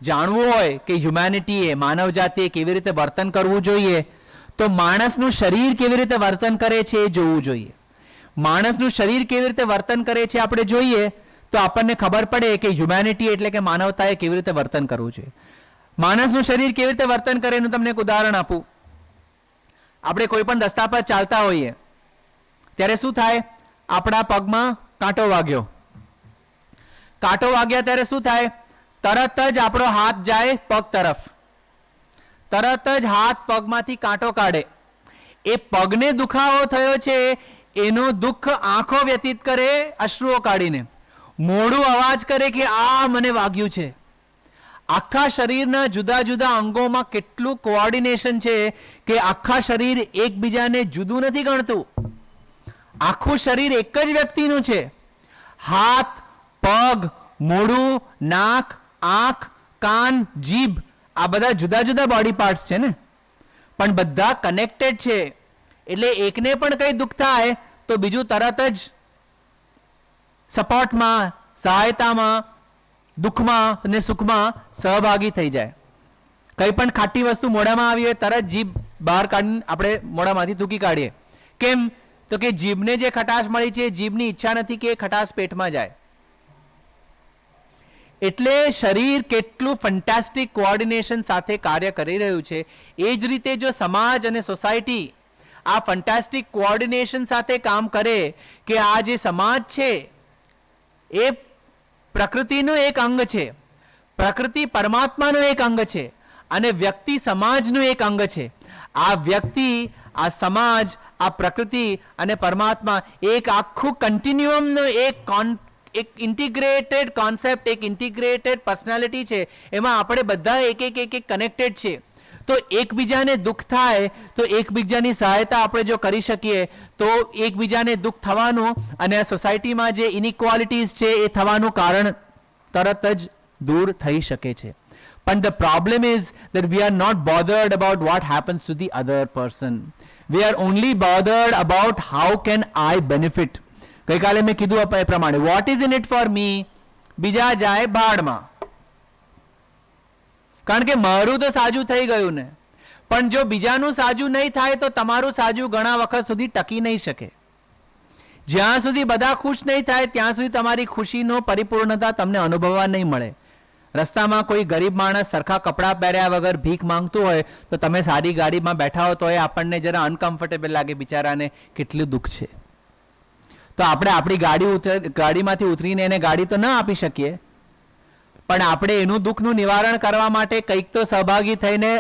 A: જાણવું હોય કે હ્યુમેનિટીએ, માનવ જાતિએ કેવી રીતે વર્તન કરવું જોઈએ, તો માણસનું શરીર કેવી રીતે વર્તન કરે છે એ જોવું જોઈએ. માણસનું શરીર કેવી રીતે વર્તન કરે છે આપણે જોઈએ તો આપણને ખબર પડે કે હ્યુમેનિટી એટલે કે માનવતાએ કેવી રીતે વર્તન કરવું જોઈએ. માણસનું શરીર કેવી રીતે વર્તન કરે એનું તમને એક ઉદાહરણ આપું. આપણે કોઈ પણ રસ્તા પર ચાલતા હોઈએ ત્યારે શું થાય, આપણા પગમાં કાંટો વાગ્યો, કાંટો વાગ્યા ત્યારે શું થાય, તરત જ આપણો હાથ જાય પગ તરફ, તરત જ હાથ પગમાંથી કાંટો કાઢે. એ પગને દુખાવો થયો છે એનું દુઃખ આંખો વ્યતીત કરે અશ્રુઓ કાઢીને, મોઢું અવાજ કરે કે આ મને વાગ્યું છે. આખા શરીરના જુદા જુદા અંગોમાં કેટલું કોઓર્ડિનેશન છે કે આખા શરીર એકબીજાને જુદું નથી ગણતું. આખું શરીર એક જ વ્યક્તિનું છે. હાથ, પગ, મોઢું, નાક, આંખ, કાન, જીભ, આ બધા જુદા જુદા બોડી પાર્ટ્સ છે ને, પણ બધા કનેક્ટેડ છે. એટલે એકને પણ કંઈ દુઃખ થાય તો બીજું તરત જ સપોર્ટમાં, સહાયતામાં, દુઃખમાં અને સુખમાં સહભાગી થઈ જાય. કંઈ પણ ખાટી વસ્તુ મોઢામાં આવી હોય તરત જીભ બહાર કાઢીને આપણે મોઢામાંથી થૂકી કાઢીએ. કેમ? તો કે જીભને જે ખટાશ મળી છે, જીભની ઈચ્છા નથી કે એ ખટાશ પેટમાં જાય. એટલે શરીર કેટલું ફેન્ટાસ્ટિક કોઓર્ડિનેશન સાથે કાર્ય કરી રહ્યું છે. એ જ રીતે જો સમાજ અને સોસાયટી આ ફેન્ટાસ્ટિક કોઓર્ડિનેશન સાથે કામ કરે કે આ જે સમાજ છે એ પ્રકૃતિનું એક અંગ છે, પ્રકૃતિ પરમાત્માનું એક અંગ છે અને વ્યક્તિ સમાજનું એક અંગ છે. આ વ્યક્તિ, આ સમાજ, આ પ્રકૃતિ અને પરમાત્મા એક આખું કન્ટિન્યુઅમનું એક ઇન્ટિગ્રેટેડ કોન્સેપ્ટ, એક ઇન્ટિગ્રેટેડ પર્સનાલિટી છે. એમાં આપણે બધા એક એક એક એક કનેક્ટેડ છે. તો એકબીજાને દુઃખ થાય તો એકબીજાની સહાયતા આપણે જો કરી શકીએ તો એકબીજાને દુઃખ થવાનું અને આ સોસાયટીમાં જે ઇનઇક્વાલિટીઝ છે એ થવાનું કારણ તરત જ દૂર થઈ શકે છે. પણ the problem is that we are not bothered about what happens to the other person. We are only bothered about how can I benefit. ગઈકાલે મેં કીધું એ પ્રમાણે, what is in it for me? બીજા જાય ભાડમાં. કારણ કે મારું તો સાજું થઈ ગયું ને, પણ જો બીજાનું સાજું નહીં થાય તો તમારું સાજું ઘણા વખત સુધી ટકી નહીં શકે. જ્યાં સુધી બધા ખુશ નહીં થાય ત્યાં સુધી તમારી ખુશીનો પરિપૂર્ણતા તમને અનુભવવા નહીં મળે. રસ્તામાં કોઈ ગરીબ માણસ સરખા કપડાં પહેર્યા વગર ભીખ માંગતું હોય તો તમે સારી ગાડીમાં બેઠા હો તો એ આપણને જરા અનકમ્ફર્ટેબલ લાગે, બિચારાને કેટલું દુઃખ છે. તો આપણે આપણી ગાડીમાંથી ઉતરીને એને ગાડી તો ન આપી શકીએ, પણ આપણે એનું દુઃખનું નિવારણ કરવા માટે કંઈક તો સહભાગી થઈને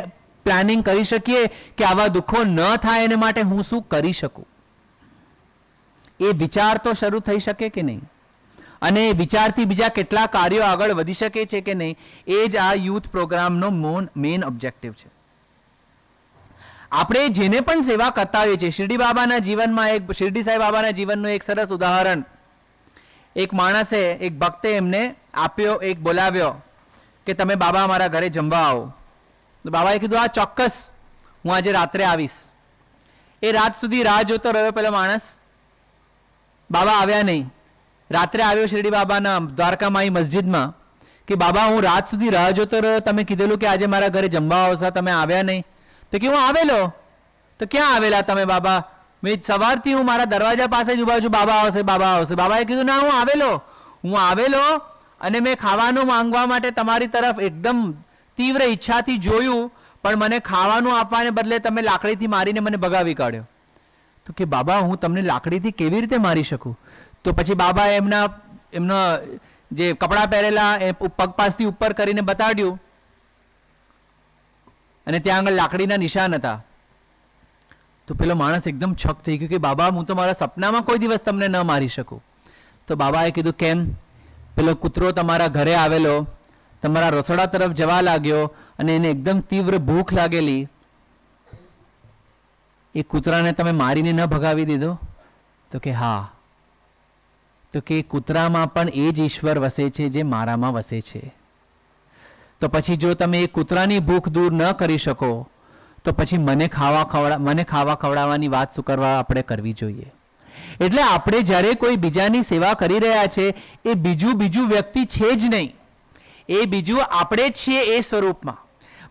A: પ્લાનિંગ કરી શકીએ કે આવા દુઃખો ન થાય એને માટે હું શું કરી શકું. એ વિચાર તો શરૂ થઈ શકે કે નહીં, અને એ વિચારથી બીજા કેટલા કાર્યો આગળ વધી શકે છે કે નહીં, એ જ આ યુથ પ્રોગ્રામનો મેઇન ઓબ્જેક્ટિવ છે. આપણે જેને પણ સેવા કરતા હોઈએ છીએ, શિરડી બાબાના જીવનમાં શિરડી સાંઈ બાબાના જીવનનું એક સરસ ઉદાહરણ, એક માણસે, એક ભક્તે એમને આપ્યો, એક બોલાવ્યો કે તમે બાબા અમારા ઘરે જમવા આવો. તો બાબાએ કીધું હા ચોક્કસ, હું આજે રાત્રે આવીશ. એ રાત સુધી રાહ જોતો રહ્યો પેલો માણસ, બાબા આવ્યા નહીં. રાત્રે આવ્યો શિરડી બાબાના દ્વારકામાઈ મસ્જિદમાં કે બાબા હું રાત સુધી રાહ જોતો રહ્યો, તમે કીધેલું કે આજે મારા ઘરે જમવા આવશે, તમે આવ્યા નહીં. તો કે હું આવેલો. તો ક્યાં આવેલા તમે બાબા? મેં સવારથી હું મારા દરવાજા પાસે જ ઉભા છું, બાબા આવશે બાબા આવશે. બાબાએ કીધું ના હું આવેલો અને મેં ખાવાનું માંગવા માટે તમારી તરફ એકદમ તીવ્ર ઈચ્છાથી જોયું, પણ મને ખાવાનું આપવાને બદલે તમે લાકડીથી મારીને મને ભગાવી કાઢ્યો. તો કે બાબા હું તમને લાકડીથી કેવી રીતે મારી શકું? તો પછી બાબાએ એમના જે કપડાં પહેરેલા એ પગ પાસથી ઉપર કરીને બતાડ્યું, અને ત્યાં આગળ લાકડીના નિશાન હતા. તો પેલો માણસ એકદમ છક થઈ ગયો કે બાબા હું તો મારા સપનામાં કોઈ દિવસ તમને ન મારી શકું. તો બાબાએ કીધું કેમ? પેલો કૂતરો તમારા ઘરે આવેલો, તમારા રસોડા તરફ જવા લાગ્યો અને એને એકદમ તીવ્ર ભૂખ લાગેલી, એ કૂતરાને તમે મારીને ન ભગાવી દીધો? તો કે હા. તો કે કૂતરામાં પણ એ જ ઈશ્વર વસે છે જે મારામાં વસે છે. તો પછી જો તમે એ કૂતરાની ભૂખ દૂર ન કરી શકો તો પછી મને ખાવા ખવડાવવાની વાત શું કરવા આપણે કરવી જોઈએ? એટલે આપણે જ્યારે કોઈ બીજાની સેવા કરી રહ્યા છે, એ બીજું વ્યક્તિ છે જ નહીં, એ બીજું આપણે જ છીએ એ સ્વરૂપમાં.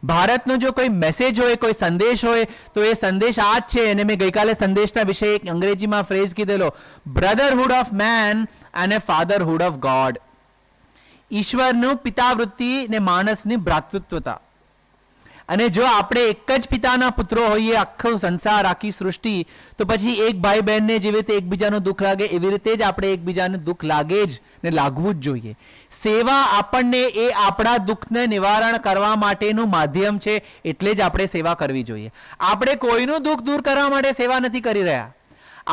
A: ભારતનો જો કોઈ મેસેજ હોય, કોઈ સંદેશ હોય, તો એ સંદેશ આ જ છે. અને મેં ગઈકાલે સંદેશના વિશે એક અંગ્રેજીમાં ફ્રેઝ કીધેલો, બ્રધરહુડ ઓફ મેન અને ફાધરહુડ ઓફ ગોડ. ઈશ્વરનું પિતાવૃત્તિ ને માણસની ભ્રાતૃત્વતા. અને જો આપણે એક જ પિતાના પુત્રો હોઈએ, આખો સંસાર, આખી સૃષ્ટિ, તો પછી એક ભાઈ બહેનને જેવી રીતે એકબીજાનું દુઃખ લાગે, એવી રીતે જ આપણે એકબીજાને દુઃખ લાગે જ ને લાગવું જ જોઈએ. સેવા આપણને એ આપણા દુઃખને નિવારણ કરવા માટેનું માધ્યમ છે, એટલે જ આપણે સેવા કરવી જોઈએ. આપણે કોઈનું દુઃખ દૂર કરવા માટે સેવા નથી કરી રહ્યા.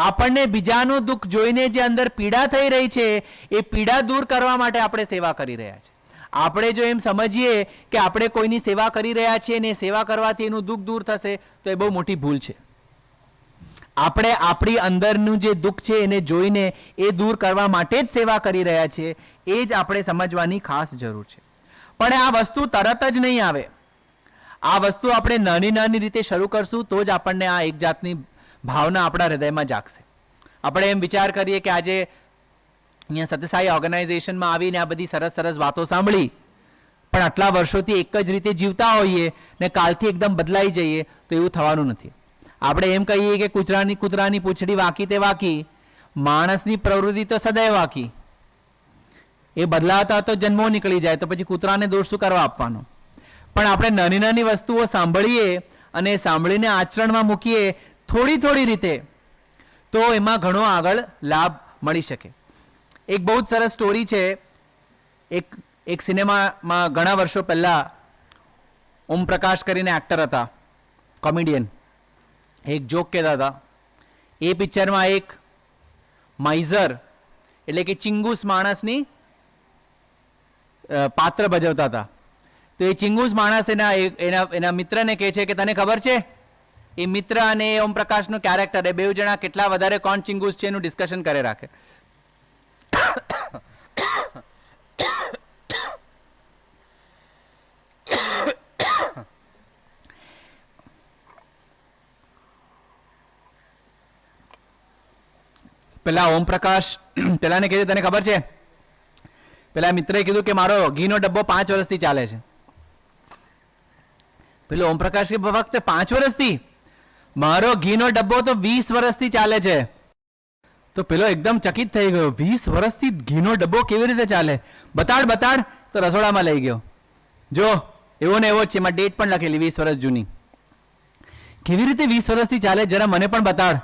A: આપણને બીજાનું દુઃખ જોઈને જે અંદર પીડા થઈ રહી છે, એ પીડા દૂર કરવા માટે આપણે સેવા કરી રહ્યા છીએ. આપણે જો એમ સમજીએ કે આપણે કોઈની સેવા કરી રહ્યા છીએ ને સેવા કરવાથી એનું દુઃખ દૂર થશે, તો એ બહુ મોટી ભૂલ છે. આપણે આપણી અંદરનું જે દુઃખ છે એને જોઈને એ દૂર કરવા માટે જ સેવા કરી રહ્યા છીએ, એ જ આપણે સમજવાની ખાસ જરૂર છે. પણ આ વસ્તુ તરત જ નહીં આવે. આ વસ્તુ આપણે નાની નાની રીતે શરૂ કરશું તો જ આપણને આ એક જાતની ભાવના આપણા હૃદયમાં જાગશે. આપણે એમ વિચાર કરીએ કે આજે અહીંયા સત્યસાઈ ઓર્ગેનાઇઝેશનમાં આવીને આ બધી સરસ સરસ વાતો સાંભળી, પણ આટલા વર્ષોથી એક જ રીતે જીવતા હોઈએ ને કાલથી એકદમ બદલાઈ જઈએ, તો એવું થવાનું નથી. આપણે એમ કહીએ કે કૂતરાની પૂંછડી વાંકી તે વાંકી, માણસની પ્રવૃત્તિ તો સદૈવ વાંકી. એ બદલાતા તો જન્મો નીકળી જાય, તો પછી કૂતરાને દોષ શું કરવા આપવાનો? પણ આપણે નાની નાની વસ્તુઓ સાંભળીએ અને સાંભળીને આચરણમાં મૂકીએ થોડી રીતે, તો એમાં ઘણો આગળ લાભ મળી શકે. એક બહુ જ સરસ સ્ટોરી છે. એક સિનેમામાં ઘણા વર્ષો પહેલાં ઓમ પ્રકાશ કરીને એક્ટર હતા, કોમેડિયન, એક જોક કહેતા હતા. એ પિક્ચરમાં એક માઇઝર એટલે કે ચિંગુસ માણસની પાત્ર ભજવતા હતા. તો એ ચિંગુસ માણસ એના મિત્રને કહે છે કે તને ખબર છે, એ મિત્ર અને ઓમ પ્રકાશનું કેરેક્ટર, એ બે જણા કેટલા વધારે કોણ ચિંગુસ છે એનું ડિસ્કશન કરે રાખે. પેલા ઓમ પ્રકાશ પેલાને કીધું તને ખબર છે? પેલા મિત્રએ કીધું કે મારો ઘીનો ડબ્બો 5 વર્ષથી ચાલે છે. પેલો ઓમ પ્રકાશ કે વખતે 5 વર્ષથી? મારો ઘીનો ડબ્બો તો 20 વર્ષથી ચાલે છે. તો પેલો એકદમ ચકિત થઈ ગયો, 20 વર્ષથી ઘીનો ડબ્બો કેવી રીતે ચાલે? બતાડ. તો રસોડામાં લઈ ગયો. જો એવો ને એવો જ છે, એમાં ડેટ પણ લખેલી 20 વર્ષ જૂની. કેવી રીતે 20 વર્ષથી ચાલે? જરા મને પણ બતાડ.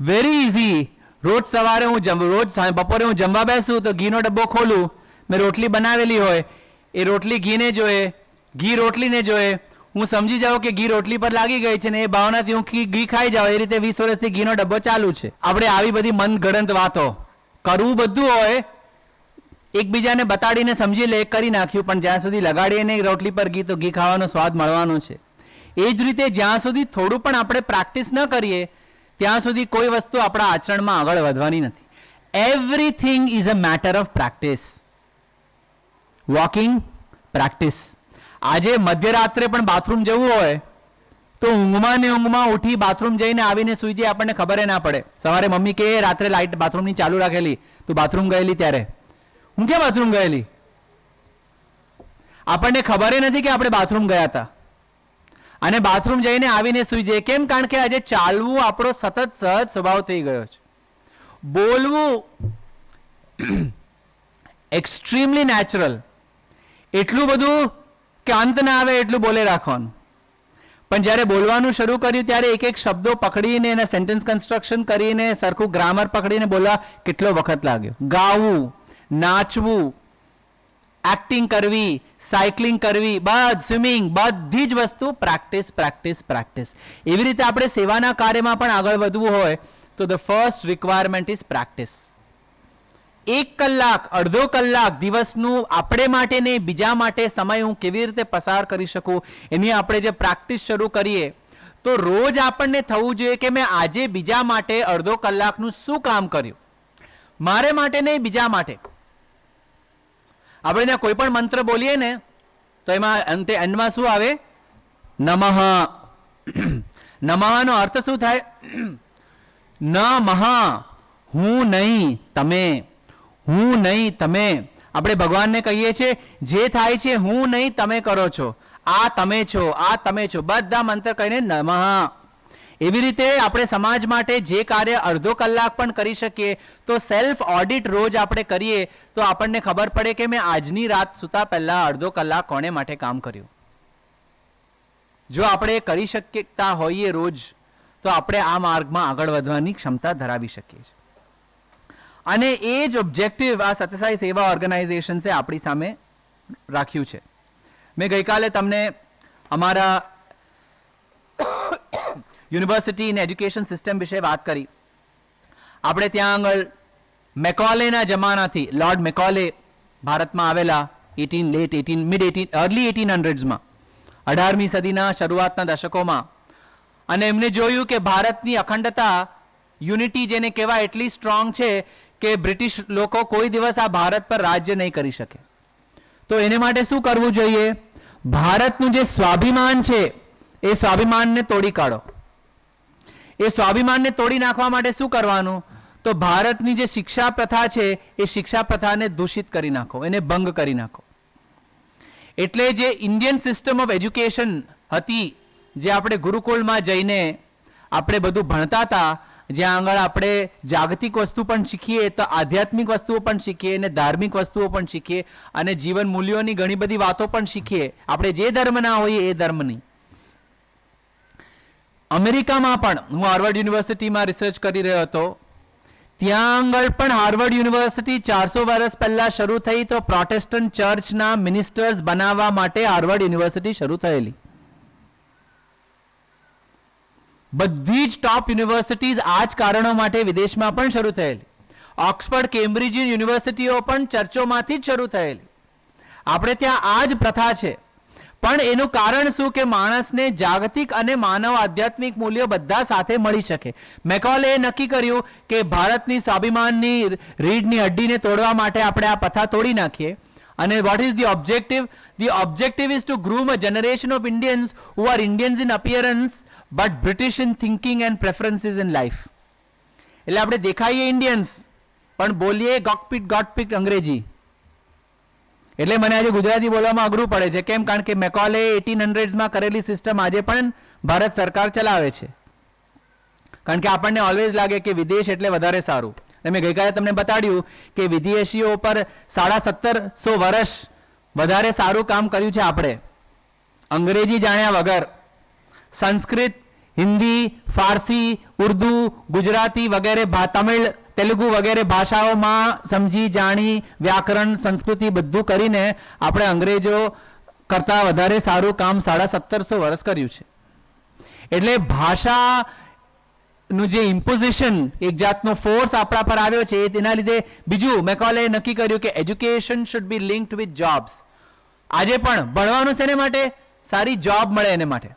A: Very easy. રોજ સવારે રોજ બપોરે હું જમવા બેસું તો ઘીનો ડબ્બો ખોલું, મેં રોટલી બનાવેલી હોય, એ રોટલી ઘીને જોઈએ, ઘી રોટલીને જોઈએ, હું સમજી જાઉં કે ઘી રોટલી પર લાગી ગઈ છે ને એ ભાવનાથી હું ઘી ખાઈ જાઉં. એ રીતે 20 વર્ષથી ઘીનો ડબ્બો ચાલુ છે. આપણે આવી બધી મનગઢંત વાતો કરવું બધું હોય, એકબીજાને બતાડીને સમજી લે કરી નાખ્યું, પણ જ્યાં સુધી લગાડીએ નહીં રોટલી પર ઘી તો ઘી ખાવાનો સ્વાદ મળવાનો છે. એ જ રીતે જ્યાં સુધી થોડું પણ આપણે પ્રેક્ટિસ ન કરીએ ત્યાં સુધી કોઈ વસ્તુ આપણા આચરણમાં આગળ વધવાની નથી. Everything is a matter of practice. Walking practice. આજે મધ્યરાત્રે પણ બાથરૂમ જવું હોય તો ઊંઘમાં ને ઊંઘમાં ઉઠી બાથરૂમ જઈને આવીને સૂઈ જાય, આપણને ખબર ના પડે. સવારે મમ્મી કે રાત્રે લાઇટ બાથરૂમની ચાલુ રાખેલી, તું બાથરૂમ ગયેલી ત્યારે. હું ક્યાં બાથરૂમ ગયેલી? આપણને ખબર નથી કે આપણે બાથરૂમ ગયા હતા અને બાથરૂમ જઈને આવીને સૂઈ જઈએ. કેમ? કારણ કે આજે ચાલવું આપણો સતત સહજ સ્વભાવ થઈ ગયો છે. બોલવું એક્સ્ટ્રીમલી નેચરલ, એટલું બધું કે અંત ના આવે એટલું બોલે રાખવાનું. પણ જ્યારે બોલવાનું શરૂ કર્યું ત્યારે એક એક શબ્દો પકડીને એને સેન્ટેન્સ કન્સ્ટ્રક્શન કરીને સરખું ગ્રામર પકડીને બોલવા કેટલો વખત લાગ્યો. ગાવું, નાચવું, એક્ટિંગ કરવી, સાયકલિંગ કરવી, સ્વિમિંગ, બધી જ વસ્તુ પ્રેક્ટિસ પ્રેક્ટિસ પ્રેક્ટિસ. એવી રીતે આપણે સેવાના કાર્યમાં પણ આગળ વધવું હોય તો the first requirement is practice. 1 કલાક, અડધો કલાક દિવસનું આપણે માટે ને બીજા માટે સમય હું કેવી રીતે પસાર કરી શકું એની આપણે જે પ્રેક્ટિસ શરૂ કરીએ તો રોજ આપણને થવું જોઈએ કે મેં આજે બીજા માટે અડધો કલાકનું શું કામ કર્યું, મારે માટે નહીં બીજા માટે. આપણે ત્યાં કોઈ પણ મંત્ર બોલીએ ને તો એમાં અંતે એન્ડમાં શું આવે? નમઃ. નમઃનો અર્થ શું થાય? નમઃ, હું નહીં તમે, હું નહીં તમે. આપણે ભગવાનને કહીએ છીએ જે થાય છે હું નહીં તમે કરો છો, આ તમે છો, આ તમે છો, બધા મંત્ર કહીને નમઃ. એવી રીતે આપણે સમાજ માટે જે કાર્ય અડધો કલાક પણ કરી શકીએ તો સેલ્ફ ઓડિટ રોજ આપણે કરીએ તો આપણને ખબર પડે કે મેં આજની રાત સૂતા પહેલા અડધો કલાક કોને માટે કામ કર્યું. જો આપણે કરી શકતા હોઈએ રોજ તો આપણે આ માર્ગમાં આગળ વધવાની ક્ષમતા ધરાવી શકીએ છીએ. અને એ જ ઓબ્જેક્ટિવ આ સત્યસાઈ સેવા ઓર્ગેનાઇઝેશન્સે આપણી સામે રાખ્યું છે. મેં ગઈકાલે તમને અમારા યુનિવર્સિટી અને એજ્યુકેશન સિસ્ટમ વિશે વાત કરી. આપણે ત્યાં આગળ મેકોલેના જમાનાથી, લોર્ડ મેકોલે ભારતમાં આવેલા અર્લી 1800s, 18મી સદીના શરૂઆતના દશકોમાં, અને એમને જોયું કે ભારતની અખંડતા, યુનિટી જેને કહેવાય, એટલી સ્ટ્રોંગ છે કે બ્રિટિશ લોકો કોઈ દિવસ આ ભારત પર રાજ્ય નહીં કરી શકે. તો એને માટે શું કરવું જોઈએ? ભારતનું જે સ્વાભિમાન છે એ સ્વાભિમાનને તોડી કાઢો. એ સ્વાભિમાનને તોડી નાખવા માટે શું કરવાનું? તો ભારતની જે શિક્ષા પ્રથા છે એ શિક્ષા પ્રથાને દૂષિત કરી નાખો, એને ભંગ કરી નાખો. એટલે જે ઇન્ડિયન સિસ્ટમ ઓફ એજ્યુકેશન હતી, જે આપણે ગુરુકુળમાં જઈને આપણે બધું ભણતા હતા, જ્યાં આગળ આપણે જાગતિક વસ્તુ પણ શીખીએ તો આધ્યાત્મિક વસ્તુઓ પણ શીખીએ અને ધાર્મિક વસ્તુઓ પણ શીખીએ અને જીવન મૂલ્યોની ઘણી બધી વાતો પણ શીખીએ, આપણે જે ધર્મના હોઈએ એ ધર્મની. અમેરિકામાં પણ હું હાર્વર્ડ યુનિવર્સિટીમાં રિસર્ચ કરી રહ્યો હતો. ત્યાં આગળ પણ હાર્વર્ડ યુનિવર્સિટી 400 વર્ષ પહેલા શરૂ થઈ તો પ્રોટેસ્ટન્ટ ચર્ચના મિનિસ્ટર્સ બનાવવા માટે હાર્વર્ડ યુનિવર્સિટી શરૂ થયેલી. બધી જ ટોપ યુનિવર્સિટીઝ આ જ કારણો માટે વિદેશમાં પણ શરૂ થયેલી. ઓક્સફર્ડ, કેમ્બ્રિજ યુનિવર્સિટીઓ પણ ચર્ચોમાંથી જ શરૂ થયેલી. આપણે ત્યાં આ જ પ્રથા છે. પણ એનું કારણ શું કે માણસને જાગતિક અને માનવ આધ્યાત્મિક મૂલ્યો બધા સાથે મળી શકે. મેકોલે નક્કી કર્યું કે ભારતની સ્વાભિમાનની રીઢની હડ્ડીને તોડવા માટે આપણે આ પ્રથા તોડી નાખીએ. અને what is the objective? The objective is to groom a generation of Indians who are Indians in appearance but British in thinking and preferences in life. એટલે આપણે દેખાઈએ ઇન્ડિયન્સ પણ બોલીએ ગોટપીટ અંગ્રેજી. એટલે મને આજે ગુજરાતી બોલવામાં અઘરું પડે છે. કેમ? કારણ કે મેકોલે 1800sમાં કરેલી સિસ્ટમ આજે પણ ભારત સરકાર ચલાવે છે. કારણ કે આપણને ઓલવેઝ લાગે કે વિદેશ એટલે વધારે સારું. મેં ગઈકાલે તમને બતાડ્યું કે વિદેશીઓ પર 1750 વર્ષ વધારે સારું કામ કર્યું છે આપણે, અંગ્રેજી જાણ્યા વગર. સંસ્કૃત, હિન્દી, ફારસી, ઉર્દુ, ગુજરાતી વગેરે, તમિળ તેલુગુ વગેરે ભાષાઓમાં સમજી જાણી વ્યાકરણ સંસ્કૃતિ બધું કરીને આપણે અંગ્રેજો કરતાં વધારે સારું કામ 1750 વર્ષ કર્યું છે. એટલે ભાષાનું જે ઇમ્પોઝિશન એક જાતનો ફોર્સ આપણા પર આવ્યો છે તેના લીધે બીજું મેકોલે નક્કી કર્યું કે education should be linked with jobs. આજે પણ ભણવાનું શેને માટે? સારી જોબ મળે એને માટે.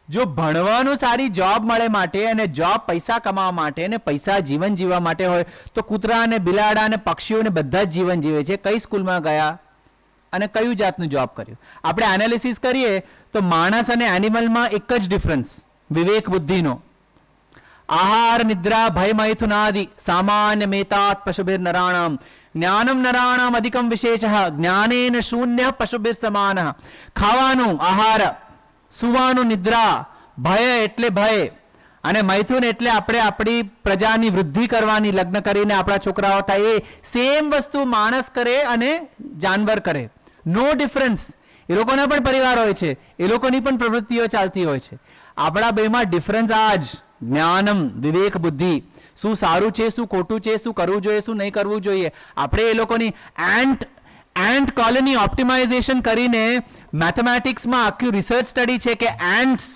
A: જો ભણવાનું સારી જોબ મળે માટે અને જોબ પૈસા કમાવા માટે અને પૈસા જીવન જીવવા માટે હોય તો કૂતરા અને બિલાડા અને પક્ષીઓને બધા જ જીવન જીવે છે. કઈ સ્કૂલમાં ગયા અને કયું જાતનું જોબ કર્યું? આપણે એનાલિસિસ કરીએ તો માણસ અને એનિમલમાં એક જ ડિફરન્સ, વિવેક બુદ્ધિનો. આહાર નિદ્રા ભય મૈથુનાદિ સામાન્ય મેતાત પશુભિર નરાણામ જ્ઞાનમ નરાણામ અધિકમ વિશેષ જ્ઞાનેન શૂન્ય પશુભિર સમાન. ખાવાનું આહાર, સુવાનું નિદ્રા, ભય એટલે ભય અને મૈથુન એટલે આપણે આપણી પ્રજાની વૃદ્ધિ કરવાની, લગ્ન કરીને આપણા છોકરાઓ થાય. એ સેમ વસ્તુ માણસ કરે અને જાનવર કરે, નો ડિફરન્સ. એ લોકોના પણ પરિવાર હોય છે, એ લોકોની પણ પ્રવૃત્તિઓ ચાલતી હોય છે. આપણા બેમાં ડિફરન્સ આ જ જ્ઞાનમ, વિવેક બુદ્ધિ. શું સારું છે, શું ખોટું છે, શું કરવું જોઈએ, શું નહીં કરવું જોઈએ. આપણે એ લોકોની એન્ટ કોલોની ઓપ્ટિમાઇઝેશન કરીને મેથેમેટિક્સમાં આખી રિસર્ચ સ્ટડી છે કે એન્ટ્સ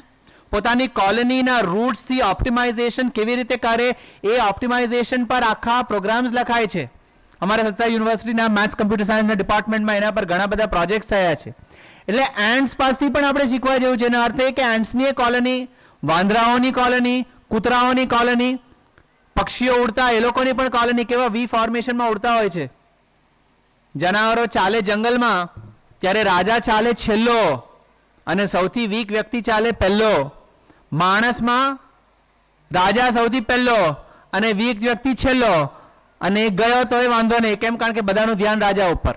A: પોતાની કોલોનીના રૂટ્સથી ઓપ્ટિમાઇઝેશન કેવી રીતે કરે, એ ઓપ્ટિમાઇઝેશન પર આખા પ્રોગ્રામ્સ લખાય છે. અમારા સત્તા યુનિવર્સિટીના મેથ્સ કમ્પ્યુટર સાયન્સના ડિપાર્ટમેન્ટમાં એના પર ઘણા બધા પ્રોજેક્ટ્સ થયા છે. એટલે એન્ટ્સ પાસથી પણ આપણે શીખવા જેવું છે. એનો અર્થ એ કે એન્ટ્સની એ કોલોની, વાંદરાઓની કોલોની, કૂતરાઓની કોલોની, પક્ષીઓ ઉડતા એ લોકોની પણ કોલોની કેવા વી ફોર્મેશનમાં ઉડતા હોય છે. જનાવરો ચાલે જંગલમાં ત્યારે રાજા ચાલે છેલ્લો અને સૌથી વીક વ્યક્તિ ચાલે પહેલો. માણસમાં રાજા સૌથી પહેલો અને વીક વ્યક્તિ છેલ્લો, અને એક ગયો તોય વાંધો નહીં. કેમ? કારણ કે બધાનું ધ્યાન રાજા ઉપર.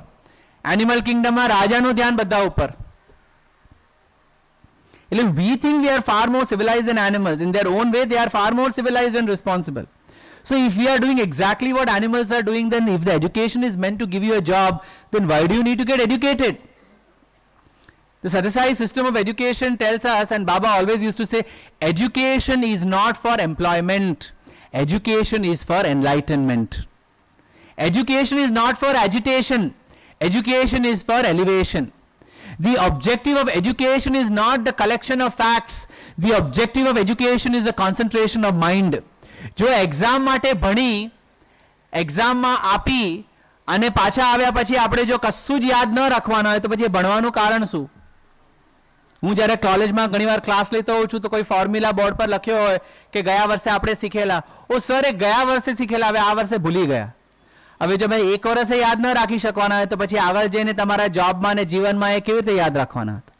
A: એનિમલ કિંગડમમાં રાજાનું ધ્યાન બધા ઉપર. એટલે we think we are far more civilized than animals. In their own way they are far more civilized and responsible. So if we are doing exactly what animals are doing, then if the education is meant to give you a job, then why do you need to get educated? The Satyasai system of education tells us, and Baba always used to say, education is not for employment. Education is for enlightenment. Education is not for agitation. Education is for elevation. The objective of education is not the collection of facts. The objective of education is the concentration of mind. જો exam માટે ભણી, એક્ઝામમાં આપી અને પાછા આવ્યા પછી આપણે જો કશું જ યાદ ન રાખવાના હોય તો પછી ભણવાનું કારણ શું? હું જ્યારે કોલેજમાં ઘણીવાર ક્લાસ લેતો હોઉં છું તો કોઈ ફોર્મ્યુલા બોર્ડ પર લખ્યો હોય કે ગયા વર્ષે આપણે શીખેલા, ઓ સર એ ગયા વર્ષે શીખેલા, હવે આ વર્ષે ભૂલી ગયા. હવે જો ભાઈ એક વર્ષે યાદ ન રાખી શકવાના હોય તો પછી આગળ જઈને તમારા જોબમાં અને જીવનમાં એ કેવી રીતે યાદ રાખવાના હતા?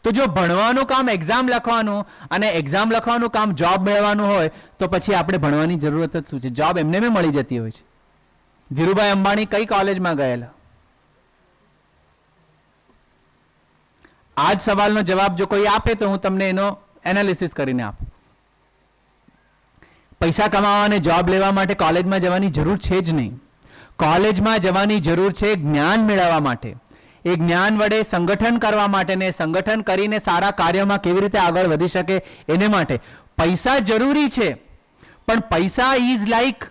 A: તો જો ભણવાનું કામ એક્ઝામ લખવાનું અને એક્ઝામ લખવાનું કામ જોબ મેળવવાનું હોય તો પછી આપણે ભણવાની જરૂરત જ શું છે? જોબ એમને મેં મળી જતી હોય છે. ધીરુભાઈ અંબાણી કઈ કોલેજમાં ગયેલા? આ જ સવાલનો જવાબ જો કોઈ આપે તો હું તમને એનો એનાલિસિસ કરીને આપું. પૈસા કમાવા અને જોબ લેવા માટે કોલેજમાં જવાની જરૂર છે જ નહીં. કોલેજમાં જવાની જરૂર છે જ્ઞાન મેળવવા માટે. એ જ્ઞાન વડે સંગઠન કરવા માટે ને સંગઠન કરીને સારા કાર્યમાં કેવી રીતે આગળ વધી શકે એને માટે. પૈસા જરૂરી છે પણ પૈસા is like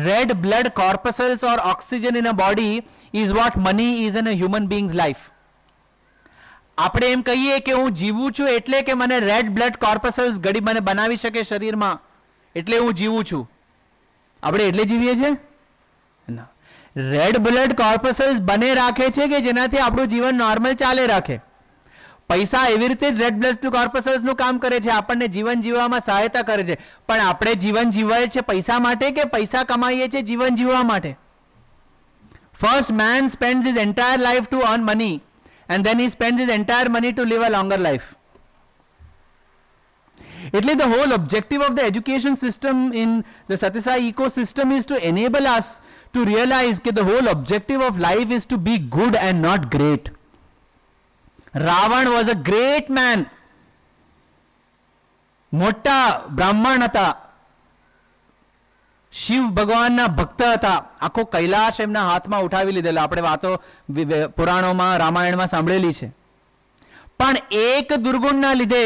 A: red blood corpuscles or oxygen in a body is what money is in a human beings life. આપણે એમ કહીએ કે હું જીવું છું એટલે કે મને રેડ બ્લડ કોર્પસલ્સ ઘડી મને બનાવી શકે શરીરમાં એટલે હું જીવું છું. આપણે એટલે જીવીએ છીએ? ના. રેડ બ્લડ કોર્પસલ્સ બને રાખે છે કે જેનાથી આપણું જીવન નોર્મલ ચાલે રાખે. પૈસા એવી રીતે જ રેડ બ્લડ કોર્પસલ્સનું કામ કરે છે, આપણને જીવન જીવવામાં સહાયતા કરે છે. પણ આપણે જીવન જીવાય છે પૈસા માટે કે પૈસા કમાઈએ છીએ જીવન જીવવા માટે? First man spends his entire life to earn money and then he spends his entire money to live a longer life. એટલે the whole objective of the education system in the Satyasai ecosystem is to enable us to realize that the whole objective of life is to be good and not great. Ravan was a great man. મોટા બ્રાહ્મણ હતા, શિવ ભગવાનના ભક્ત હતા, આખો કૈલાશ એમના હાથમાં ઉઠાવી લીધેલો. આપણે વાતો પુરાણોમાં રામાયણમાં સાંભળેલી છે. પણ એક દુર્ગુણના લીધે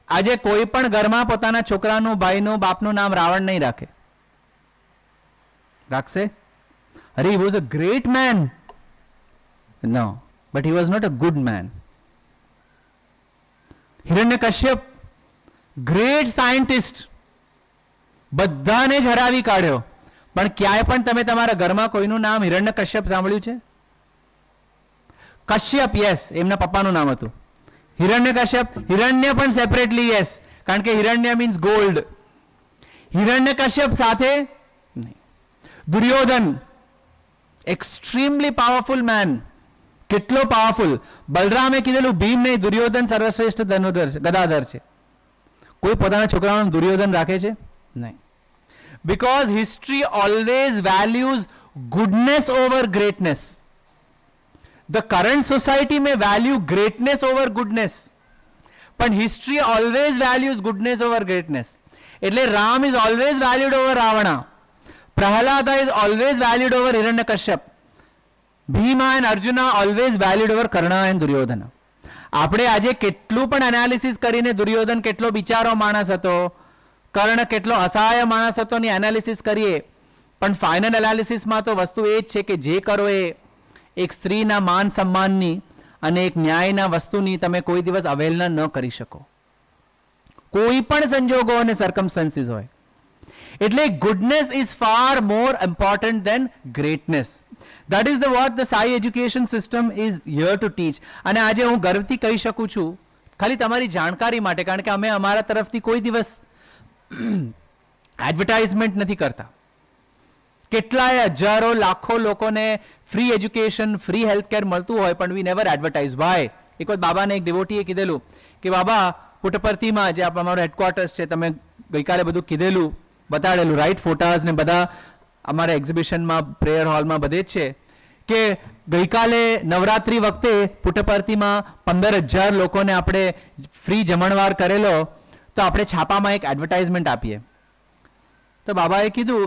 A: આજે કોઈ પણ ઘરમાં પોતાના છોકરાનું, ભાઈનું, બાપનું નામ રાવણ નહીં રાખે. રાખશે? અરે he was a great man. No, but he was not a good man. Hiranyakashyap great scientist, બધાને જ હરાવી કાઢ્યો, પણ ક્યાંય પણ તમે તમારા ઘરમાં કોઈનું નામ હિરણ્યકશ્યપ સાંભળ્યું છે? કશ્યપ, યસ, એમના પપ્પાનું નામ હતું. હિરણ્યકશ્યપ, હિરણ્ય પણ સેપરેટલી, યસ, કારણ કે હિરણ્ય મીન્સ ગોલ્ડ. હિરણ્યકશ્યપ સાથે નહીં. Duryodhan, extremely powerful man. કેટલો પાવરફુલ! બલરામે કીધેલું ભીમ નહીં, દુર્યોધન સર્વશ્રેષ્ઠ ધનુર્ધર છે, ગદાધર છે. કોઈ પોતાના છોકરાનું દુર્યોધન રાખે છે? નહીં. Because history always values goodness over greatness. The current society may value greatness over goodness, but history always values goodness over greatness. એટલે Ram is always valued over Ravana. Prahalada is always valued over Hiranyakashyap. Bhima and Arjuna always valued over Karna and Duryodhana. આપણે આજે કેટલું પણ analysis કરીને દુર્યોધન કેટલો બિચારો માણસ હતો, કર્ણ કેટલો અસહાય માણસ હતો ની એનાલિસિસ કરીએ, પણ ફાઇનલ એનાલિસિસમાં તો વસ્તુ એ જ છે કે જે કરો એ એક સ્ત્રીના માન સન્માનની અને એક ન્યાયના વસ્તુની તમે કોઈ દિવસ અવહેલના ન કરી શકો, કોઈ પણ સંજોગો અને સર્કમસ્ટન્સીસ હોય. એટલે goodness is far more important then greatness. That is what the Sai education system is here to teach. અને આજે હું ગર્વથી કહી શકું છું, ખાલી તમારી જાણકારી માટે, કારણ કે અમે અમારા તરફથી કોઈ દિવસ એડવર્ટાઇઝમેન્ટ નથી કરતા. કેટલાય હજારો લાખો લોકોને ફ્રી એજ્યુકેશન, ફ્રી હેલ્થકેર મળતું હોય, પણ વી નેવર એડવર્ટાઇઝ. વાય? એક વખત બાબાને એક ડિવોટીએ કીધેલું કે બાબા, પુટ્ટપર્તીમાં જે અમારો હેડક્વાર્ટર્સ છે, તમે ગઈકાલે બધું કીધેલું, બતાડેલું, રાઈટ ફોટાઝ ને બધા અમારા એક્ઝિબિશનમાં, પ્રેયર હોલમાં બધે જ છે, કે ગઈકાલે નવરાત્રી વખતે પુટ્ટપર્તીમાં 15,000 લોકોને આપણે ફ્રી જમણવાર કરેલો, તો આપણે છાપામાં એક એડવર્ટાઇઝમેન્ટ આપીએ. તો બાબાએ કીધું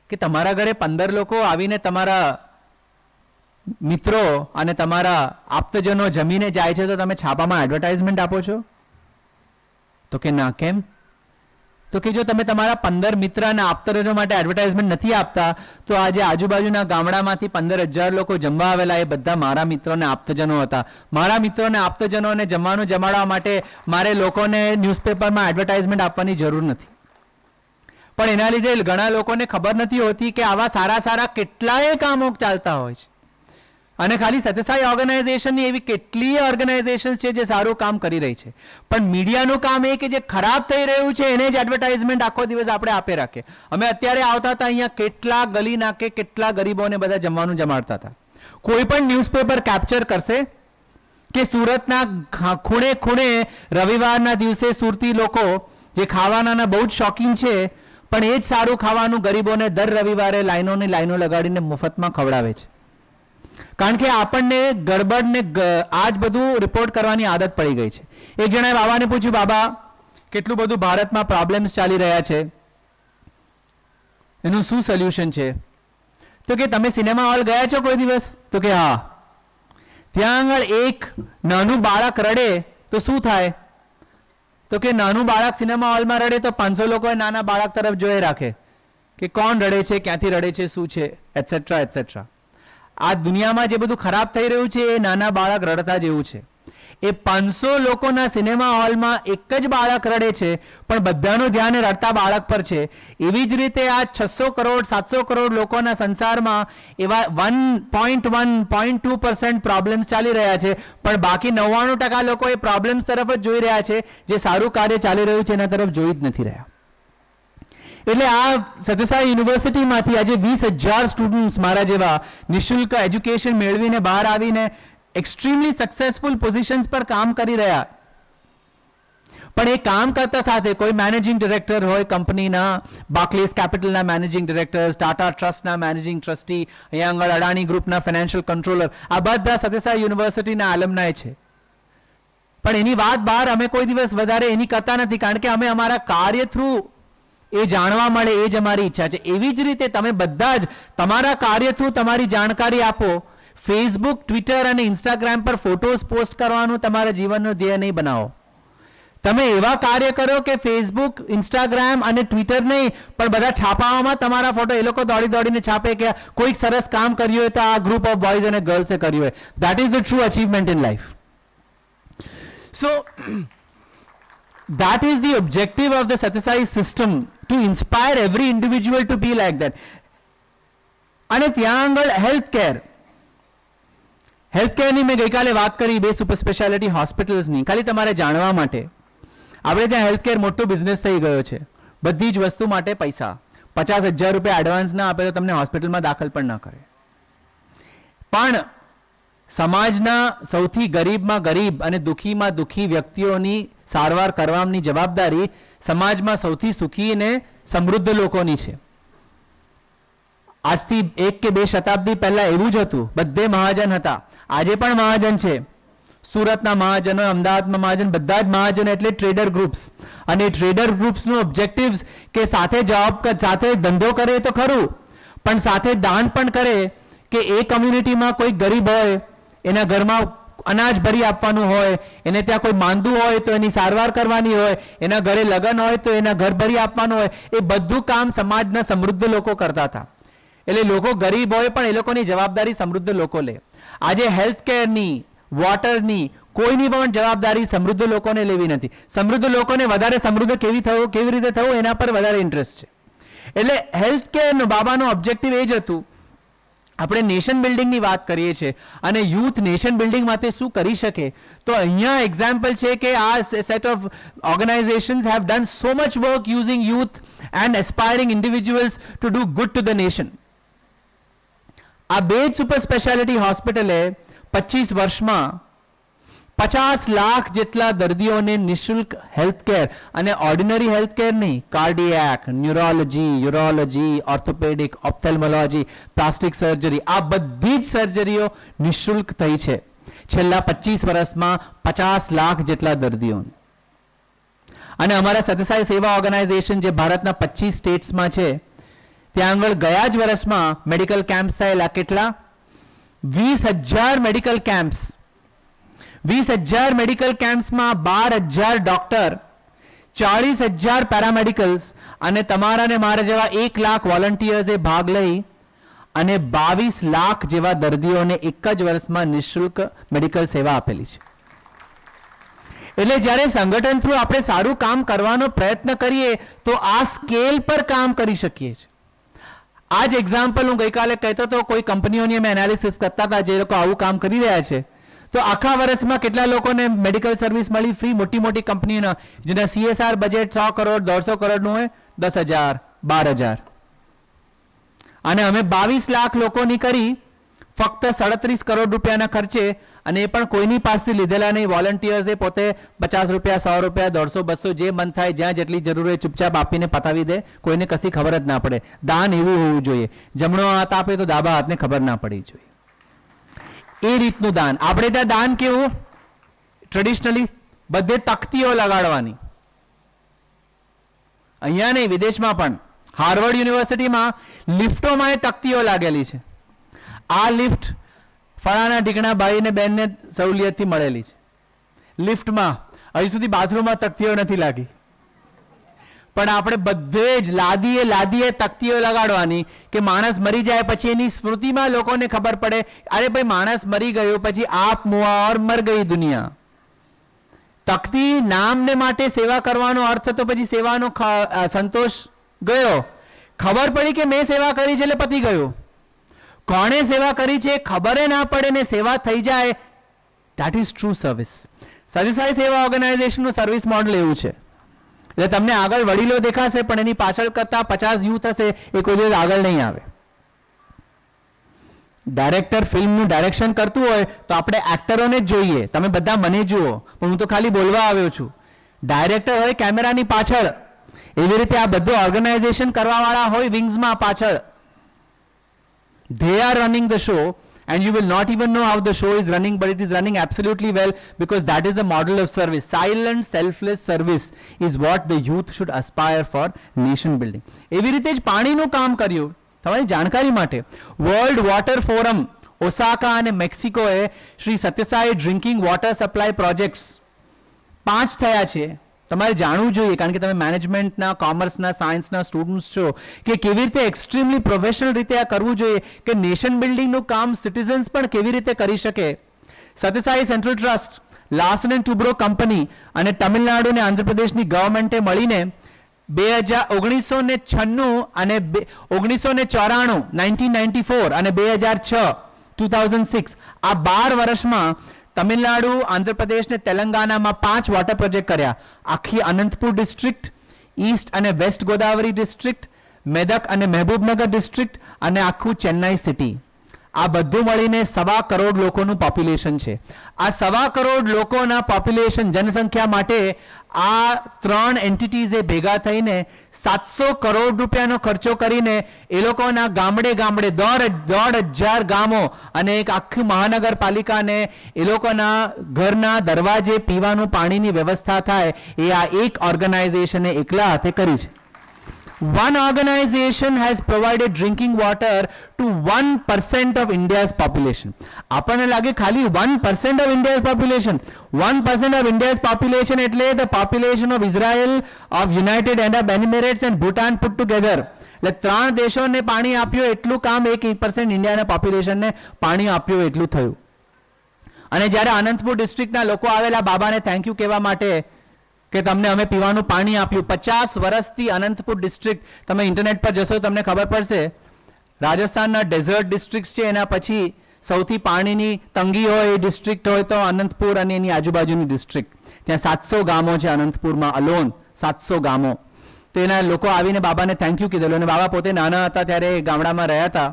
A: કે તમારા ઘરે 15 લોકો આવીને તમારા મિત્રો અને તમારા આપ્તજનો જમીને જાય છે, તો તમે છાપામાં એડવર્ટાઇઝમેન્ટ આપો છો? તો કે ના. કેમ? તો કે જો તમે તમારા 15 મિત્ર અને આપ્તજનો માટે એડવર્ટાઇઝમેન્ટ નથી આપતા, તો આજે આજુબાજુના ગામડામાંથી 15,000 લોકો જમવા આવેલા, એ બધા મારા મિત્રો અને આપ્તજનો હતા. મારા મિત્રો અને આપ્તજનોને જમવાનું જમાડવા માટે મારે લોકોને ન્યૂઝપેપરમાં એડવર્ટાઇઝમેન્ટ આપવાની જરૂર નથી. પણ એના લીધે ઘણા લોકોને ખબર નથી હોતી કે આવા સારા સારા કેટલાય કામો ચાલતા હોય છે. અને ખાલી સત્યસાઈ ઓર્ગેનાઇઝેશનની એવી કેટલીય ઓર્ગેનાઇઝેશન છે જે સારું કામ કરી રહી છે, પણ મીડિયાનું કામ એ કે જે ખરાબ થઈ રહ્યું છે એને જ એડવર્ટાઇઝમેન્ટ આખો દિવસ આપણે આપે રાખે. અમે અત્યારે આવતા હતા અહીંયા, કેટલા ગલી નાકે કેટલા ગરીબોને બધા જમવાનું જમાડતા હતા. કોઈ પણ ન્યૂઝપેપર કેપ્ચર કરશે કે સુરતના ખૂણે ખૂણે રવિવારના દિવસે સુરતી લોકો જે ખાવાના બહુ જ શોખીન છે, પણ એ જ સારું ખાવાનું ગરીબોને દર રવિવારે લાઈનોની લાઈનો લગાડીને મફતમાં ખવડાવે છે. કારણ કે આપણને ગડબડ ને આ જ બધું રિપોર્ટ કરવાની આદત પડી ગઈ છે. એક જણાએ બાબાને પૂછ્યું, બાબા કેટલું બધું ભારતમાં પ્રોબ્લેમ્સ ચાલી રહ્યા છે, એનું શું સોલ્યુશન છે? તો કે તમે સિનેમા હોલ ગયા છો કોઈ દિવસ? તો કે હા. ત્યાં આગળ એક નાનું બાળક રડે તો શું થાય? તો કે નાનું બાળક સિનેમા હોલમાં રડે તો 500 લોકો નાના બાળક તરફ જોઈ રાખે કે કોણ રડે છે, ક્યાંથી રડે છે, શું છે, એટસેટ્રા એટસેટ્રા. આ દુનિયામાં જે બધું ખરાબ થઈ રહ્યું છે એ નાના બાળક રડતા જેવું છે. એ 500 લોકોના સિનેમા હોલમાં એક જ બાળક રડે છે, પણ બધાનું ધ્યાન રડતા બાળક પર છે. એવી જ રીતે આ 600 કરોડ 700 કરોડ લોકોના સંસારમાં એવા 1.1-0.2% પ્રોબ્લેમ્સ ચાલી રહ્યા છે, પણ બાકી 99% લોકો એ પ્રોબ્લેમ્સ તરફ જ જોઈ રહ્યા છે. જે સારું કાર્ય ચાલી રહ્યું છે એના તરફ જોઈ જ નથી રહ્યા. એટલે આ સત્યસાઈ યુનિવર્સિટીમાંથી આજે 20,000 સ્ટુડન્ટ્સ મારા જેવા નિઃશુલ્ક એજ્યુકેશન મેળવીને બહાર આવીને એક્સ્ટ્રીમલી સક્સેસફુલ પોઝિશન્સ પર કામ કરી રહ્યા. પણ એ કામ કરતા સાથે કોઈ મેનેજિંગ ડિરેક્ટર હોય કંપનીના, બાર્કલેસ કેપિટલના મેનેજિંગ ડિરેક્ટર્સ, ટાટા ટ્રસ્ટના મેનેજિંગ ટ્રસ્ટી, અહીંયા આગળ અડાણી ગ્રુપના ફાઇનાન્શિયલ કંટ્રોલર, આ બધા સત્યસાઈ યુનિવર્સિટીના એલ્યુમનાય છે. પણ એની વાત બહાર અમે કોઈ દિવસ વધારે એની કરતા નથી, કારણ કે અમે અમારા કાર્ય થ્રુ એ જાણવા મળે એ જ અમારી ઈચ્છા છે. એવી જ રીતે તમે બધા જ તમારા કાર્ય થ્રુ તમારી જાણકારી આપો. ફેસબુક, ટ્વિટર અને ઇન્સ્ટાગ્રામ પર ફોટોઝ પોસ્ટ કરવાનું તમારા જીવનનો ધ્યેય નહીં બનાવો. તમે એવા કાર્ય કરો કે ફેસબુક, ઇન્સ્ટાગ્રામ અને ટ્વિટર નહીં, પણ બધા છાપાઓમાં તમારા ફોટો એ લોકો દોડી દોડીને છાપે કે કોઈક સરસ કામ કર્યું હોય તો આ ગ્રુપ ઓફ બોયઝ અને ગર્લ્સે કર્યું હોય. That is the true achievement in life. So that is the objective of the Satyasai system, to inspire every individual to be like that. અને ત્યાં આગળ હેલ્થકેરની મેં ગઈકાલે વાત કરી, 2 સુપર સ્પેશિયાલિટી હોસ્પિટલ્સની. ખાલી તમારે જાણવા માટે, આપણે ત્યાં હેલ્થકેર મોટો બિઝનેસ થઈ ગયો છે. બધી જ વસ્તુ માટે પૈસા, 50,000 રૂપિયા એડવાન્સ ના આપે તો તમને હોસ્પિટલમાં દાખલ પણ ના કરે. પણ સમાજના સૌથી ગરીબમાં ગરીબ અને દુઃખીમાં દુઃખી વ્યક્તિઓની સારવાર કરવાની જવાબદારી સમાજમાં સૌથી સુખી અને સમૃદ્ધ લોકોની છે. આજથી 1 કે 2 શતાબ્દી પહેલા એવું જ હતું. બધે મહાજન હતા, આજે પણ મહાજન છે. સુરતના મહાજનો, અમદાવાદમાં મહાજન, બધા જ મહાજનો એટલે ટ્રેડર ગ્રુપ્સ. અને ટ્રેડર ગ્રુપ્સનું ઓબ્જેક્ટિવ્સ કે સાથે સાથે ધંધો કરે તો ખરું, પણ સાથે દાન પણ કરે કે એ કમ્યુનિટીમાં કોઈ ગરીબ હોય, એના ઘરમાં અનાજ ભરી આપવાનું હોય, એને ત્યાં કોઈ માંદું હોય તો એની સારવાર કરવાની હોય, એના ઘરે લગ્ન હોય તો એના ઘર ભરી આપવાનું હોય. એ બધું કામ સમાજના સમૃદ્ધ લોકો કરતા હતા. એટલે લોકો ગરીબ હોય પણ એ લોકોની જવાબદારી સમૃદ્ધ લોકો લે. આજે હેલ્થકેરની, વોટરની, કોઈની પણ જવાબદારી સમૃદ્ધ લોકોને લેવી નથી. સમૃદ્ધ લોકોને વધારે સમૃદ્ધ કેવી રીતે થવું એના પર વધારે ઇન્ટરેસ્ટ છે. એટલે હેલ્થકેરનો બાબાનો ઓબ્જેક્ટિવ એ જ હતું. આપણે નેશન બિલ્ડિંગની વાત કરીએ છીએ અને યુથ નેશન બિલ્ડિંગ માટે શું કરી શકે, તો અહીંયા એક્ઝામ્પલ છે કે આ set of organisations have done so much work using youth and aspiring individuals to do good to the nation. આ 2 સુપર સ્પેશિયાલિટી હોસ્પિટલે 25 વર્ષમાં 50 લાખ જેટલા દર્દીઓને નિઃશુલ્ક હેલ્થકેર, અને ઓર્ડિનરી હેલ્થકેર નહીં, cardiac, neurology, urology, orthopaedic, ઓપ્થેલ્મોલોજી, plastic surgery, આ બધી જ સર્જરીઓ નિઃશુલ્ક થઈ છે છેલ્લા 25 વર્ષમાં 50 લાખ જેટલા દર્દીઓને. અને અમારા સત્યસાઈ સેવા ઓર્ગેનાઇઝેશન જે ભારતના 25 સ્ટેટ્સમાં છે, ત્યાં આગળ ગયા જ વર્ષમાં મેડિકલ કેમ્પ્સ થયેલા. કેટલા? 20,000 મેડિકલ કેમ્પ્સ. 20,000 મેડિકલ કેમ્પ્સમાં 12,000 ડોક્ટર, 40,000 પેરામેડિકલ્સ અને તમારા ને મારા જેવા 1 લાખ વોલન્ટિયર્સે ભાગ લઈ અને 22 લાખ જેવા દર્દીઓને એક જ વર્ષમાં નિઃશુલ્ક મેડિકલ સેવા આપેલી છે. એટલે જ્યારે સંગઠન થ્રુ આપણે સારું કામ કરવાનો પ્રયત્ન કરીએ તો આ સ્કેલ પર કામ કરી શકીએ છીએ. આ જ એક્ઝામ્પલ હું ગઈકાલે કહેતો હતો, કોઈ કંપનીઓની અમે એનાલિસિસ કરતા હતા જે લોકો આવું કામ કરી રહ્યા છે. તો આખા વર્ષમાં કેટલા લોકોને મેડિકલ સર્વિસ મળી ફ્રી? મોટી મોટી કંપનીઓના જેના CSR બજેટ 100 કરોડ 150 કરોડનું હોય, 10,000, 12,000. અને અમે 22 લાખ લોકોની કરી ફક્ત 37 કરોડ રૂપિયાના ખર્ચે, અને એ પણ કોઈની પાસેથી લીધેલા નહીં. વોલન્ટિયર્સે પોતે 50 રૂપિયા, 100 રૂપિયા, 150, 200 જે મન થાય જ્યાં જેટલી જરૂર હોય ચૂપચાપ આપીને પતાવી દે. કોઈને કશી ખબર જ ના પડે. દાન એવું હોવું જોઈએ, જમણો હાથ આપે તો ડાબા હાથને ખબર ના પડવી જોઈએ. એ રીતનું દાન. આપણે ત્યાં દાન કેવું? ટ્રેડિશનલી બધે તકતીઓ લગાડવાની. અહીંયા નહીં, વિદેશમાં પણ. હાર્વર્ડ યુનિવર્સિટીમાં લિફ્ટોમાં એ તકતીઓ લાગેલી છે. આ લિફ્ટ ફળાના ઢીકણા ભાઈને બેનને સહુલિયતથી મળેલી છે. લિફ્ટમાં હજી સુધી બાથરૂમમાં તકતીઓ નથી લાગી. પણ આપણે બધે જ લાદીએ તકતીઓ લગાડવાની કે માણસ મરી જાય પછી એની સ્મૃતિમાં લોકોને ખબર પડે, અરે ભાઈ માણસ મરી ગયો પછી આપ મુઆ ઓર મર ગઈ દુનિયા. તકતી નામને માટે સેવા કરવાનો અર્થ તો પછી સેવાનો સંતોષ ગયો. ખબર પડી કે મેં સેવા કરી છે એટલે પતી ગયો. કોણે સેવા કરી છે ખબર ના પડે ને સેવા થઈ જાય, that is true service. Sathya Sai સેવા ઓર્ગેનાઇઝેશનનું સર્વિસ મોડલ એવું છે. એટલે તમને આગળ વડીલો દેખાશે પણ એની પાછળ કરતા 50 યુથ હશે, એ કોઈ દિવસ આગળ નહીં આવે. ડાયરેક્ટર ફિલ્મનું ડાયરેક્શન કરતું હોય તો આપણે એક્ટરોને જ જોઈએ. તમે બધા મને જુઓ, પણ હું તો ખાલી બોલવા આવ્યો છું. ડાયરેક્ટર હોય કેમેરાની પાછળ, એવી રીતે આ બધું ઓર્ગેનાઇઝેશન કરવા વાળા હોય વિંગ્સમાં પાછળ. They are running the show and you will not even know how the show is running, but it is running absolutely well because that is the model of service. Silent, selfless service is what the youth should aspire for nation building. એવી રીતે જ પાણીનું કામ કર્યું. તમારી જાણકારી માટે world water forum Osaka અને મેક્સિકોએ Shri Sathya Sai drinking water supply projects 5 થયા છે. તમારે જાણવું જોઈએ, કારણ કે તમે મેનેજમેન્ટના, કોમર્સના, સાયન્સના સ્ટુડન્ટ્સ છો, કે કેવી રીતે એક્સ્ટ્રીમલી પ્રોફેશનલ રીતે આ કરવું જોઈએ, કે નેશન બિલ્ડિંગનું કામ સિટીઝન્સ પણ કેવી રીતે કરી શકે. Sathya Sai central trust, Larsen and Toubro company અને તમિલનાડુ અને આંધ્રપ્રદેશની ગવર્મેન્ટે મળીને 1996 અને 1994 1994 અને 2006 2006 આ 12 વર્ષમાં તમિલનાડુ, આંધ્રપ્રદેશ ને તેલંગાનામાં 5 વોટર પ્રોજેક્ટ કર્યા. આખી અનંતપુર ડિસ્ટ્રિક્ટ, ઈસ્ટ અને વેસ્ટ ગોદાવરી ડિસ્ટ્રિક્ટ, મેદક અને મહેબૂબનગર ડિસ્ટ્રિક્ટ અને આખું ચેન્નાઈ સિટી. આ બધું મળીને 1.25 કરોડ લોકોનું પોપ્યુલેશન છે. આ 1.25 કરોડ લોકોના પોપ્યુલેશન જનસંખ્યા માટે આ 3 એન્ટિટીઝે ભેગા થઈને 700 કરોડ રૂપિયાનો ખર્ચો કરીને એ લોકોના ગામડે ગામડે 1,500 ગામો અને એક આખી મહાનગરપાલિકાને એ લોકોના ઘરના દરવાજે પીવાનું પાણીની વ્યવસ્થા થાય એ આ એક ઓર્ગેનાઇઝેશને એકલા હાથે કરી છે. One organization has provided drinking water to 1% of India's population. આપણને લાગે ખાલી 1% of India's population. 1% of India's population એટલે the population of Israel, of United Arab Emirates and Bhutan put together. એટલે 3 દેશોને પાણી આપ્યું એટલું કામ 1% ઇન્ડિયાના પોપ્યુલેશનને પાણી આપ્યું એટલું થયું. અને જ્યારે અનંતપુર ડિસ્ટ્રિક્ટના લોકો આવેલા બાબાને થેન્ક યુ કહેવા માટે કે તમને અમે પીવાનું પાણી આપ્યું. 50 વર્ષથી અનંતપુર ડિસ્ટ્રિક્ટ, તમે ઇન્ટરનેટ પર જશો તમને ખબર પડશે, રાજસ્થાનના ડેઝર્ટ ડિસ્ટ્રિક્ટ છે, એના પછી સૌથી પાણીની તંગી હોય એ ડિસ્ટ્રિક્ટ હોય તો અનંતપુર અને એની આજુબાજુની ડિસ્ટ્રિક્ટ. ત્યાં 700 ગામો છે અનંતપુરમાં અલોન, 700 ગામો. તો એના લોકો આવીને બાબાને થેન્ક યુ કીધેલું. અને બાબા પોતે નાના હતા ત્યારે ગામડામાં રહ્યા હતા.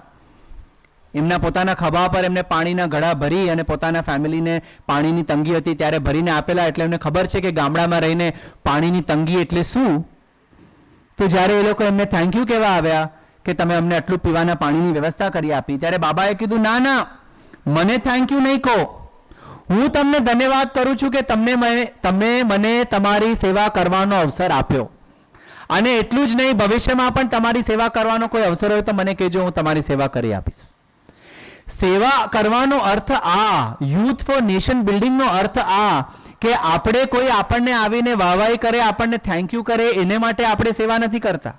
A: એમના પોતાના ખભા પર એમને પાણીના ઘડા ભરી અને પોતાના ફેમિલીને પાણીની તંગી હતી ત્યારે ભરીને આપેલા. એટલે એમને ખબર છે કે ગામડામાં રહીને પાણીની તંગી એટલે શું. તો જ્યારે એ લોકો એમને થેન્ક યુ કહેવા આવ્યા કે તમે અમને આટલું પીવાના પાણીની વ્યવસ્થા કરી આપી, ત્યારે બાબાએ કીધું ના ના, મને થેન્ક યુ નહીં કહો, હું તમને ધન્યવાદ કરું છું કે તમે મને તમારી સેવા કરવાનો અવસર આપ્યો. અને એટલું જ નહીં, ભવિષ્યમાં પણ તમારી સેવા કરવાનો કોઈ અવસર હોય તો મને કહેજો, હું તમારી સેવા કરી આપીશ. સેવા કરવાનો અર્થ આ, યુથ ફોર નેશન બિલ્ડિંગનો અર્થ આ કે આપણે કોઈ આપણને આવીને વાહવાઈ કરે, આપણને થેન્ક યુ કરે, એને માટે આપણે સેવા નથી કરતા.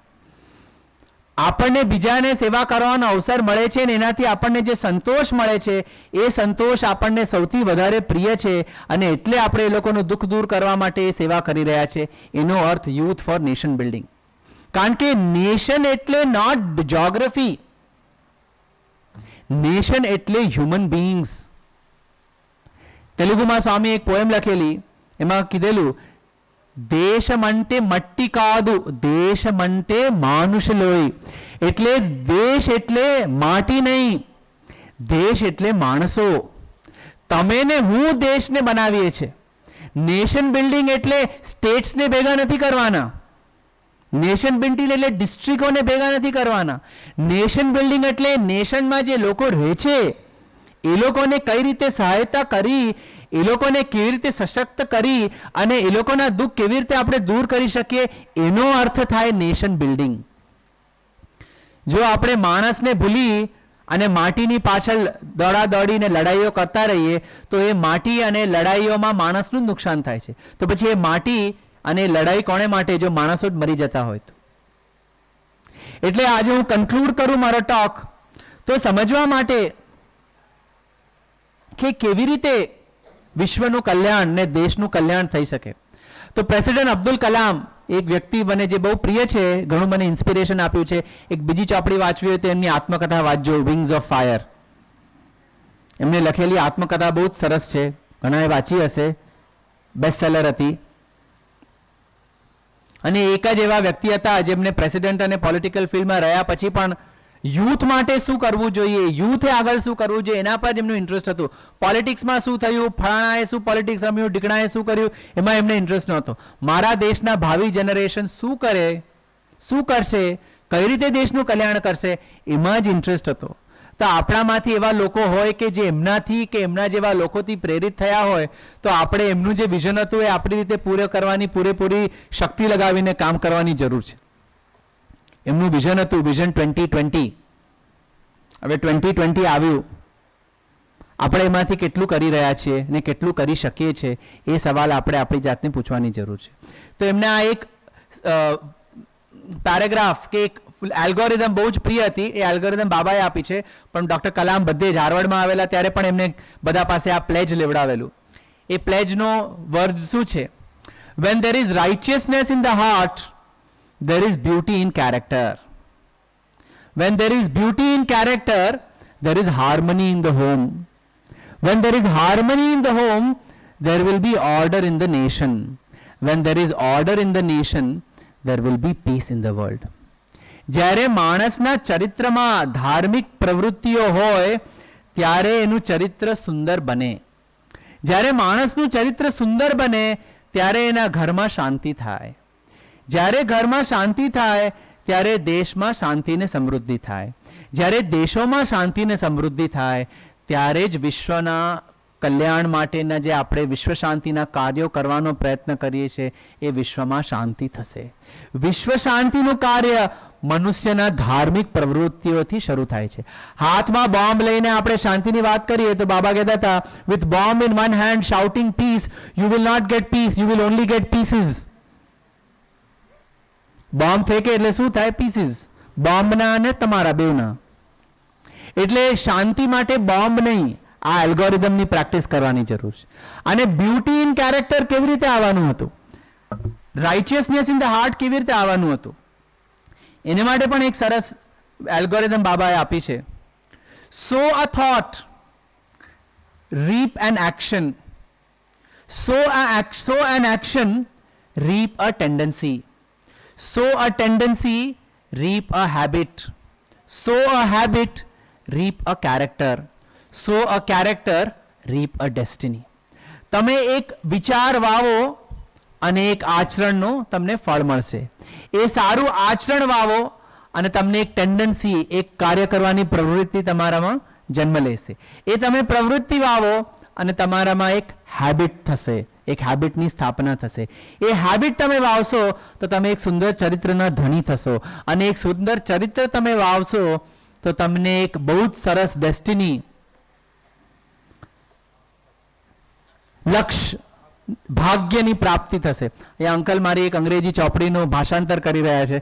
A: આપણને બીજાને સેવા કરવાનો અવસર મળે છે અને એનાથી આપણને જે સંતોષ મળે છે એ સંતોષ આપણને સૌથી વધારે પ્રિય છે અને એટલે આપણે એ લોકોનું દુઃખ દૂર કરવા માટે એ સેવા કરી રહ્યા છે. એનો અર્થ યુથ ફોર નેશન બિલ્ડિંગ. કારણ કે નેશન એટલે નોટ જ્યોગ્રાફી, નેશન એટલે હ્યુમન બીઇંગ્સ. તેલુગુમાં સ્વામી એક પોએમ લખેલી, એમાં કીધેલું દેશమంటే మట్టి కాదు దేశమంటే మానుషులోయ్. એટલે દેશ એટલે માટી નહીં, દેશ એટલે માણસો. તમે ને હું દેશને બનાવીએ છીએ. નેશન બિલ્ડિંગ એટલે સ્ટેટ્સને ભેગા નથી કરવાના. નેશન બિલ્ડિંગ એટલે ડિસ્ટ્રિક્ટોને ભેગા નથી કરવાના. નેશન બિલ્ડિંગ એટલે નેશનમાં જે લોકો રહે છે એ લોકોને કઈ રીતે સહાયતા કરી, એ લોકોને કેવી રીતે સશક્ત કરી અને એ લોકોના દુઃખ કેવી રીતે આપણે દૂર કરી શકીએ, એનો અર્થ થાય નેશન બિલ્ડિંગ. જો આપણે માણસને ભૂલી અને માટીની પાછળ દોડાદોડીને લડાઈઓ કરતા રહીએ તો એ માટી અને લડાઈઓમાં માણસનું જ નુકસાન થાય છે. તો પછી એ માટી અને લડાઈ કોને માટે, જો માણસો જ મરી જતા હોય તો. એટલે આજે હું કન્ક્લુડ કરું મારો ટોક તો સમજવા માટે કે કેવી રીતે વિશ્વનું કલ્યાણ ને દેશનું કલ્યાણ થઈ શકે. તો પ્રેસિડેન્ટ અબ્દુલ કલામ એક વ્યક્તિ મને જે બહુ પ્રિય છે, ઘણું મને ઇન્સ્પિરેશન આપ્યું છે. એક બીજી ચોપડી વાંચવી હોય તો એમની આત્મકથા વાંચજો, વિંગ્સ ઓફ ફાયર. એમને લખેલી આત્મકથા બહુ જ સરસ છે, ઘણાએ વાંચી હશે, બેસ્ટ સેલર હતી. અને એક જ એવા વ્યક્તિ હતા જેમને પ્રેસિડેન્ટ અને પોલિટિકલ ફિલ્ડમાં રહ્યા પછી પણ યુથ માટે શું કરવું જોઈએ, યુથે આગળ શું કરવું જોઈએ એના પર એમનું ઇન્ટરેસ્ટ હતું. પોલિટિક્સમાં શું થયું, ફલાણાએ શું પોલિટિક્સ રમ્યું, ઢીકણાએ શું કર્યું, એમાં એમને ઇન્ટરેસ્ટ નહોતો. મારા દેશના ભાવિ જનરેશન શું કરે, શું કરશે, કઈ રીતે દેશનું કલ્યાણ કરશે, એમાં જ ઇન્ટરેસ્ટ હતો. તો આપણામાંથી એવા લોકો હોય કે જે એમનાથી કે એમના જેવા લોકોથી પ્રેરિત થયા હોય તો આપણે એમનું જે વિઝન હતું એ આપણી રીતે પૂરું કરવાની પૂરેપૂરી શક્તિ લગાવીને કામ કરવાની જરૂર છે. એમનું વિઝન હતું વિઝન 2020. હવે 2020 આવ્યું આપણે એમાંથી કેટલું કરી રહ્યા છીએ ને કેટલું કરી શકીએ છીએ એ સવાલ આપણે આપણી જાતને પૂછવાની જરૂર છે. તો એમને આ એક પેરેગ્રાફ કે એક એલ્ગોરિધમ બહુ જ પ્રિય હતી. એ એલ્ગોરિધમ બાબાએ આપી છે, પણ ડૉક્ટર કલામ બધે જ હાર્વર્ડમાં આવેલા ત્યારે પણ એમને બધા પાસે આ પ્લેજ લેવડાવેલું. એ પ્લેજનો વર્ડ શું છે? When there is righteousness in the heart, there is beauty in character. When there is beauty in character, there is harmony in the home. When there is harmony in the home, there will be order in the nation. When there is order in the nation, there will be peace in the world. જ્યારે માણસના ચરિત્રમાં ધાર્મિક પ્રવૃત્તિઓ હોય ત્યારે એનું ચરિત્ર સુંદર બને. જ્યારે માણસનું ચરિત્ર સુંદર બને ત્યારે એના ઘરમાં શાંતિ થાય. જ્યારે ઘરમાં શાંતિ થાય ત્યારે દેશમાં શાંતિ ને સમૃદ્ધિ થાય. જ્યારે દેશોમાં શાંતિ ને સમૃદ્ધિ થાય ત્યારે જ વિશ્વના કલ્યાણ માટેના જે આપણે વિશ્વ શાંતિના કાર્યો કરવાનો પ્રયત્ન કરીએ છીએ એ વિશ્વમાં શાંતિ થશે. વિશ્વ શાંતિનું કાર્ય મનુષ્યના ધાર્મિક પ્રવૃત્તિઓથી શરૂ થાય છે. હાથમાં બોમ્બ લઈને આપણે શાંતિની વાત કરીએ તો બાબા કહેતા હતા, with bomb in one hand shouting peace, you will not get peace, you will only get pieces. Bomb ફેંકે એટલે શું થાય? પીસીસ. બોમ્બના અને તમારા બેવના. એટલે શાંતિ માટે બોમ્બ નહીં, આ એલ્ગોરિધમની પ્રેક્ટિસ કરવાની જરૂર છે. અને બ્યુટી ઇન કેરેક્ટર કેવી રીતે આવવાનું હતું? રાઇચિયસનેસ ઇન ધ હાર્ટ કેવી રીતે આવવાનું હતું? એને માટે પણ એક સરસ એલ્ગોરિધમ બાબાએ આપી છે. Sow a thought, reap an action. Sow an action, reap a tendency. Sow a tendency, reap a habit. Sow a habit, reap a character. Sow a character, reap a destiny. તમે એક વિચાર વાવો અને એક આચરણનો તમને ફળ મળશે. એ સારું આચરણ વાવો અને તમને એક ટેન્ડન્સી, એક કાર્ય કરવાની પ્રવૃત્તિ તમારામાં જન્મ લેશે. એ તમે પ્રવૃત્તિ વાવો અને તમારામાં એક હેબિટ થશે, એક હેબિટની સ્થાપના થશે. એ હેબિટ તમે વાવશો તો તમે એક સુંદર ચરિત્રના ધણી થશો, અને એક સુંદર ચરિત્ર તમે વાવશો તો તમને એક બહુ જ સરસ ડેસ્ટિની, લક્ષ્ય, ભાગ્યની પ્રાપ્તિ થશે. એ અંકલ મારી એક અંગ્રેજી ચોપડીનું ભાષાંતર કરી રહ્યા છે.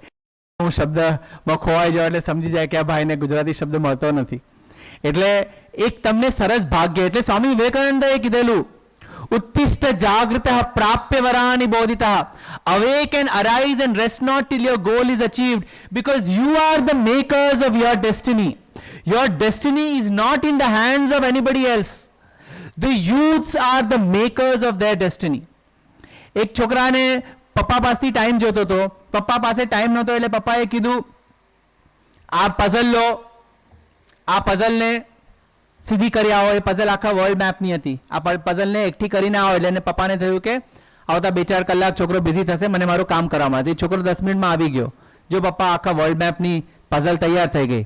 A: હું શબ્દમાં ખોવાઈ જાઉં એટલે સમજી જાય કે આ ભાઈને ગુજરાતી શબ્દ મળતો નથી. એટલે એક તમને સરસ ભાગ્ય, એટલે સ્વામી વિવેકાનંદે કીધેલું, ઉત્તિષ્ઠ જાગૃત પ્રાપ્ય વરાની બોધિતઃ. Awake and arise and rest not till your goal is achieved, because you are the makers of your destiny. Your destiny is not in the hands of anybody else. The youths are the makers of their destiny. એક છોકરાને પપ્પા પાસેથી time જોતો હતો, પપ્પા પાસે time નહોતો એટલે પપ્પાએ કીધું, આ પઝલ લો, આ પઝલને સીધી કરી આવો. એ પઝલ આખા વર્લ્ડ મેપની હતી. આ પઝલને એકઠી કરીને આવો એટલે એને પપ્પાને થયું કે આવતા 2-4 કલાક છોકરો બિઝી થશે, મને મારું કામ કરવામાં. એ છોકરો 10 મિનિટમાં આવી ગયો. જો પપ્પા આખા વર્લ્ડ મેપની પઝલ તૈયાર થઈ ગઈ.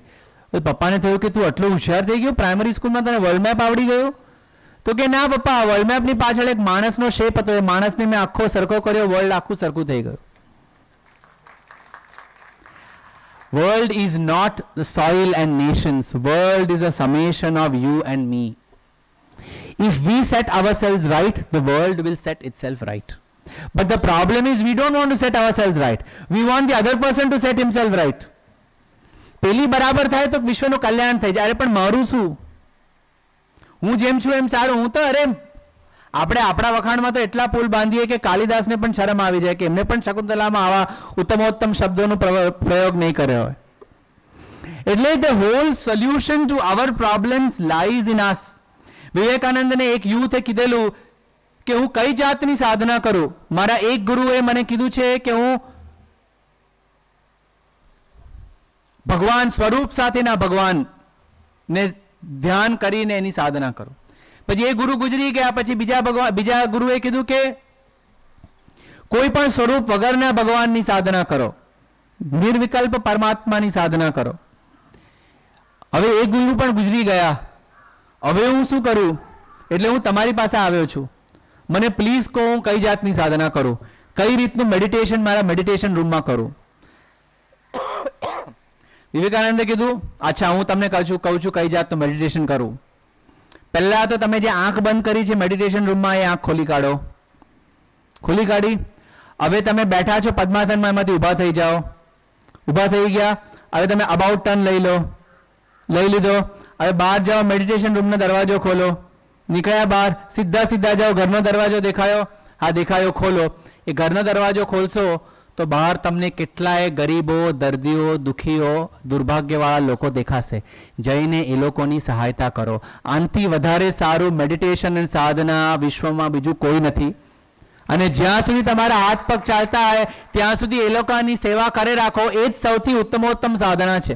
A: પપ્પાને થયું કે તું આટલું હોશિયાર થઈ ગયો, પ્રાઇમરી સ્કૂલમાં તને વર્લ્ડ મેપ આવડી ગયો? તો કે ના પપ્પા, વર્લ્ડ મેપની પાછળ એક માણસનો શેપ હતો, એ માણસને મેં આખો સરખો કર્યો, વર્લ્ડ આખું સરખું થઈ ગયું. World is not the soil and nations. World is a summation of you and me. If we set ourselves right, the world will set itself right. But the problem is we don't want to set ourselves right. We want the other person to set himself right. પેલી બરાબર થાય તો વિશ્વનું કલ્યાણ થઈ જાય. અરે પણ મારું શું? હું જેમ છું એમ સારું. હું તો અરે આપણે આપણા વખાણમાં તો એટલા પુલ બાંધીએ કે કાલિદાસને પણ શરમ આવી જાય કે એમને પણ શકુંતલામાં આવા ઉત્તમોત્તમ શબ્દોનો પ્રયોગ નહીં કર્યો હોય. એટલે the whole solution to our problems lies in us. વિવેકાનંદને એક યુથે કીધેલું કે હું કઈ જાતની સાધના કરું. મારા એક ગુરુએ મને કીધું છે કે હું ભગવાન સ્વરૂપ સાથેના ભગવાનને ધ્યાન કરીને એની સાધના કરું. પછી એ ગુરુ ગુજરી ગયા. પછી બીજા ગુરુએ કીધું કે કોઈ પણ સ્વરૂપ વગરના ભગવાનની સાધના કરો, નિર્વિકલ્પ પરમાત્માની સાધના કરો. હવે એ ગુરુ પણ ગુજરી ગયા. હવે હું શું કરું? એટલે હું તમારી પાસે આવ્યો છું. મને પ્લીઝ કહો હું કઈ જાતની સાધના કરું, કઈ રીતનું મેડિટેશન મારા મેડિટેશન રૂમમાં કરું. વિવેકાનંદે કીધું, અચ્છા હું તમને કહું છું કઈ જાતનું મેડિટેશન કરું. પહેલા તો તમે જે આંખ બંધ કરી છે મેડિટેશન રૂમમાં, એ આંખ ખોલી કાઢો. ખોલી કાઢી. હવે તમે બેઠા છો પદ્માસનમાં, એમાંથી ઊભા થઈ જાઓ. ઊભા થઈ ગયા. હવે તમે અબાઉટ ટર્ન લઈ લો. લઈ લીધો. હવે બહાર જાઓ, મેડિટેશન રૂમનો દરવાજો ખોલો. નીકળ્યા બહાર, સીધા સીધા જાઓ. ઘરનો દરવાજો દેખાયો? હા દેખાયો, ખોલો. એ ઘરનો દરવાજો ખોલશો તો બહાર તમને કેટલાય ગરીબો, દર્દીઓ, દુખીઓ, દુર્ભાગ્યવાળા લોકો દેખાશે. જઈને એ લોકોની સહાયતા કરો. આનાથી વધારે સારું મેડિટેશન અને સાધના વિશ્વમાં બીજું કોઈ નથી. અને જ્યાં સુધી તમારા હાથ પગ ચાલતા હોય ત્યાં સુધી એ લોકોની સેવા કરે રાખો. એ જ સૌથી ઉત્તમોત્તમ સાધના છે.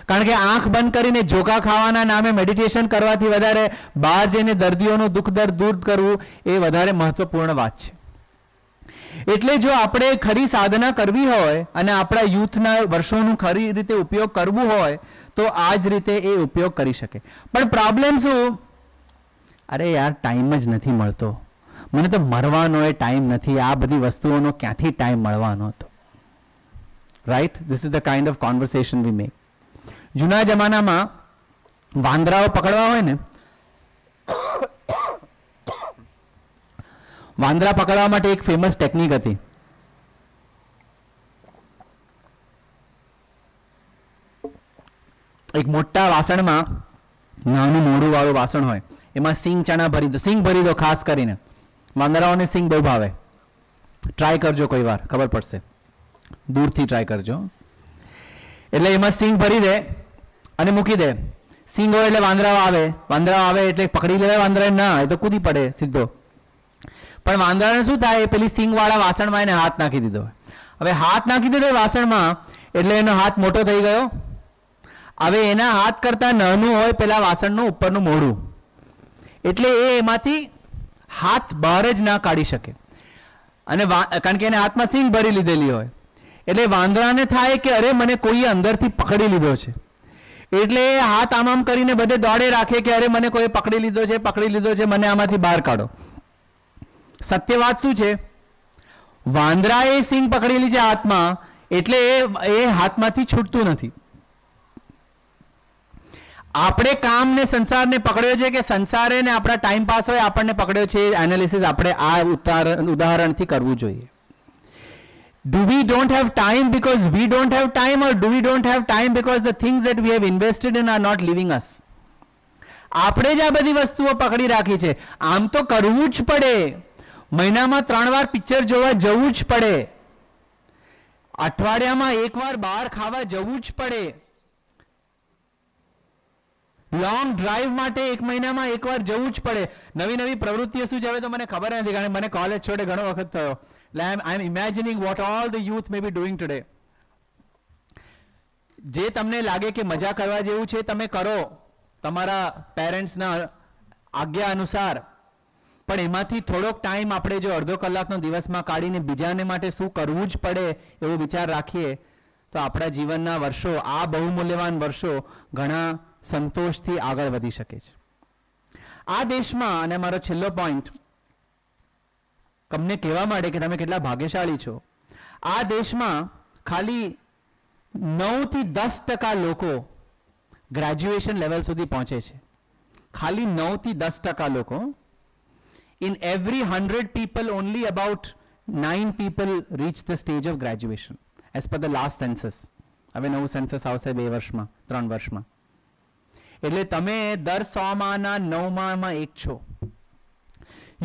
A: કારણ કે આંખ બંધ કરીને જોકા ખાવાના નામે મેડિટેશન કરવાથી વધારે બહાર જઈને દર્દીઓનું દુઃખ દર્દ દૂર કરવું એ વધારે મહત્વપૂર્ણ વાત છે. એટલે જો આપણે ખરી સાધના કરવી હોય અને આપણા યુથના વર્ષોનું ખરી રીતે ઉપયોગ કરવું હોય તો આ જ રીતે એ ઉપયોગ કરી શકે. પણ પ્રોબ્લેમ શું? અરે યાર, ટાઈમ જ નથી મળતો. મને તો મરવાનો એ ટાઈમ નથી. આ બધી વસ્તુઓનો ક્યાંથી ટાઈમ મળવાનો હતો? Right? This is the kind of conversation we make. જૂના જમાનામાં વાંદરાઓ પકડવા હોય ને, વાંદરા પકડવા માટે એક ફેમસ ટેકનિક હતી. એક મોટા વાસણમાં, નાનું મોઢું વાળું વાસણ હોય, એમાં સિંગ ચણા ભરી દો. સિંગ ભરી દો. ખાસ કરીને વાંદરાઓને સિંગ બહુ ભાવે. ટ્રાય કરજો કોઈ વાર, ખબર પડશે. દૂરથી ટ્રાય કરજો. એટલે એમાં સિંગ ભરી દે અને મૂકી દે. સિંગ હોય એટલે વાંદરાઓ આવે. વાંદરાઓ આવે એટલે પકડી લેવાય વાંદરાને? ના, એ તો કૂદી પડે સીધો. પણ વાંદરાને શું થાય? પેલી સિંગ વાળા વાસણમાં એને હાથ નાખી દીધો. હવે હાથ નાખી દીધો વાસણમાં એટલે એનો હાથ મોટો થઈ ગયો. હવે એના હાથ કરતા નાનું હોય પેલા વાસણનું ઉપરનું મોઢું, એટલે એ એમાંથી હાથ બહાર જ ના કાઢી શકે. અને કારણ કે એને હાથમાં સિંગ ભરી લીધેલી હોય એટલે વાંદરાને થાય કે અરે મને કોઈએ અંદરથી પકડી લીધો છે. એટલે એ હાથ આમ કરીને બધે દોડે રાખે કે અરે મને કોઈ પકડી લીધો છે, પકડી લીધો છે, મને આમાંથી બહાર કાઢો. સત્ય વાત શું છે? વાંદરાએ સિંગ પકડેલી છે હાથમાં, એટલે એ હાથમાંથી છૂટતું નથી. આપણે કામ ને સંસારને પકડ્યો છે કે સંસારે ને આપણા ટાઈમ પાસ હોય આપણને પકડ્યો છે? એનાલિસિસ આપણે આ ઉદાહરણથી કરવું જોઈએ. Do we don't have time because we don't have time, or do we don't have time because the things that we have invested in are not leaving us? આપણે જ આ બધી વસ્તુઓ પકડી રાખી છે. આમ તો કરવું જ પડે. મહિનામાં 3 વાર પિક્ચર જોવા જવું જ પડે. અઠવાડિયામાં 1 વાર બહાર ખાવા જવું જ પડે. લોંગ ડ્રાઈવ માટે 1 મહિનામાં 1 વાર જવું જ પડે. નવી નવી પ્રવૃત્તિઓ શું છે હવે તો મને ખબર નથી, કારણ કે મને કોલેજ છોડે ઘણો વખત થયો. I am imagining what all the youth may be doing today. જે તમને લાગે કે મજા કરવા જેવું છે તમે કરો તમારા પેરેન્ટ્સના આજ્ઞા અનુસાર, પણ એમાંથી થોડોક ટાઈમ આપણે જો અડધો કલાકનો દિવસમાં કાઢીને બીજાને માટે શું કરવું જ પડે એવો વિચાર રાખીએ તો આપણા જીવનના વર્ષો, આ બહુમૂલ્યવાન વર્ષો ઘણા સંતોષથી આગળ વધી શકે છે. આ દેશમાં, અને મારો છેલ્લો પોઈન્ટ તમને કહેવા માટે કે તમે કેટલા ભાગ્યશાળી છો, આ દેશમાં ખાલી 9 થી 10% લોકો ગ્રેજ્યુએશન લેવલ સુધી પહોંચે છે. ખાલી 9 થી 10% લોકો. In every 100 people, only about 9 people reach the stage of graduation, as per the last census. હવે નવું સેન્સસ આવશે 2 વર્ષમાં, 3 વર્ષમાં. એટલે તમે દર 100 માંના 9 માં એક છો.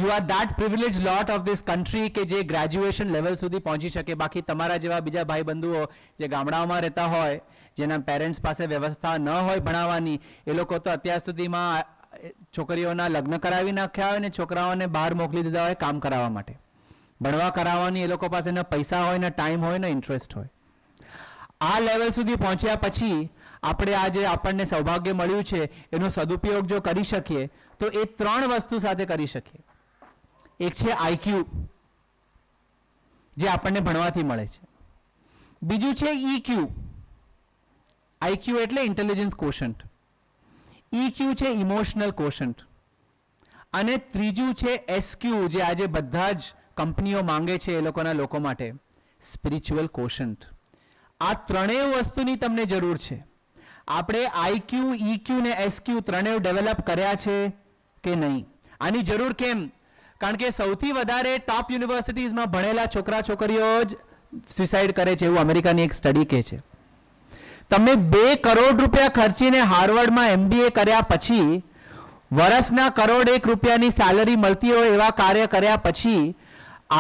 A: You are that privileged lot of this country કે જે ગ્રેજ્યુએશન લેવલ સુધી પહોંચી શકે. બાકી તમારા જેવા બીજા ભાઈ બંધુઓ જે ગામડાઓમાં રહેતા હોય, જેના પેરેન્ટ્સ પાસે વ્યવસ્થા ન હોય ભણાવવાની, એ લોકો તો અત્યાર સુધીમાં છોકરીઓના લગ્ન કરાવી નાખ્યા હોય ને છોકરાઓને બહાર મોકલી દીધા હોય કામ કરાવવા માટે. ભણવા કરાવવાની એ લોકો પાસે ન પૈસા હોય, ન ટાઈમ હોય, ન ઇન્ટરેસ્ટ હોય. આ લેવલ સુધી પહોંચ્યા પછી આપણે આ જે આપણને સૌભાગ્ય મળ્યું છે એનો સદુપયોગ જો કરી શકીએ તો એ 3 વસ્તુ સાથે કરી શકીએ. એક છે આઈક્યુ, જે આપણને ભણવાથી મળે છે. બીજું છે ઈક્યુ. આઈક્યુ એટલે ઇન્ટેલિજન્સ કોશન્ટ. ઈક્યુ છે ઇમોશનલ કોશન્ટ. અને ત્રીજું છે એસક્યુ, જે આજે બધા જ કંપનીઓ માંગે છે એ લોકોના લોકો માટે, સ્પિરિચ્યુઅલ કોશન્ટ. આ 3 વસ્તુની તમને જરૂર છે. આપણે આઈક્યુ, ઈક્યુ ને એસક્યુ 3 ડેવલપ કર્યા છે કે નહીં? આની જરૂર કેમ? કારણ કે સૌથી વધારે ટોપ યુનિવર્સિટીઝમાં ભણેલા છોકરા છોકરીઓ જ સુસાઇડ કરે છે, એવું અમેરિકાની એક સ્ટડી કહે છે. તમે 2 કરોડ રૂપિયા ખર્ચીને હાર્વર્ડમાં MBA કર્યા પછી, વર્ષના ₹1 કરોડની સેલરી મળતી હોય એવા કાર્ય કર્યા પછી,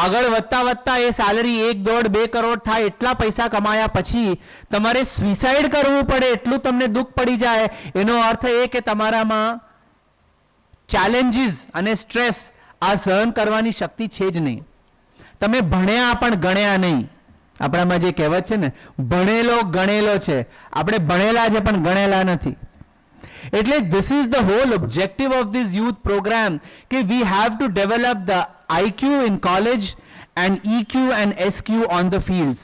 A: આગળ વધતા વધતા એ સેલરી 1.5-2 કરોડ થાય એટલા પૈસા કમાયા પછી તમારે સુસાઇડ કરવું પડે એટલું તમને દુઃખ પડી જાય, એનો અર્થ એ કે તમારામાં ચેલેન્જીસ અને સ્ટ્રેસ આ સહન કરવાની શક્તિ છે જ નહીં. તમે ભણ્યા પણ ગણ્યા નહીં. આપણામાં જે કહેવત છે ને, ભણેલો ગણેલો છે, આપણે ભણેલા છે પણ ગણેલા નથી. એટલે this is the whole objective of this youth program, કે we have to develop the IQ in college and EQ and SQ on the fields.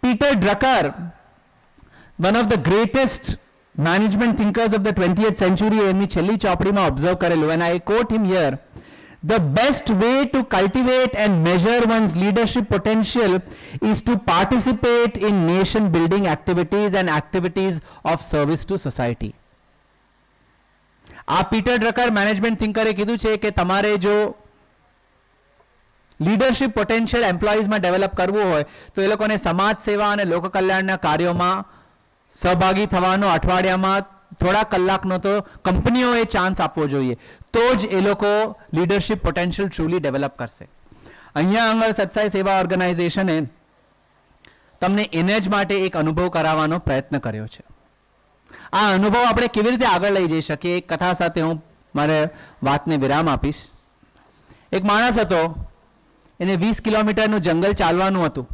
A: Peter Drucker, one of the greatest management thinkers of the 20th century, એમની છેલ્લી ચોપડીમાં observe કરેલું, and I quote him here, the best way to cultivate and measure one's leadership potential is to participate in nation building activities and activities of service to society. આ Peter Drucker management થિંકરે કીધું છે કે તમારે જો leadership potential એમ્પ્લોઈઝમાં develop કરવું હોય તો એ લોકોને સમાજ સેવા અને લોક કલ્યાણના કાર્યોમાં સહભાગી થવાનો અઠવાડિયામાં થોડા કલાકનો તો કંપનીઓએ ચાન્સ આપવો જોઈએ, તો જ એ લોકો લીડરશિપ પોટેન્શિયલ ટ્રુલી ડેવલપ કરશે. અહીંયા આગળ સત્સાઈ સેવા ઓર્ગેનાઇઝેશને તમને એને જ માટે એક અનુભવ કરાવવાનો પ્રયત્ન કર્યો છે. આ અનુભવ આપણે કેવી રીતે આગળ લઈ જઈ શકીએ, એક કથા સાથે હું મારે વાતને વિરામ આપીશ. એક માણસ હતો, એને 20 કિલોમીટરનું જંગલ ચાલવાનું હતું,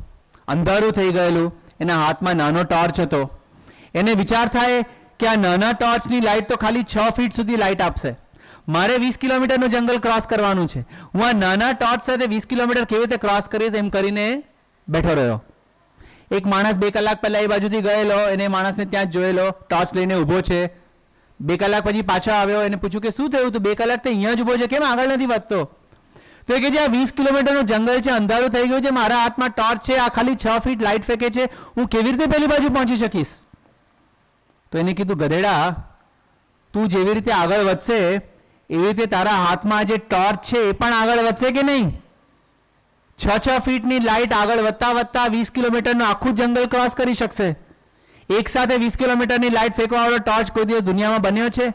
A: અંધારું થઈ ગયેલું, એના હાથમાં નાનો ટોર્ચ હતો. એને વિચાર થાય કે આ નાના ટોર્ચની લાઇટ તો ખાલી 6 ફીટ સુધી લાઇટ આપશે, મારે 20 કિલોમીટરનું જંગલ ક્રોસ કરવાનું છે, હું આ નાના ટોર્ચ સાથે 20 કિલોમીટર કેવી રીતે ક્રોસ કરીશ એમ કરીને બેઠો રહ્યો. એક માણસ 2 કલાક પહેલા એ બાજુથી ગયેલો, એને માણસને ત્યાં જ જોયેલો, ટોર્ચ લઈને ઊભો છે. 2 કલાક પછી પાછો આવ્યો, એને પૂછ્યું કે શું થયું, તું 2 કલાક તો અહીંયા જ ઊભો છે, કેમ આગળ નથી વધતો? તો એ કે જે આ 20 કિલોમીટરનું જંગલ છે, અંધારું થઈ ગયું છે, મારા હાથમાં ટોર્ચ છે, આ ખાલી 6 ફીટ લાઇટ ફેંકે છે, હું કેવી રીતે પેલી બાજુ પહોંચી શકીશ? તો એને કીધું, ગધેડા, તું જેવી રીતે આગળ વધશે એવી રીતે તારા હાથમાં જે ટોર્ચ છે એ પણ આગળ વધશે કે નહીં? 6 ફીટની લાઇટ આગળ વધતા વધતા 20 કિલોમીટરનું આખું જંગલ ક્રોસ કરી શકશે. એક સાથે 20 કિલોમીટરની લાઇટ ફેંકવાવાળો ટોર્ચ કોઈ દિવસ દુનિયામાં બન્યો છે?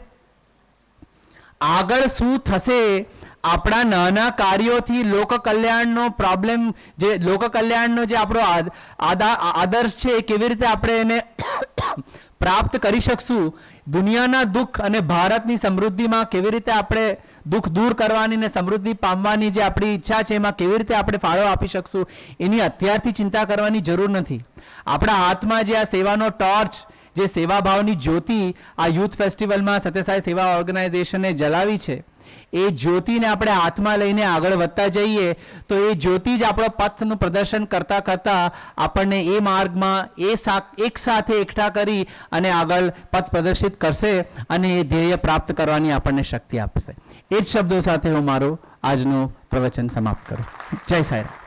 A: આગળ શું થશે આપણા નાના કાર્યોથી લોક કલ્યાણનો પ્રોબ્લેમ, જે લોક કલ્યાણનો જે આપણો આદર્શ છે એ કેવી રીતે આપણે એને પ્રાપ્ત કરી શકશું, દુનિયાના દુઃખ અને ભારતની સમૃદ્ધિમાં કેવી રીતે આપણે દુઃખ દૂર કરવાની ને સમૃદ્ધિ પામવાની જે આપણી ઈચ્છા છે એમાં કેવી રીતે આપણે ફાળો આપી શકશું, એની અત્યારથી ચિંતા કરવાની જરૂર નથી. આપણા હાથમાં જે આ સેવાનો ટોર્ચ, જે સેવાભાવની જ્યોતિ આ યુથ ફેસ્ટિવલમાં સત્યસાઈ સેવા ઓર્ગેનાઇઝેશને જલાવી છે, એ જ્યોતિને આપણે હાથમાં લઈને આગળ વધતા જઈએ તો એ જ્યોતિ જ આપણો પથનું પ્રદર્શન કરતા કરતા આપણને એ માર્ગમાં એક સાથે એકઠા કરી અને આગળ પથ પ્રદર્શિત કરશે અને એ ધ્યેય પ્રાપ્ત કરવાની આપણને શક્તિ આપશે. એ જ શબ્દો સાથે હું મારું આજનું પ્રવચન સમાપ્ત કરું. જય સાંઈ રામ.